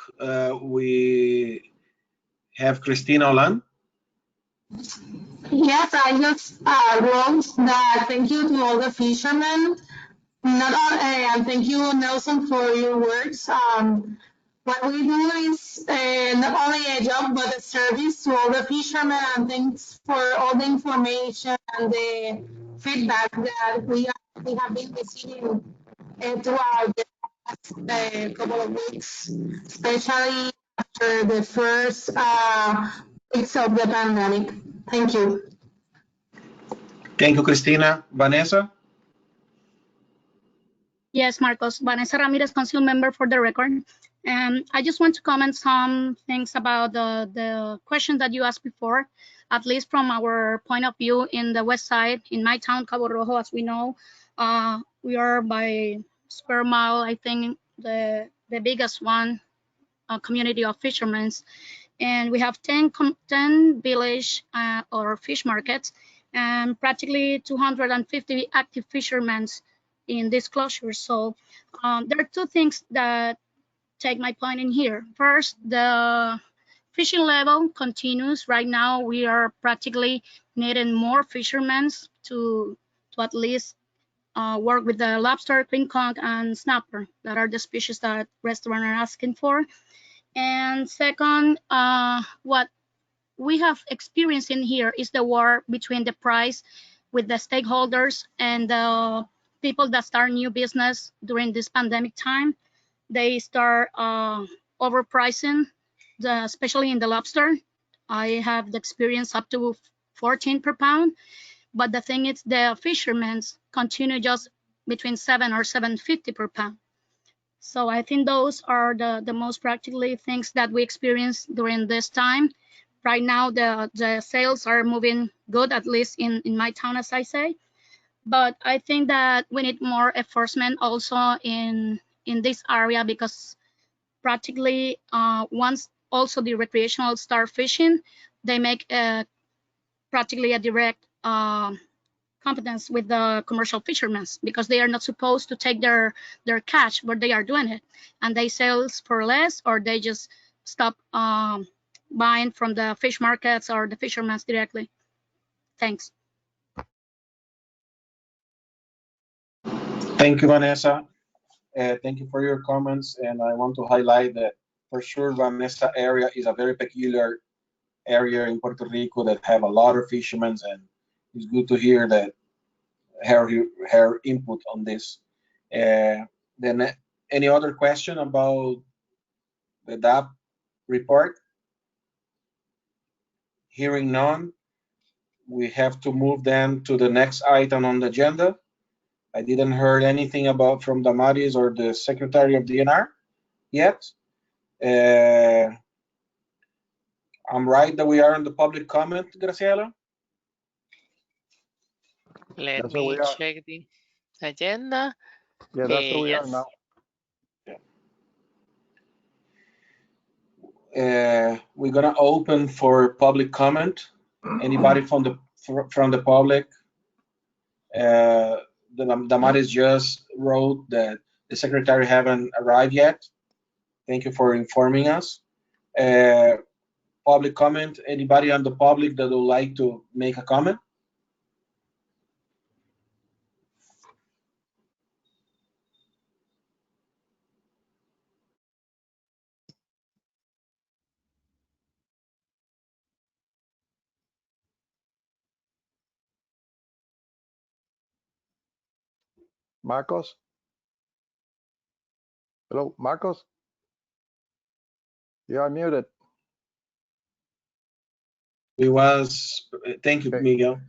We have Cristina Olan. Yes, I just wrote that thank you to all the fishermen. Not all, and thank you, Nelson, for your words. What we do is not only a job, but a service to all the fishermen, and thanks for all the information and the feedback that we have been receiving throughout the past couple of weeks, especially after the first weeks of the pandemic. Thank you. Thank you, Cristina. Vanessa? Yes, Marcos. Vanessa Ramirez, council member for the record. I just want to comment some things about the question that you asked before, at least from our point of view in the west side, in my town, Cabo Rojo, as we know. We are by square mile, I think, the biggest one, community of fishermen. And we have 10 village or fish markets and practically 250 active fishermen in this closure. So there are two things that take my point in here. First, the fishing level continues. Right now, we are practically needing more fishermen to at least work with the lobster, king conch, and snapper. That are the species that restaurants are asking for. And second, what we have experienced in here is the war between the price with the stakeholders and the people that start new business during this pandemic time. They start overpricing, especially in the lobster. I have the experience up to 14 per pound, but the thing is the fishermen continue just between 7 or 7.50 per pound. So I think those are the most practically things that we experience during this time. Right now, the sales are moving good, at least in my town, as I say. But I think that we need more enforcement also in this area, because practically once also the recreational start fishing, they make practically a direct competence with the commercial fishermen, because they are not supposed to take their catch, but they are doing it, and they sell for less, or they just stop buying from the fish markets or the fishermen directly. Thanks. Thank you, Vanessa. Thank you for your comments, and I want to highlight that for sure Vanessa area is a very peculiar area in Puerto Rico that have a lot of fishermen, and it's good to hear that her input on this. Then any other question about the DAP report? Hearing none, we have to move then to the next item on the agenda. I didn't hear anything about from Damaris or the Secretary of DNR yet. I'm right that we are in the public comment, Graciela? Let me check the agenda. Yeah, that's where we yes. are now. We're gonna open for public comment. Anybody from the public? Damaris just wrote that the secretary haven't arrived yet. Thank you for informing us. Public comment. Anybody on the public that would like to make a comment? Marcos? Hello, Marcos? You are muted. Thank you, Miguel.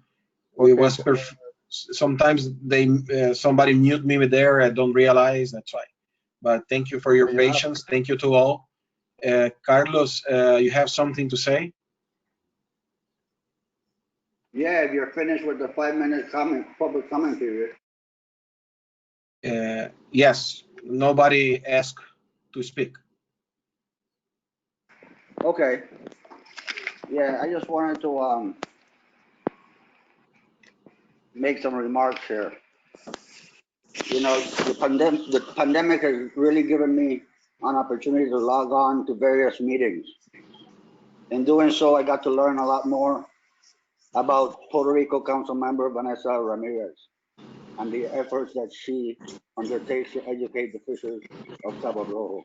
Okay. Sometimes somebody mute me there. I don't realize, that's why. But thank you for your patience. Thank you to all. Carlos, you have something to say? Yeah, if you're finished with the 5-minute public comment period. Yes, nobody asked to speak. Okay. Yeah, I just wanted to make some remarks here. You know, the pandemic has really given me an opportunity to log on to various meetings. In doing so, I got to learn a lot more about Puerto Rico Council member Vanessa Ramirez and the efforts that she undertakes to educate the fishers of Cabo Rojo.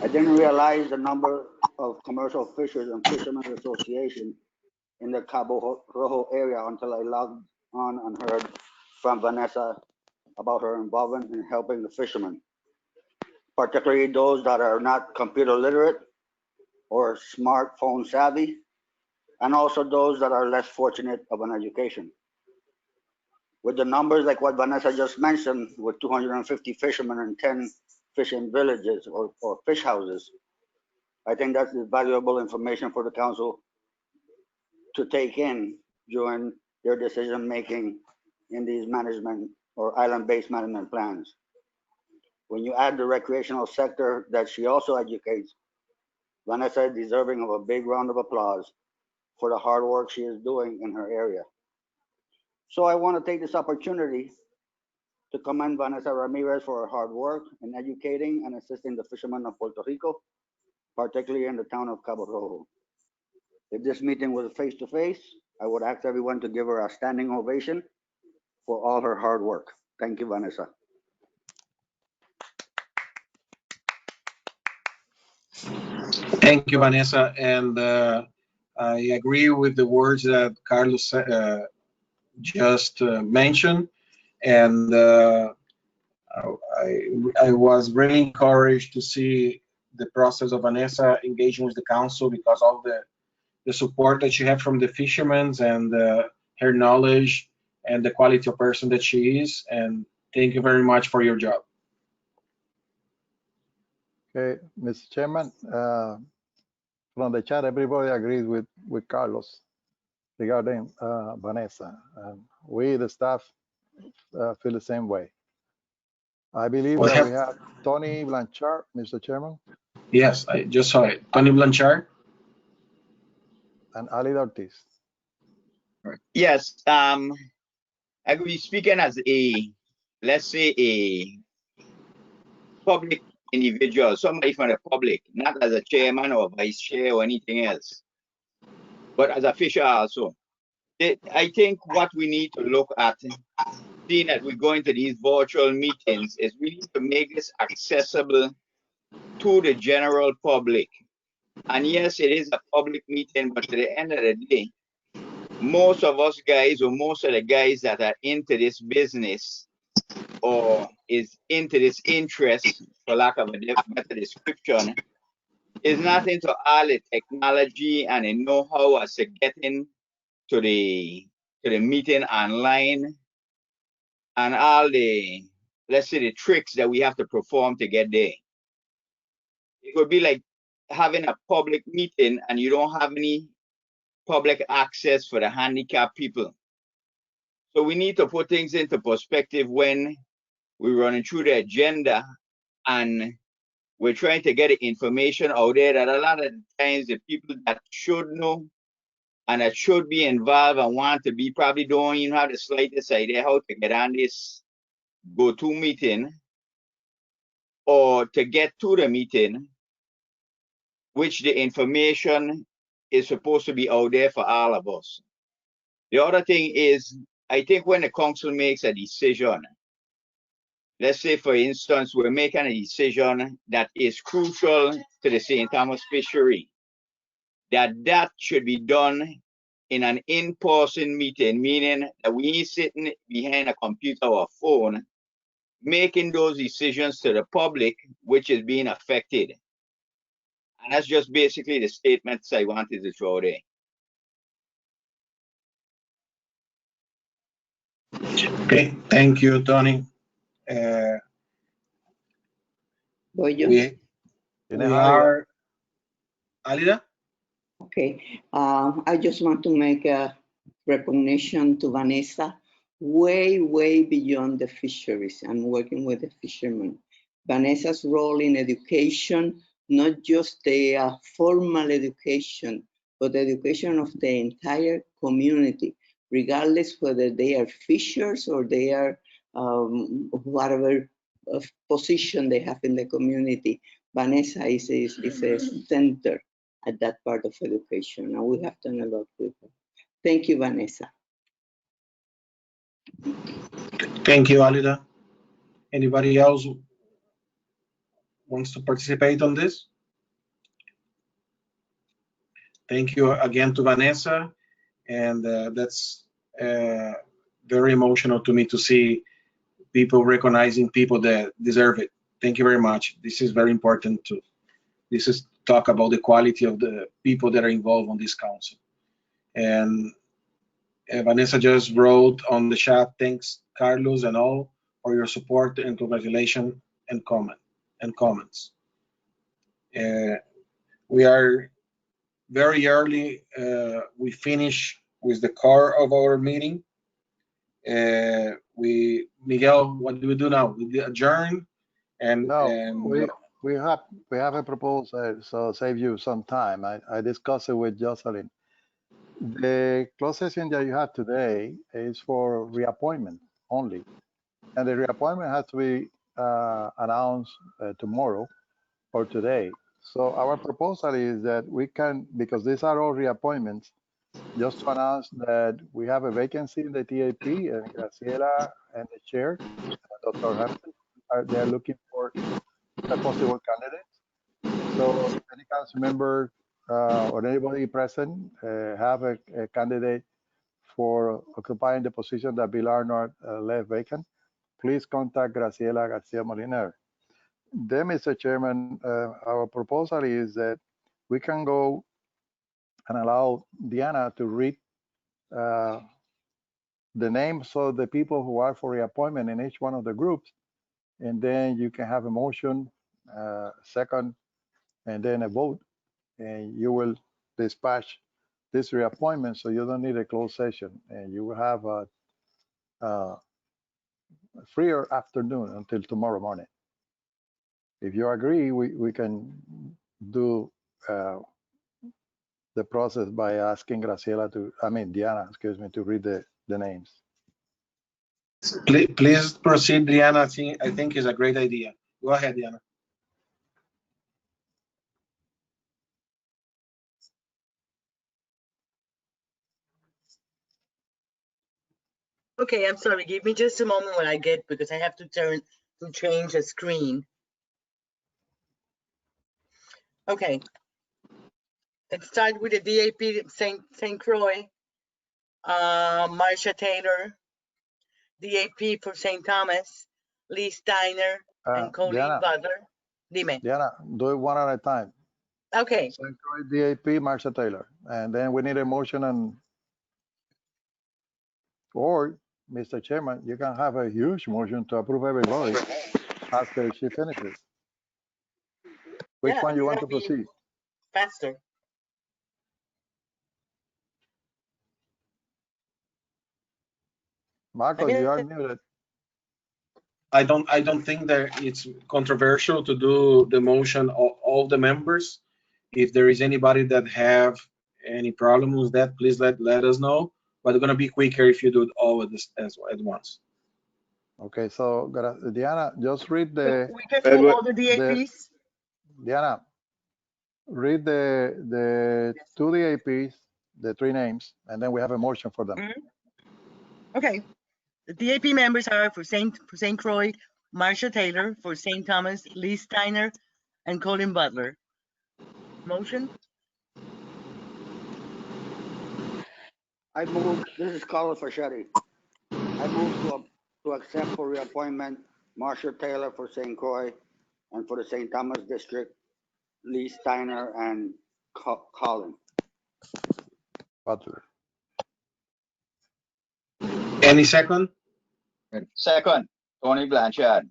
I didn't realize the number of commercial fishers and fishermen's association in the Cabo Rojo area until I logged on and heard from Vanessa about her involvement in helping the fishermen, particularly those that are not computer literate or smartphone savvy, and also those that are less fortunate of an education. With the numbers like what Vanessa just mentioned, with 250 fishermen and 10 fishing villages or fish houses, I think that's valuable information for the council to take in during their decision making in these management or island-based management plans. When you add the recreational sector that she also educates, Vanessa is deserving of a big round of applause for the hard work she is doing in her area. So I want to take this opportunity to commend Vanessa Ramirez for her hard work in educating and assisting the fishermen of Puerto Rico, particularly in the town of Cabo Rojo. If this meeting was face-to-face, I would ask everyone to give her a standing ovation for all her hard work. Thank you, Vanessa. Thank you, Vanessa. And I agree with the words that Carlos just mentioned. And I was really encouraged to see the process of Vanessa engaging with the council because of the support that she had from the fishermen and her knowledge and the quality of person that she is. And thank you very much for your job. Okay, Mr. Chairman, from the chat, everybody agrees with Carlos regarding Vanessa. We, the staff, feel the same way. I believe that we have Tony Blanchard, Mr. Chairman. Yes, I just saw it. Tony Blanchard. And Ali Ortiz. Yes, I will be speaking as a, let's say, a public individual, somebody from the public, not as a chairman or vice chair or anything else, but as a fisher also. I think what we need to look at, seeing that we're going to these virtual meetings, is we need to make this accessible to the general public. And yes, it is a public meeting, but at the end of the day, most of us guys, or most of the guys that are into this business or is into this interest, for lack of a better description, is not into all the technology and the know-how as to getting to the meeting online and all the, let's say, the tricks that we have to perform to get there. It would be like having a public meeting and you don't have any public access for the handicapped people. So we need to put things into perspective when we're running through the agenda and we're trying to get the information out there that a lot of times the people that should know and that should be involved and want to be probably don't even have the slightest idea how to get on this go-to meeting or to get to the meeting, which the information is supposed to be out there for all of us. The other thing is, I think when the council makes a decision, let's say, for instance, we're making a decision that is crucial to the St. Thomas fishery, that should be done in an in-person meeting, meaning that we ain't sitting behind a computer or phone, making those decisions to the public, which is being affected. And that's just basically the statements I wanted to throw there. Okay, thank you, Tony. We are, Alida? Okay, I just want to make a recognition to Vanessa, way beyond the fisheries. I'm working with the fishermen. Vanessa's role in education, not just the formal education, but the education of the entire community, regardless whether they are fishers or they are whatever position they have in the community. Vanessa is a center at that part of education, and we have done a lot with her. Thank you, Vanessa. Thank you, Alida. Anybody else wants to participate on this? Thank you again to Vanessa, and that's very emotional to me to see people recognizing people that deserve it. Thank you very much. This is very important too. This is talk about the quality of the people that are involved on this council. And Vanessa just wrote on the chat, thanks Carlos and all for your support and congratulations and comments. We are very early. We finish with the core of our meeting. Miguel, what do we do now? We adjourn and we have a proposal, so save you some time. I discussed it with Jocelyn. The closed session that you have today is for reappointment only, and the reappointment has to be announced tomorrow or today. So our proposal is that we can, because these are all reappointments, just to announce that we have a vacancy in the TAP, and Graciela and the chair, Dr. Hampton, they're looking for a possible candidate. So any council member or anybody present have a candidate for occupying the position that Bill Arnold left vacant, please contact Graciela Garcia Moliner. Then, Mr. Chairman, our proposal is that we can go and allow Diana to read the names of the people who are for reappointment in each one of the groups, and then you can have a motion, second, and then a vote, and you will dispatch this reappointment, so you don't need a closed session, and you will have a freer afternoon until tomorrow morning. If you agree, we can do the process by asking Graciela Diana, excuse me, to read the names. Please proceed, Diana. I think is a great idea. Go ahead, Diana. Okay, I'm sorry. Give me just a moment when I get, because I have to change the screen. Okay. Let's start with the DAP St. Croix, Marcia Taylor, DAP for St. Thomas, Lee Steiner, and Colleen Butler. Dime. Diana, do it one at a time. Okay. St. Croix, DAP, Marcia Taylor, and then we need a motion, or Mr. Chairman, you can have a huge motion to approve everybody after she finishes. Which one you want to proceed? Faster. Marcos, you are muted. I don't think that it's controversial to do the motion of all the members. If there is anybody that have any problem with that, please let us know. But it's gonna be quicker if you do it all at once. Okay, so Diana, just read the. We can do all the DAPs. Diana, read the two DAPs, the three names, and then we have a motion for them. Okay. The DAP members are for St. Croix, Marcia Taylor, for St. Thomas, Lee Steiner, and Colin Butler. Motion? I move, this is Carlos Fachetti. I move to accept for reappointment Marcia Taylor for St. Croix, and for the St. Thomas District, Lee Steiner and Colin Butler. Any second? Second, Tony Blanchard.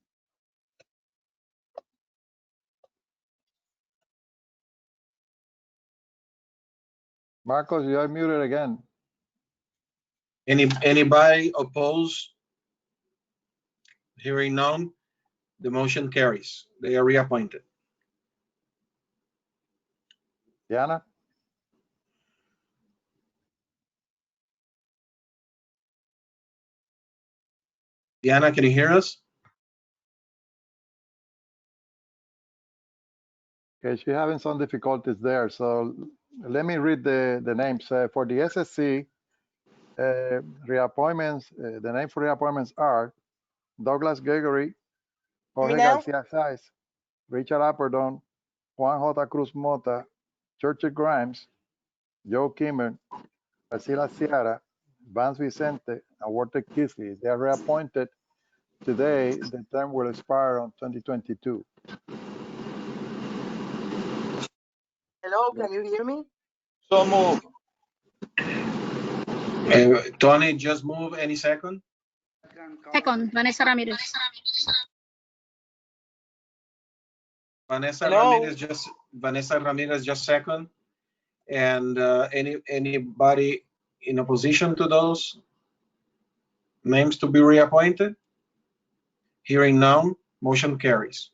Marcos, you are muted again. Anybody oppose? Hearing none, The motion carries. They are reappointed. Diana? Diana, can you hear us? Okay, she's having some difficulties there. So let me read the names. For the SSC, reappointments, the name for reappointments are Douglas Gregory, Jorge now? Garcia Saiz, Richard Apperdon, Juan J. Cruz Mota, Churchill Grimes, Joe Kimmer, Priscilla Sierra, Vance Vicente, and Walter Kisley. They are reappointed today. The term will expire on 2022. Hello, can you hear me? So move. Tony, just move any second. Second, Vanessa Ramirez. Vanessa Hello? Ramirez just second. And anybody in opposition to those names to be reappointed? Hearing none, motion carries.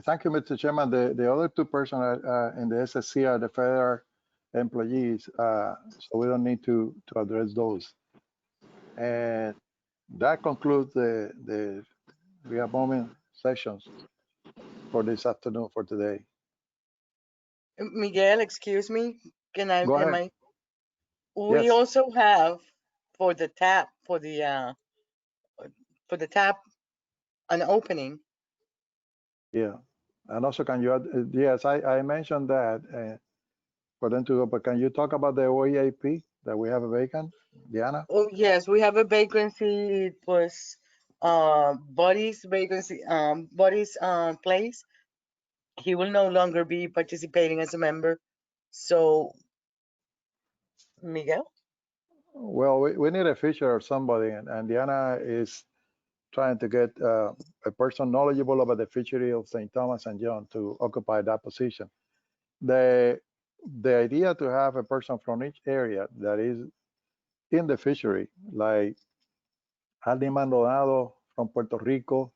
Thank you, Mr. Chairman. The other two persons in the SSC are the federal employees, so we don't need to address those. And that concludes the reappointment sessions for this afternoon, for today. Miguel, excuse me. Can I? Go Am ahead. I? We Yes. also have for the tap an opening. Yeah. And also, can you add, yes, I mentioned that for them to go, but can you talk about the OEAP that we have a vacant, Diana? Oh yes, we have a vacancy. It was Buddy's vacancy. Buddy's place. He will no longer be participating as a member. So, Miguel. Well, we need a feature or somebody, and Diana is trying to get a person knowledgeable about the fishery of St. Thomas and John to occupy that position. The idea to have a person from each area that is in the fishery, like Aldi Maldonado from Puerto Rico,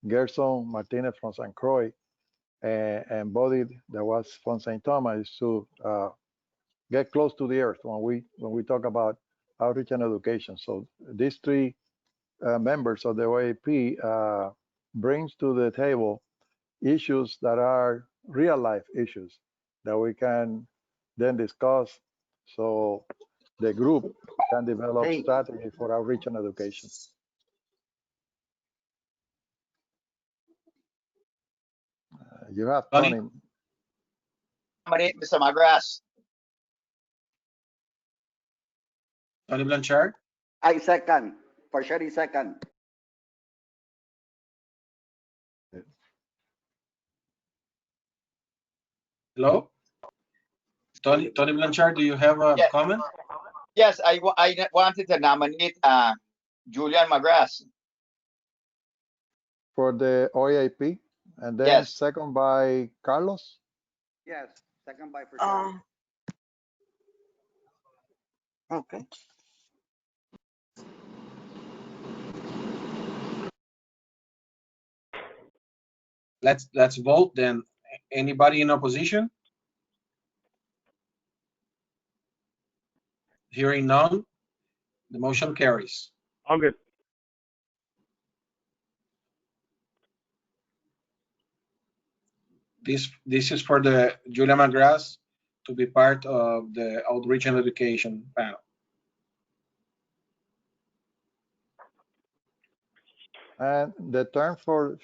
Gerson Martinez from St. Croix, and Buddy that was from St. Thomas, is to get close to the earth when we talk about outreach and education. So these three members of the OAP brings to the table issues that are real life issues that we can then discuss, so the group can develop strategy for outreach and education. You have Tony. Mr. Magras. Tony Blanchard? I second. For sure, second. Hello? Tony Blanchard, do you have a comment? Yes, I wanted to nominate Julian Magras. For the OAP, and then second by Carlos? Yes, second by for sure. Okay. Let's vote then. Anybody in opposition? Hearing none, the motion carries. All good. This is for the Julia Magras to be part of the outreach and education panel. And the term for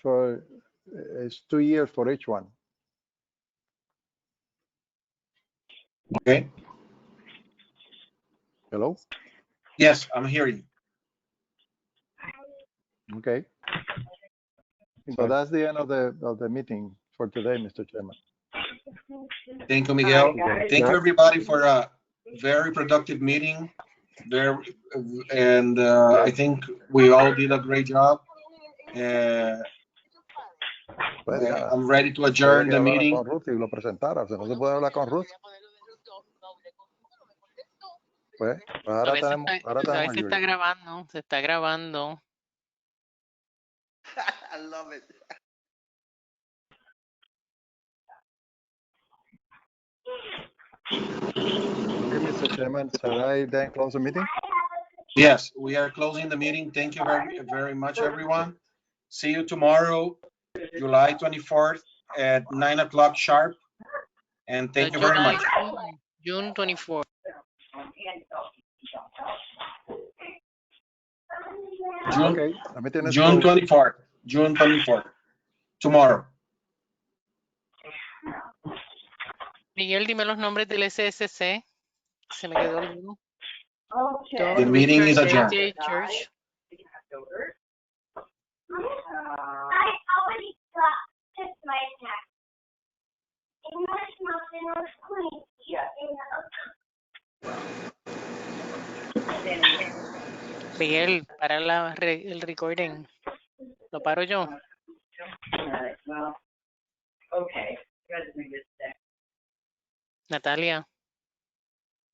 is 2 years for each one. Okay. Hello? Yes, I'm hearing. Okay. So that's the end of the meeting for today, Mr. Chairman. Thank you, Miguel. Thank you, everybody, for a very productive meeting. I think we all did a great job. I'm ready to adjourn the meeting. Con Ruth y lo presentara, no se puede hablar con Ruth. Pues ahora tenemos se está grabando, I love it. Okay, Mr. Chairman, shall I then close the meeting? Yes, we are closing the meeting. Thank you very much, everyone. See you tomorrow, July 24th at 9 o'clock sharp. And thank you very much. June 24th. Okay, the meeting is June closed. 24th. June 24th. Tomorrow. Miguel, dime los nombres del SSC. Se me quedó alguno. The Don meeting Richard is adjourned. J. Church. I already got my snack. English muffin was clean. Miguel, para el recording. ¿Lo paro yo? Okay. Natalia.